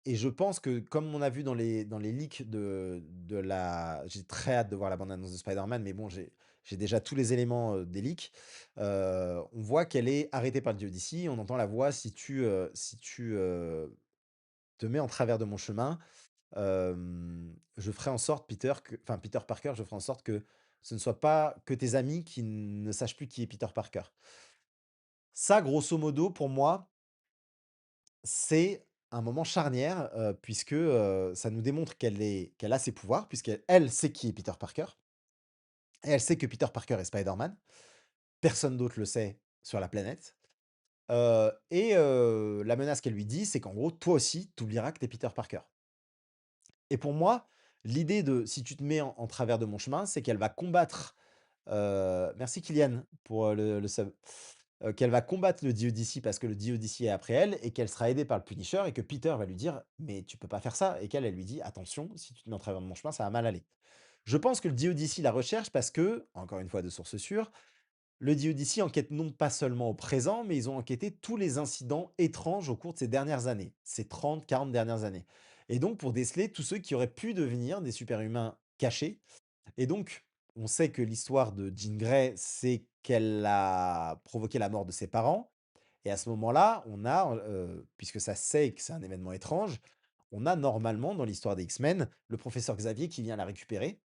Et je pense que comme on a vu dans les leaks de la j'ai très hâte de voir la bande annonce de Spider-Man, mais bon, j'ai déjà tous les éléments, des leaks. On voit qu'elle est arrêtée par le DODC, on entend la voix: «Si tu te mets en travers de mon chemin, je ferai en sorte Peter Parker, je ferai en sorte que ce ne soit pas que tes amis qui ne sachent plus qui est Peter Parker». Ça, grosso modo, pour moi, c'est un moment charnière, puisque, ça nous démontre qu'elle a ses pouvoirs, puisqu'elle elle sait qui est Peter Parker et elle sait que Peter Parker est Spider-Man. Personne d'autre le sait sur la planète, la menace qu'elle lui dit, c'est qu'en gros, toi aussi, tu oublieras que tu es Peter Parker et pour moi, l'idée de si tu te mets en travers de mon chemin, c'est qu'elle va combattre, merci Kylian pour, le sub. Qu'elle va combattre le DODC parce que le DODC est après elle et qu'elle sera aidée par le Punisher et que Peter va lui dire: «Mais tu peux pas faire ça» et qu'elle, elle lui dit: «Attention, si tu te mets en travers de mon chemin, ça va mal aller». Je pense que le DODC la recherche parce que, encore une fois de source sûre, le DODC enquête non pas seulement au présent, mais ils ont enquêté tous les incidents étranges au cours de ces dernières années, ces 30, 40 dernières années et donc pour déceler tous ceux qui auraient pu devenir des super-humains cachés et donc, on sait que l'histoire de Jean Grey, c'est qu'elle a provoqué la mort de ses parents et à ce moment-là, on a, puisque ça sait que c'est un événement étrange, on a normalement dans l'histoire des X-Men, le professeur Xavier qui vient la récupérer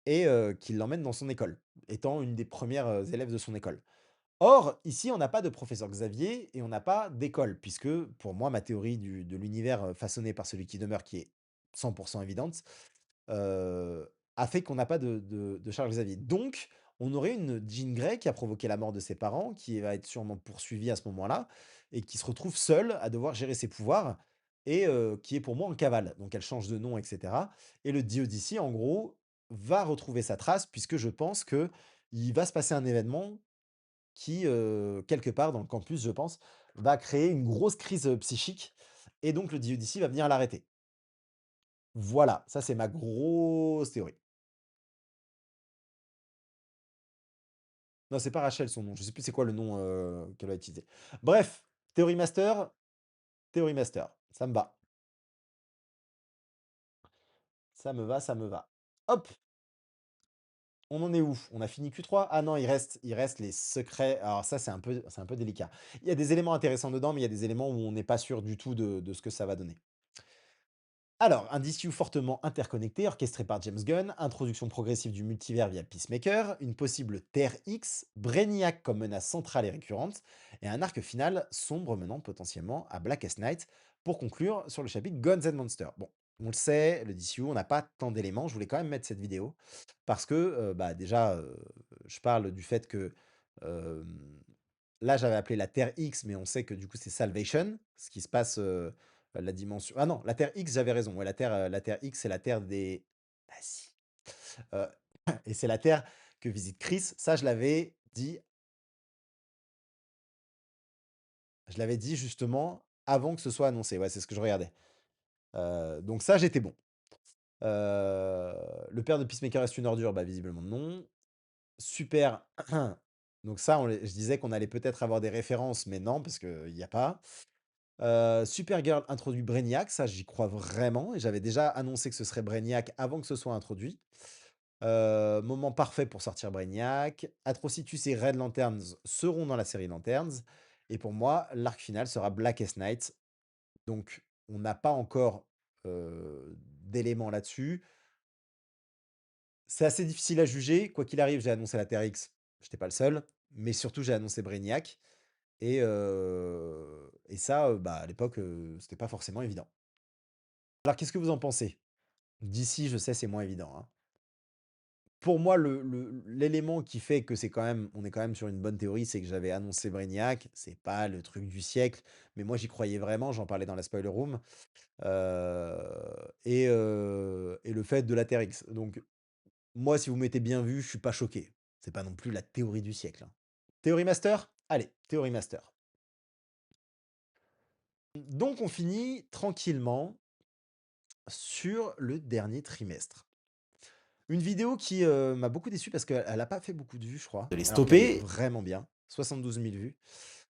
et qui l'emmène dans son école, étant une des premières res élèves de son école. Or, ici, on n'a pas de professeur Xavier et on n'a pas d'école puisque, pour moi, ma théorie de l'univers, façonné par celui qui demeure, qui est 100 évidente, a fait qu'on n'a pas de Charles Xavier. Donc, on aurait une Jean Grey qui a provoqué la mort de ses parents, qui va être sûrement poursuivie à ce moment-là et qui se retrouve seule à devoir gérer ses pouvoirs et qui est pour moi en cavale. Donc elle change de nom et cetera et le DODC, en gros, va retrouver sa trace puisque je pense que il va se passer un événement qui, quelque part dans le campus, je pense, va créer une grosse crise, psychique et donc le DODC va venir l'arrêter. Voilà, ça c'est ma grosse théorie. Non, c'est pas Rachel son nom, je sais plus c'est quoi le nom, qu'elle va utiliser. Bref, théorie master, ça me va. Ça me va, ça me va. Hop, on en est où? On a fini Q3? Ah non, il reste les secrets. Alors ça, c'est un peu délicat. Il y a des éléments intéressants dedans, mais il y a des éléments où on n'est pas sûr du tout de ce que ça va donner. Alors, un DCU fortement interconnecté, orchestré par James Gunn, introduction progressive du multivers via Peacemaker, une possible Terre X, Brainiac comme menace centrale et récurrente, et un arc final sombre menant potentiellement à Blackest Night, pour conclure sur le chapitre Guns and Monsters. Bon, on le sait, le DCU, on n'a pas tant d'éléments, je voulais quand même mettre cette vidéo, parce que, bah, déjà, je parle du fait que, hem, là, j'avais appelé la Terre X, mais on sait que du coup, c'est Salvation, ce qui se passe, la dimension ah non, la Terre X, j'avais raison. Ouais, la Terre X, c'est la Terre des nazis. Heu et c'est la Terre que visite Chris. Ça, je l'avais dit justement avant que ce soit annoncé. Ouais, c'est ce que je regardais. Donc ça, j'étais bon. Le père de Peacemaker reste une ordure? Bah, visiblement non. Super. Donc ça, je disais qu'on allait peut-être avoir des références, mais non, parce qu'il y a pas. Supergirl introduit Brainiac, ça j'y crois vraiment et j'avais déjà annoncé que ce serait Brainiac avant que ce soit introduit. Moment parfait pour sortir Brainiac. Atrocitus et Red Lanterns seront dans la série Lanterns et pour moi, l'arc final sera Blackest Night. Donc on n'a pas encore, d'éléments là-dessus. C'est assez difficile à juger. Quoi qu'il arrive, j'ai annoncé la Terre X, j'étais pas le seul, mais surtout j'ai annoncé Brainiac et ça, bah, à l'époque, c'était pas forcément évident. Alors qu'est-ce que vous en pensez? D'ici, je sais, c'est moins évident, hein. Pour moi, l'élément qui fait que c'est quand même on est quand même sur une bonne théorie, c'est que j'avais annoncé Brainiac. C'est pas le truc du siècle, mais moi j'y croyais vraiment, j'en parlais dans la spoiler room, heu et le fait de la Terre X. Donc moi, si vous mettez bien vu, je suis pas choqué. C'est pas non plus la théorie du siècle, hein. Théorie master? Allez, théorie master. Donc on finit tranquillement sur le dernier trimestre. Une vidéo qui, m'a beaucoup déçu parce qu'elle a pas fait beaucoup de vues, je crois, De les alors qu'elle est stopper. vraiment bien. 72 000 vues.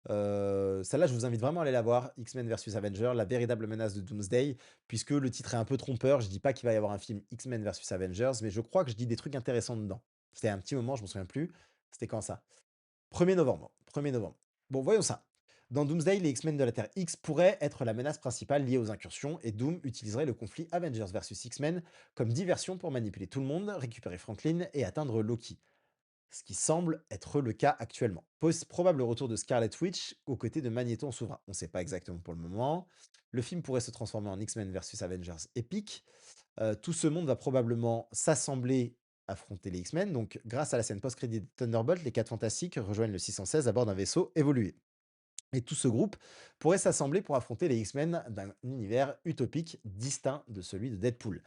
Celle-là, je vous invite vraiment à aller la voir, X-Men versus Avengers, la véritable menace de Doomsday, puisque le titre est un peu trompeur. Je dis pas qu'il va y avoir un film X-Men versus Avengers, mais je crois que je dis des trucs intéressants dedans. C'était un petit moment, je me souviens plus. C'était quand ça? 1er novembre, 1er novembre. Bon, voyons ça. Dans Doomsday, les X-Men de la Terre X pourraient être la menace principale liée aux incursions et Doom utiliserait le conflit Avengers versus X-Men comme diversion pour manipuler tout le monde, récupérer Franklin et atteindre Loki. Ce qui semble être le cas actuellement. Probable retour de Scarlet Witch aux côtés de Magneto en souverain. On ne sait pas exactement pour le moment. Le film pourrait se transformer en X-Men versus Avengers épique. Tout ce monde va probablement s'assembler, affronter les X-Men. Donc, grâce à la scène post-crédit de Thunderbolt, les 4 Fantastiques rejoignent le 616 à bord d'un vaisseau évolué. Et tout ce groupe pourrait s'assembler pour affronter les X-Men d'un univers utopique distinct de celui de Deadpool.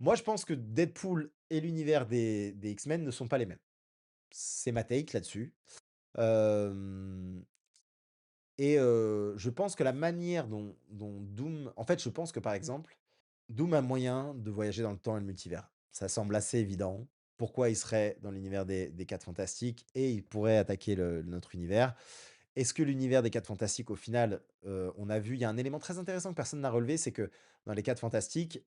Moi, je pense que Deadpool et l'univers des X-Men ne sont pas les mêmes. C'est ma take là-dessus. Hem je pense que la manière dont Doom en fait, je pense que, par exemple, Doom a moyen de voyager dans le temps et le multivers. Ça semble assez évident. Pourquoi il serait dans l'univers des 4 Fantastiques et il pourrait attaquer notre univers? Est-ce que l'univers des 4 Fantastiques, au final, on a vu il y a un élément très intéressant que personne n'a relevé, c'est que dans les 4 Fantastiques,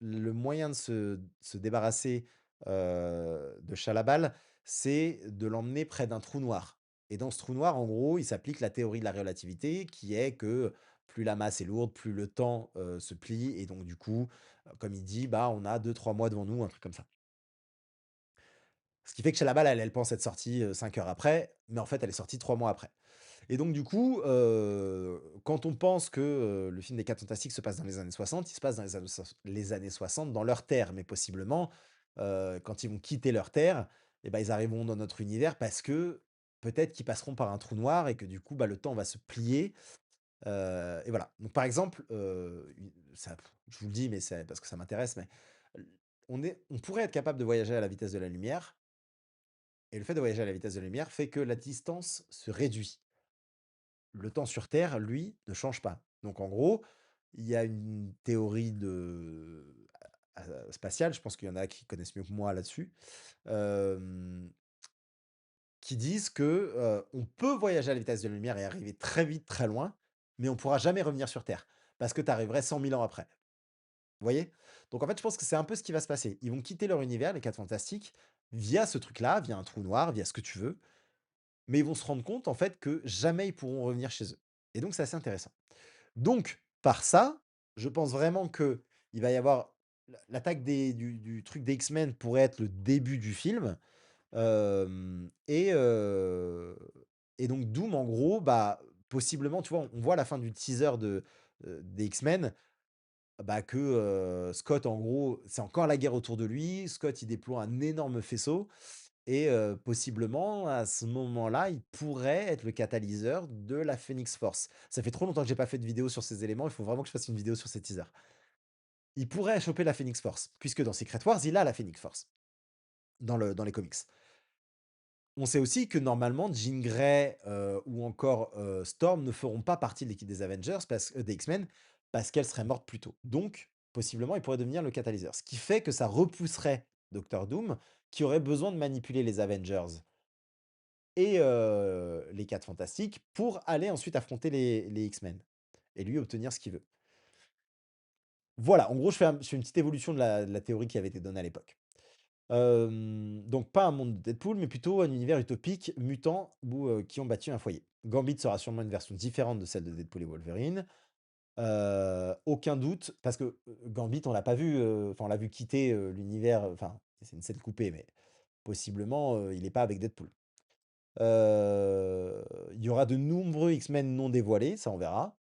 le moyen de se débarrasser, de Shalla-Bal, c'est de l'emmener près d'un trou noir et dans ce trou noir, en gros, il s'applique la théorie de la relativité qui est que plus la masse est lourde, plus le temps, se plie et donc du coup, comme il dit: «Bah, on a 2-3 mois devant nous», un truc comme ça. Ce qui fait que Shalla-Bal, elle pense être sortie, 5 heures après, mais en fait, elle est sortie 3 mois après. Et donc du coup, quand on pense que, le film des 4 Fantastiques se passe dans les années 60, il se passe dans les années 60 dans leur terre, mais possiblement, quand ils vont quitter leur terre et ben ils arriveront dans notre univers parce que peut-être qu'ils passeront par un trou noir et que du coup, bah, le temps va se plier, et voilà. Donc par exemple, une ça je vous le dis, mais c'est parce que ça m'intéresse, mais l on pourrait être capable de voyager à la vitesse de la lumière et le fait de voyager à la vitesse de la lumière fait que la distance se réduit. Le temps sur Terre, lui, ne change pas. Donc en gros, il y a une théorie spatiale, je pense qu'il y en a qui connaissent mieux que moi là-dessus, hem, qui disent que, on peut voyager à la vitesse de la lumière et arriver très vite, très loin, mais on pourra jamais revenir sur Terre, parce que tu arriverais 100 000 ans après. Vous voyez? Donc en fait, je pense que c'est un peu ce qui va se passer. Ils vont quitter leur univers, les 4 Fantastiques, via ce truc-là, via un trou noir, via ce que tu veux, mais ils vont se rendre compte, en fait, que jamais ils pourront revenir chez eux et donc c'est assez intéressant. Donc, par ça, je pense vraiment que il va y avoir l'attaque du truc des X-Men pourrait être le début du film, hem et donc Doom, en gros, bah, possiblement, tu vois, on voit à la fin du teaser des X-Men, bah, que, Scott, en gros, c'est encore la guerre autour de lui. Scott, il déploie un énorme faisceau et possiblement, à ce moment-là, il pourrait être le catalyseur de la Phoenix Force. Ça fait trop longtemps que j'ai pas fait de vidéo sur ces éléments, il faut vraiment que je fasse une vidéo sur ces teasers. Il pourrait choper la Phoenix Force, puisque dans Secret Wars, il a la Phoenix Force, dans les comics. On sait aussi que normalement Jean Grey, ou encore, Storm ne feront pas partie de l'équipe des Avengers des X-Men, parce qu'elle serait morte plus tôt. Donc, possiblement, il pourrait devenir le catalyseur. Ce qui fait que ça repousserait Docteur Doom, qui aurait besoin de manipuler les Avengers et les 4 Fantastiques pour aller ensuite affronter les X-Men et lui obtenir ce qu'il veut. Voilà, en gros, je fais une petite évolution de la théorie qui avait été donnée à l'époque. Donc pas un monde de Deadpool, mais plutôt un univers utopique, mutant ou qui ont battu un foyer. Gambit sera sûrement une version différente de celle de Deadpool et Wolverine. Aucun doute parce que, Gambit, on l'a pas vu, enfin, on l'a vu quitter, l'univers, enfin, c'est une scène coupée, mais possiblement, il est pas avec Deadpool. Il y aura de nombreux X-Men non dévoilés, ça on verra.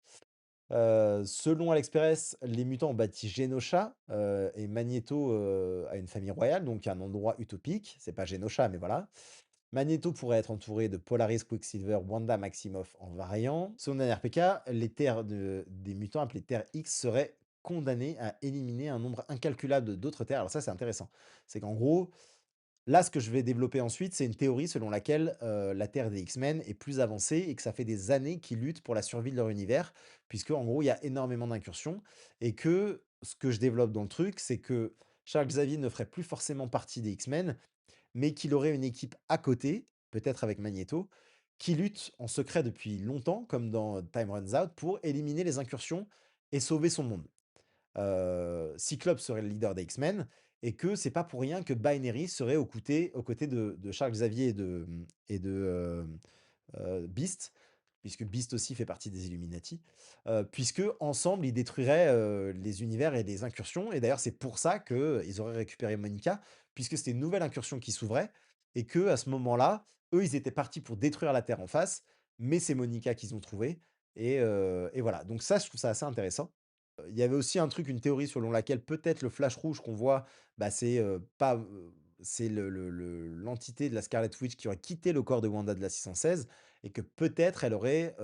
Selon AliExpress, les mutants ont bâti Genosha, et Magneto, a une famille royale, donc un endroit utopique. C'est pas Genosha, mais voilà. Magneto pourrait être entouré de Polaris, Quicksilver, Wanda Maximoff en variant. Selon un RPK, les terres des mutants appelées Terre X seraient condamnées à éliminer un nombre incalculable d'autres terres. Alors ça, c'est intéressant. C'est qu'en gros, là, ce que je vais développer ensuite, c'est une théorie selon laquelle, la Terre des X-Men est plus avancée et que ça fait des années qu'ils luttent pour la survie de leur univers, puisque en gros, il y a énormément d'incursions et que ce que je développe dans le truc, c'est que Charles Xavier ne ferait plus forcément partie des X-Men, mais qu'il aurait une équipe à côté, peut-être avec Magneto, qui lutte en secret depuis longtemps, comme dans Time Runs Out, pour éliminer les incursions et sauver son monde. Cyclope serait le leader des X-Men et que c'est pas pour rien que Binary serait aux côtés de Charles Xavier et de Beast, puisque Beast aussi fait partie des Illuminati, puisque ensemble ils détruiraient, les univers et les incursions et d'ailleurs c'est pour ça qu'ils auraient récupéré Monica, puisque c'était une nouvelle incursion qui s'ouvrait et que à ce moment-là, eux, ils étaient partis pour détruire la Terre en face, mais c'est Monica qu'ils ont trouvée et voilà. Donc ça, je trouve ça assez intéressant. Il y avait aussi un truc, une théorie selon laquelle peut-être le flash rouge qu'on voit, bah, c'est, pas, c'est l'entité de la Scarlet Witch qui aurait quitté le corps de Wanda de la 616 et que peut-être elle aurait,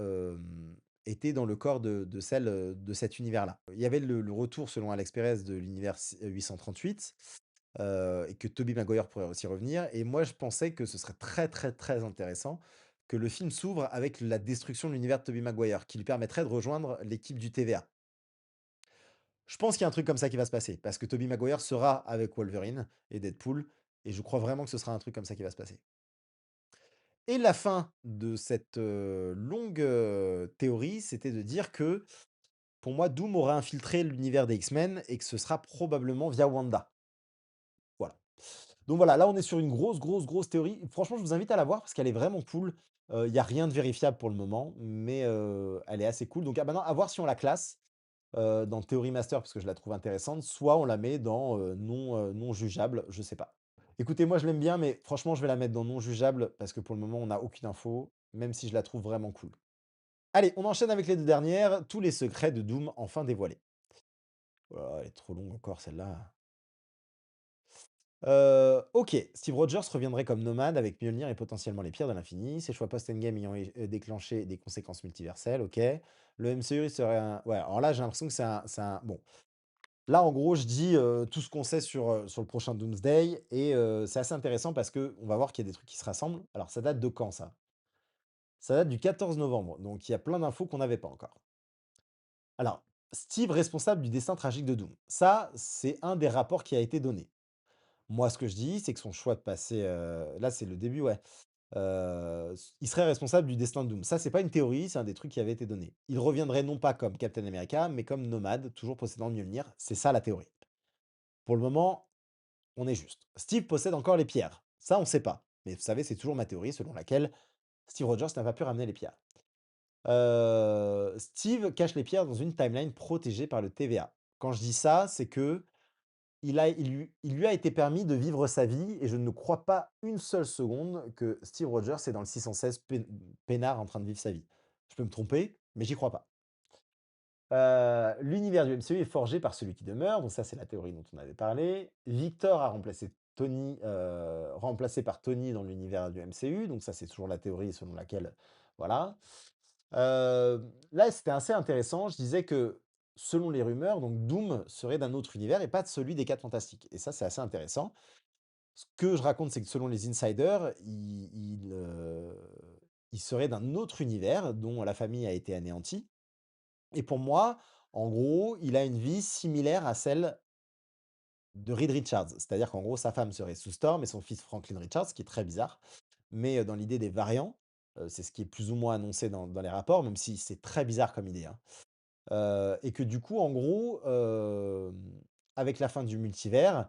été dans le corps de celle, de cet univers-là. Il y avait le retour selon Alex Perez de l'univers 838, et que Tobey Maguire pourrait aussi revenir et moi je pensais que ce serait très, très, très intéressant que le film s'ouvre avec la destruction de l'univers de Tobey Maguire, qui lui permettrait de rejoindre l'équipe du TVA. Je pense qu'il y a un truc comme ça qui va se passer, parce que Tobey Maguire sera avec Wolverine et Deadpool, et je crois vraiment que ce sera un truc comme ça qui va se passer. Et la fin de cette, longue, théorie, c'était de dire que, pour moi, Doom aura infiltré l'univers des X-Men et que ce sera probablement via Wanda. Voilà. Donc voilà, là, on est sur une grosse, grosse, grosse théorie. Franchement, je vous invite à la voir parce qu'elle est vraiment cool. Il y a rien de vérifiable pour le moment, mais elle est assez cool. Donc, maintenant, à voir si on la classe. Dans Theory Master parce que je la trouve intéressante, soit on la met dans, non jugeable, je sais pas. Écoutez, moi je l'aime bien, mais franchement, je vais la mettre dans non jugeable parce que pour le moment, on n'a aucune info, même si je la trouve vraiment cool. Allez, on enchaîne avec les 2 dernières, tous les secrets de Doom enfin dévoilés. Oh là là, elle est trop longue encore celle-là. OK, Steve Rogers reviendrait comme nomade avec Mjolnir et potentiellement les pierres de l'infini, ses choix post-Endgame ayant déclenché des conséquences multiverselles, OK. Le MCU serait un ouais, alors là, j'ai l'impression que c'est un bon. Là, en gros, je dis, tout ce qu'on sait sur le prochain Doomsday et c'est assez intéressant parce que on va voir qu'il y a des trucs qui se rassemblent. Alors ça date de quand ça? Ça date du 14 novembre, donc il y a plein d'infos qu'on n'avait pas encore. Alors, Steve responsable du destin tragique de Doom. Ça, c'est un des rapports qui a été donné. Moi, ce que je dis, c'est que son choix de passer, là, c'est le début, ouais, il serait responsable du destin de Doom. Ça, c'est pas une théorie, c'est un des trucs qui avait été donné. Il reviendrait non pas comme Captain America, mais comme nomade, toujours possédant Mjolnir. C'est ça la théorie. Pour le moment, on est juste. Steve possède encore les pierres. Ça, on ne sait pas. Mais vous savez, c'est toujours ma théorie selon laquelle Steve Rogers n'a pas pu ramener les pierres. Steve cache les pierres dans une timeline protégée par le TVA. Quand je dis ça, c'est que il lui a été permis de vivre sa vie et je ne crois pas une seule seconde que Steve Rogers est dans le 616 peinard en train de vivre sa vie. Je peux me tromper, mais j'y crois pas. L'univers du MCU est forgé par celui qui demeure, donc ça, c'est la théorie dont on avait parlé. Victor a remplacé Tony, remplacé par Tony dans l'univers du MCU, donc ça, c'est toujours la théorie selon laquelle voilà. Là, c'était assez intéressant. Je disais que, selon les rumeurs, donc Doom serait d'un autre univers et pas de celui des 4 Fantastiques et ça, c'est assez intéressant. Ce que je raconte, c'est que selon les insiders, il serait d'un autre univers dont la famille a été anéantie et pour moi, en gros, il a une vie similaire à celle de Reed Richards. C'est-à-dire qu'en gros, sa femme serait Sue Storm et son fils Franklin Richards, ce qui est très bizarre. Mais, dans l'idée des variants, c'est ce qui est plus ou moins annoncé dans les rapports, même si c'est très bizarre comme idée, hein. Et que du coup, en gros, avec la fin du multivers,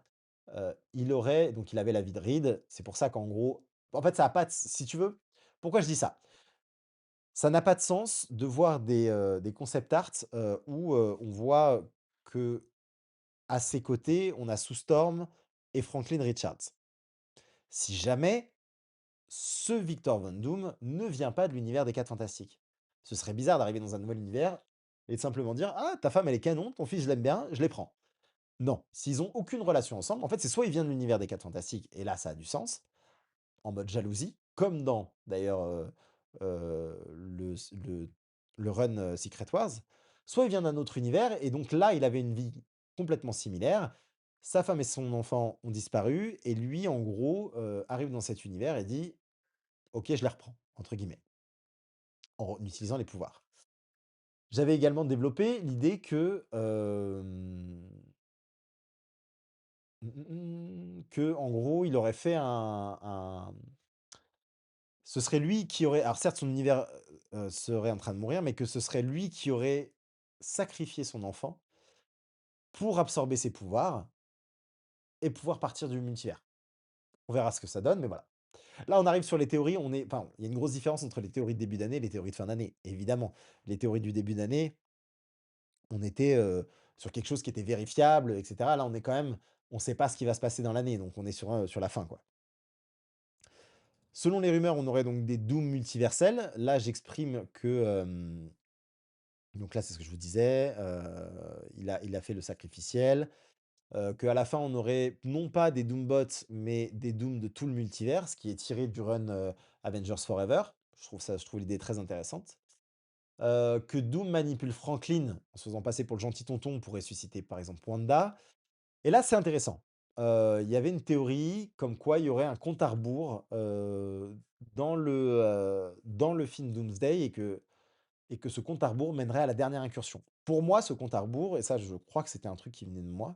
il avait la vie de Reed. C'est pour ça qu'en gros en fait, ça a pas de si tu veux pourquoi je dis ça? Ça n'a pas de sens de voir des concept art, où, on voit, que à ses côtés, on a Sue Storm, et Franklin Richards. Si jamais ce Victor Von Doom ne vient pas de l'univers des 4 Fantastiques. Ce serait bizarre d'arriver dans un nouvel univers et de simplement dire: «Ah, ta femme, elle est canon, ton fils, je l'aime bien, je les prends». Non, s'ils ont aucune relation ensemble, en fait, c'est soit il vient de l'univers des 4 Fantastiques et là, ça a du sens, en mode jalousie, comme dans d'ailleurs, le run, Secret Wars, soit il vient d'un autre univers et donc là, il avait une vie complètement similaire. Sa femme et son enfant ont disparu et lui, en gros, arrive dans cet univers et dit: «OK, je les reprends», entre guillemets, en utilisant les pouvoirs. J'avais également développé l'idée que, que en gros, il aurait fait ce serait lui qui aurait alors certes, son univers, serait en train de mourir, mais que ce serait lui qui aurait sacrifié son enfant pour absorber ses pouvoirs et pouvoir partir du multivers. On verra ce que ça donne, mais voilà. Là, on arrive sur les théories, il y a une grosse différence entre les théories de début d'année et les théories de fin d'année, évidemment. Les théories du début d'année, on était, sur quelque chose qui était vérifiable et cetera. Là, on est quand même on sait pas ce qui va se passer dans l'année, donc on est sur la fin, quoi. Selon les rumeurs, on aurait donc des dooms multiversels. Là, j'exprime que, donc là, c'est ce que je vous disais, il a fait le sacrificiel, qu'à la fin, on aurait non pas des Doombots, mais des Dooms de tout le multivers, ce qui est tiré du run, Avengers Forever. Je trouve l'idée très intéressante. Que Doom manipule Franklin en se faisant passer pour le gentil tonton pour ressusciter, par exemple, Wanda. Et là, c'est intéressant. Il y avait une théorie comme quoi il y aurait un compte à rebours, dans le film Doomsday et que ce compte à rebours mènerait à la dernière incursion. Pour moi, ce compte à rebours et ça, je crois que c'était un truc qui venait de moi,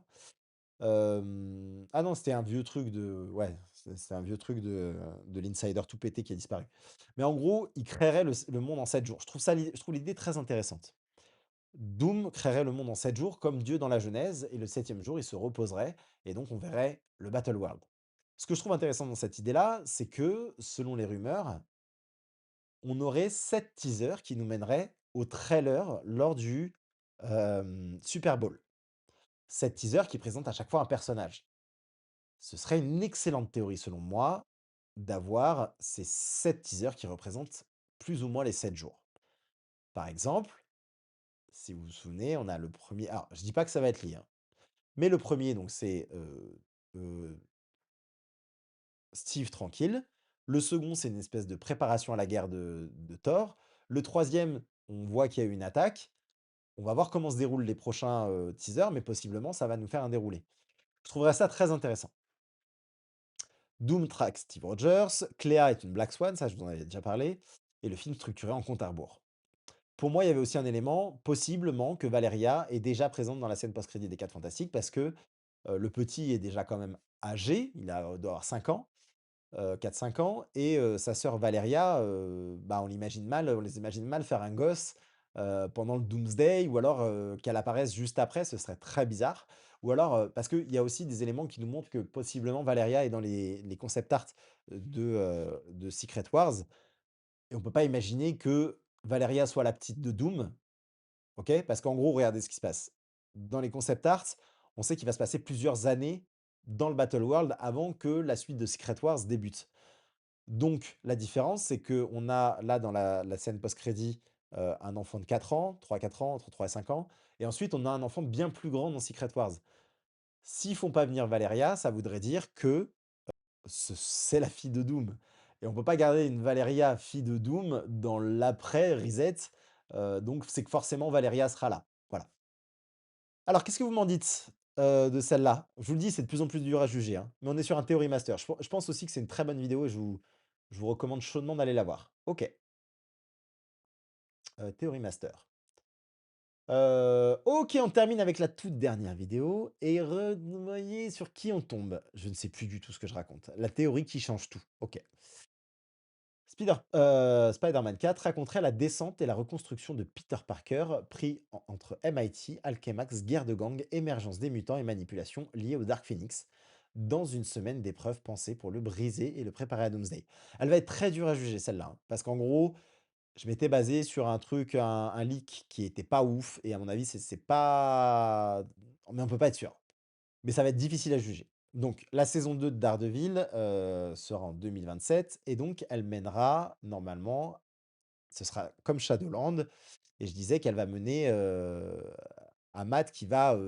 ah non, c'était un vieux truc de ouais, c'est un vieux truc de l'insider tout pété qui a disparu. Mais en gros, il créerait le monde en 7 jours. Je trouve l'idée très intéressante. Doom créerait le monde en 7 jours comme Dieu dans la Genèse et le septième jour, il se reposerait et donc on verrait le Battle World. Ce que je trouve intéressant dans cette idée-là, c'est que, selon les rumeurs, on aurait 7 teasers qui nous mèneraient au trailer lors du, Super Bowl. 7 teasers qui présentent à chaque fois un personnage. Ce serait une excellente théorie selon moi, d'avoir ces 7 teasers qui représentent plus ou moins les 7 jours. Par exemple, si vous vous souvenez, on a le premier. Alors je dis pas que ça va être lié, hein, mais le premier donc c'est, heu, Steve tranquille. Le second, c'est une espèce de préparation à la guerre de Thor. Le troisième, on voit qu'il y a eu une attaque. On va voir comment se déroulent les prochains, teasers, mais possiblement ça va nous faire un déroulé. Je trouverais ça très intéressant. Doom traque Steve Rogers, Clea est une Black Swan, ça je vous en avais déjà parlé, et le film structuré en compte à rebours. Pour moi, il y avait aussi un élément, possiblement, que Valeria est déjà présente dans la scène post-crédit des 4 Fantastiques parce que, le petit est déjà quand même âgé, doit avoir 5 ans, 4-5 ans et sa sœur Valeria, bah, on les imagine mal faire un gosse, pendant le Doomsday ou alors, qu'elle apparaisse juste après, ce serait très bizarre. Ou alors, parce qu'il y a aussi des éléments qui nous montrent que possiblement Valeria est dans les concept art de Secret Wars et on peut pas imaginer que Valeria soit la petite de Doom, OK? Parce qu'en gros, regardez ce qui se passe. Dans les concept arts, on sait qu'il va se passer plusieurs années dans le Battle World avant que la suite de Secret Wars débute. Donc la différence, c'est qu'on a là dans la scène post-crédit, un enfant de 4 ans, 3-4 ans, entre 3 et 5 ans et ensuite on a un enfant bien plus grand dans Secret Wars. S'ils font pas venir Valeria, ça voudrait dire que c'est la fille de Doom et on peut pas garder une Valeria fille de Doom dans l'après Reset, donc c'est que forcément Valeria sera là. Voilà. Alors qu'est-ce que vous m'en dites, de celle-là? Je vous le dis, c'est de plus en plus dur à juger, hein, mais on est sur un Theory Master. Je pense aussi que c'est une très bonne vidéo et je vous recommande chaudement d'aller la voir. OK, Theory Master. OK, on termine avec la toute dernière vidéo et voyez sur qui on tombe? Je ne sais plus du tout ce que je raconte. La théorie qui change tout. OK. Spider-Man 4 raconterait la descente et la reconstruction de Peter Parker, pris entre MIT, Alchemax, guerre de gang, émergence des mutants et manipulation liée au Dark Phoenix, dans une semaine d'épreuves pensées pour le briser et le préparer à Doomsday. Elle va être très dure à juger celle-là, hein, parce qu'en gros, je m'étais basé sur un truc, un leak qui était pas ouf, et à mon avis, c'est pas. Mais on peut pas être sûr. Mais ça va être difficile à juger. Donc la saison 2 de Daredevil, sera en 2027 et donc elle mènera normalement, ce sera comme Shadowland et je disais qu'elle va mener, un Matt qui va,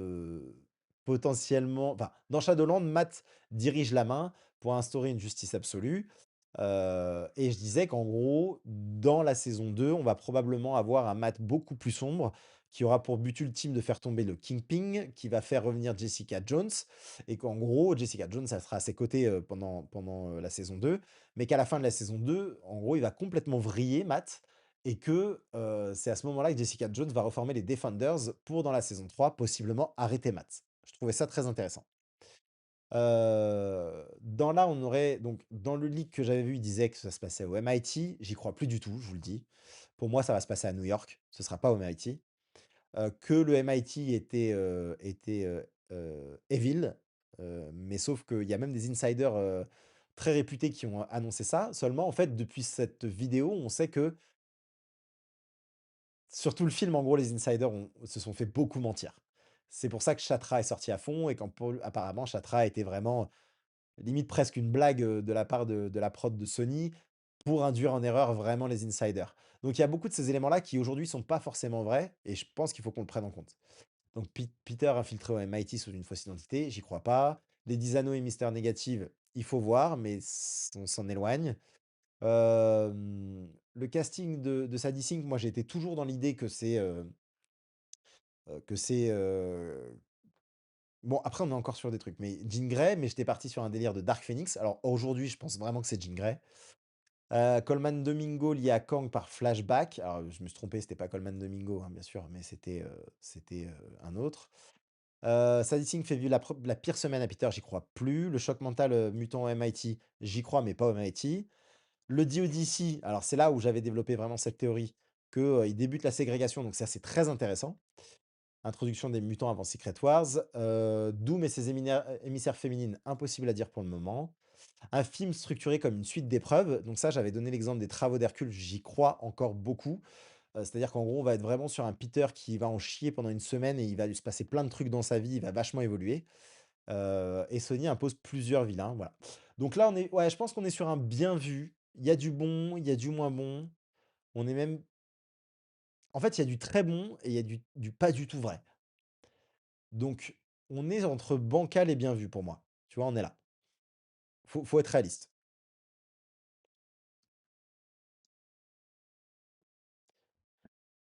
potentiellement enfin, dans Shadowland, Matt dirige la main pour instaurer une justice absolue, et je disais qu'en gros, dans la saison 2, on va probablement avoir un Matt beaucoup plus sombre, qui aura pour but ultime de faire tomber le Kingpin, qui va faire revenir Jessica Jones et qu'en gros, Jessica Jones, elle sera à ses côtés, pendant la saison 2, mais qu'à la fin de la saison 2, en gros, il va complètement vriller Matt et que, c'est à ce moment-là que Jessica Jones va reformer les Defenders pour, dans la saison 3, possiblement arrêter Matt. Je trouvais ça très intéressant. Dans là, on aurait donc dans le leak que j'avais vu, il disait que ça se passait au MIT. J'y crois plus du tout, je vous le dis. Pour moi, ça va se passer à New York, ce sera pas au MIT. Que le MIT était evil, mais sauf qu'il y a même des insiders, très réputés qui ont annoncé ça. Seulement, en fait, depuis cette vidéo, on sait que sur tout le film, en gros, les insiders se sont fait beaucoup mentir. C'est pour ça que Chatra est sorti à fond et apparemment Chatra était vraiment limite presque une blague, de la part de la prod de Sony pour induire en erreur vraiment les insiders. Donc il y a beaucoup de ces éléments-là qui aujourd'hui sont pas forcément vrais et je pense qu'il faut qu'on le prenne en compte. Donc Peter infiltré au MIT sous une fausse identité, j'y crois pas. Les 10 anneaux et Mystère Négative, il faut voir, mais on s'en éloigne. Le casting de Sadie Sink, moi j'étais toujours dans l'idée que c'est bon après on est encore sur des trucs, mais Jean Grey, mais j'étais parti sur un délire de Dark Phoenix. Alors aujourd'hui, je pense vraiment que c'est Jean Grey. Colman Domingo lié à Kang par flashback. Alors je me suis trompé, c'était pas Colman Domingo, hein, bien sûr, mais c'était un autre. Sadie Sink fait vivre la pire semaine à Peter, j'y crois plus. Le choc mental, mutant au MIT, j'y crois, mais pas au MIT. Le DODC, alors c'est là où j'avais développé vraiment cette théorie que, il débute la ségrégation, donc ça, c'est très intéressant. Introduction des mutants avant Secret Wars. Doom et ses émissaires féminines, impossible à dire pour le moment. Un film structuré comme une suite d'épreuves, donc ça, j'avais donné l'exemple des Travaux d'Hercule, j'y crois encore beaucoup. C'est-à-dire qu'en gros, on va être vraiment sur un Peter qui va en chier pendant une semaine et il va lui se passer plein de trucs dans sa vie, il va vachement évoluer. Et Sony impose plusieurs vilains, voilà. Donc là, je pense qu'on est sur un bien vu. Il y a du bon, il y a du moins bon. On est même en fait, il y a du très bon et il y a du pas du tout vrai. Donc on est entre bancal et bien vu pour moi. Tu vois, on est là. Faut être réaliste.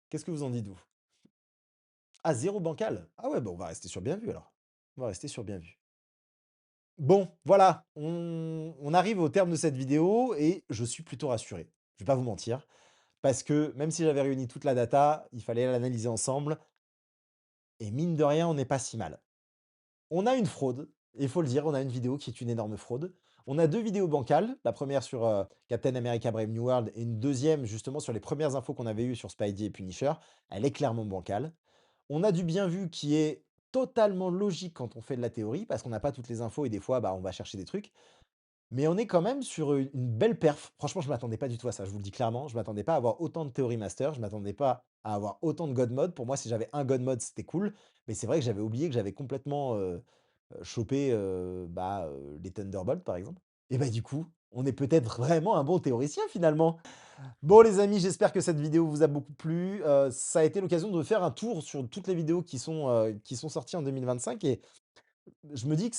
Qu'est-ce que vous en dites, vous? Ah, 0 bancal? Ah ouais, bah, on va rester sur bien vu alors. On va rester sur bien vu. Bon, voilà, on arrive au terme de cette vidéo et je suis plutôt rassuré. Je vais pas vous mentir, parce que même si j'avais réuni toute la data, il fallait l'analyser ensemble et mine de rien, on n'est pas si mal. On a une fraude, il faut le dire, on a une vidéo qui est une énorme fraude. On a 2 vidéos bancales, la première sur, Captain America Brave New World et une deuxième justement sur les premières infos qu'on avait eues sur Spidey et Punisher. Elle est clairement bancale. On a du bien vu qui est totalement logique quand on fait de la théorie, parce qu'on n'a pas toutes les infos et des fois, bah, on va chercher des trucs. Mais on est quand même sur, une belle perf. Franchement, je m'attendais pas du tout à ça, je vous le dis clairement. Je m'attendais pas à avoir autant de Theory Master, je m'attendais pas à avoir autant de God Mode. Pour moi, si j'avais un God Mode, c'était cool, mais c'est vrai que j'avais oublié que j'avais complètement, chopé, les Thunderbolts, par exemple. Et bah, du coup, on est peut-être vraiment un bon théoricien, finalement. Bon les amis, j'espère que cette vidéo vous a beaucoup plu. Ça a été l'occasion de faire un tour sur toutes les vidéos qui sont sorties en 2025 et je me dis que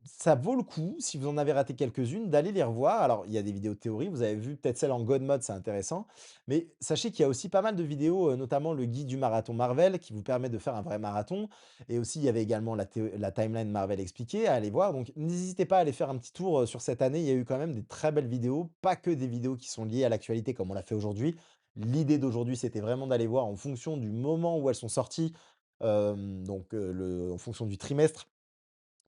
ça vaut le coup, si vous en avez raté quelques-unes, d'aller les revoir. Alors, il y a des vidéos de théorie, vous avez vu peut-être celle en God Mode, c'est intéressant. Mais sachez qu'il y a aussi pas mal de vidéos, notamment le guide du marathon Marvel, qui vous permet de faire un vrai marathon. Et aussi, il y avait également la timeline Marvel expliquée à aller voir. Donc, n'hésitez pas à aller faire un petit tour sur cette année. Il y a eu quand même des très belles vidéos, pas que des vidéos qui sont liées à l'actualité comme on l'a fait aujourd'hui. L'idée d'aujourd'hui, c'était vraiment d'aller voir en fonction du moment où elles sont sorties, en fonction du trimestre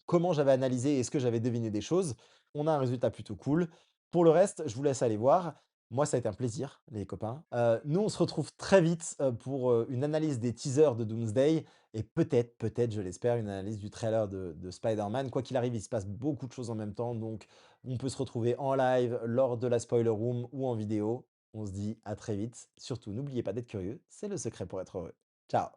comment j'avais analysé et est-ce que j'avais deviné des choses. On a un résultat plutôt cool. Pour le reste, je vous laisse aller voir. Moi, ça a été un plaisir, les copains. Nous, on se retrouve très vite pour une analyse des teasers de Doomsday et peut-être, je l'espère, une analyse du trailer de Spider-Man. Quoi qu'il arrive, il se passe beaucoup de choses en même temps, donc on peut se retrouver en live lors de la spoiler room ou en vidéo. On se dit à très vite. Surtout, n'oubliez pas d'être curieux, c'est le secret pour être heureux. Ciao!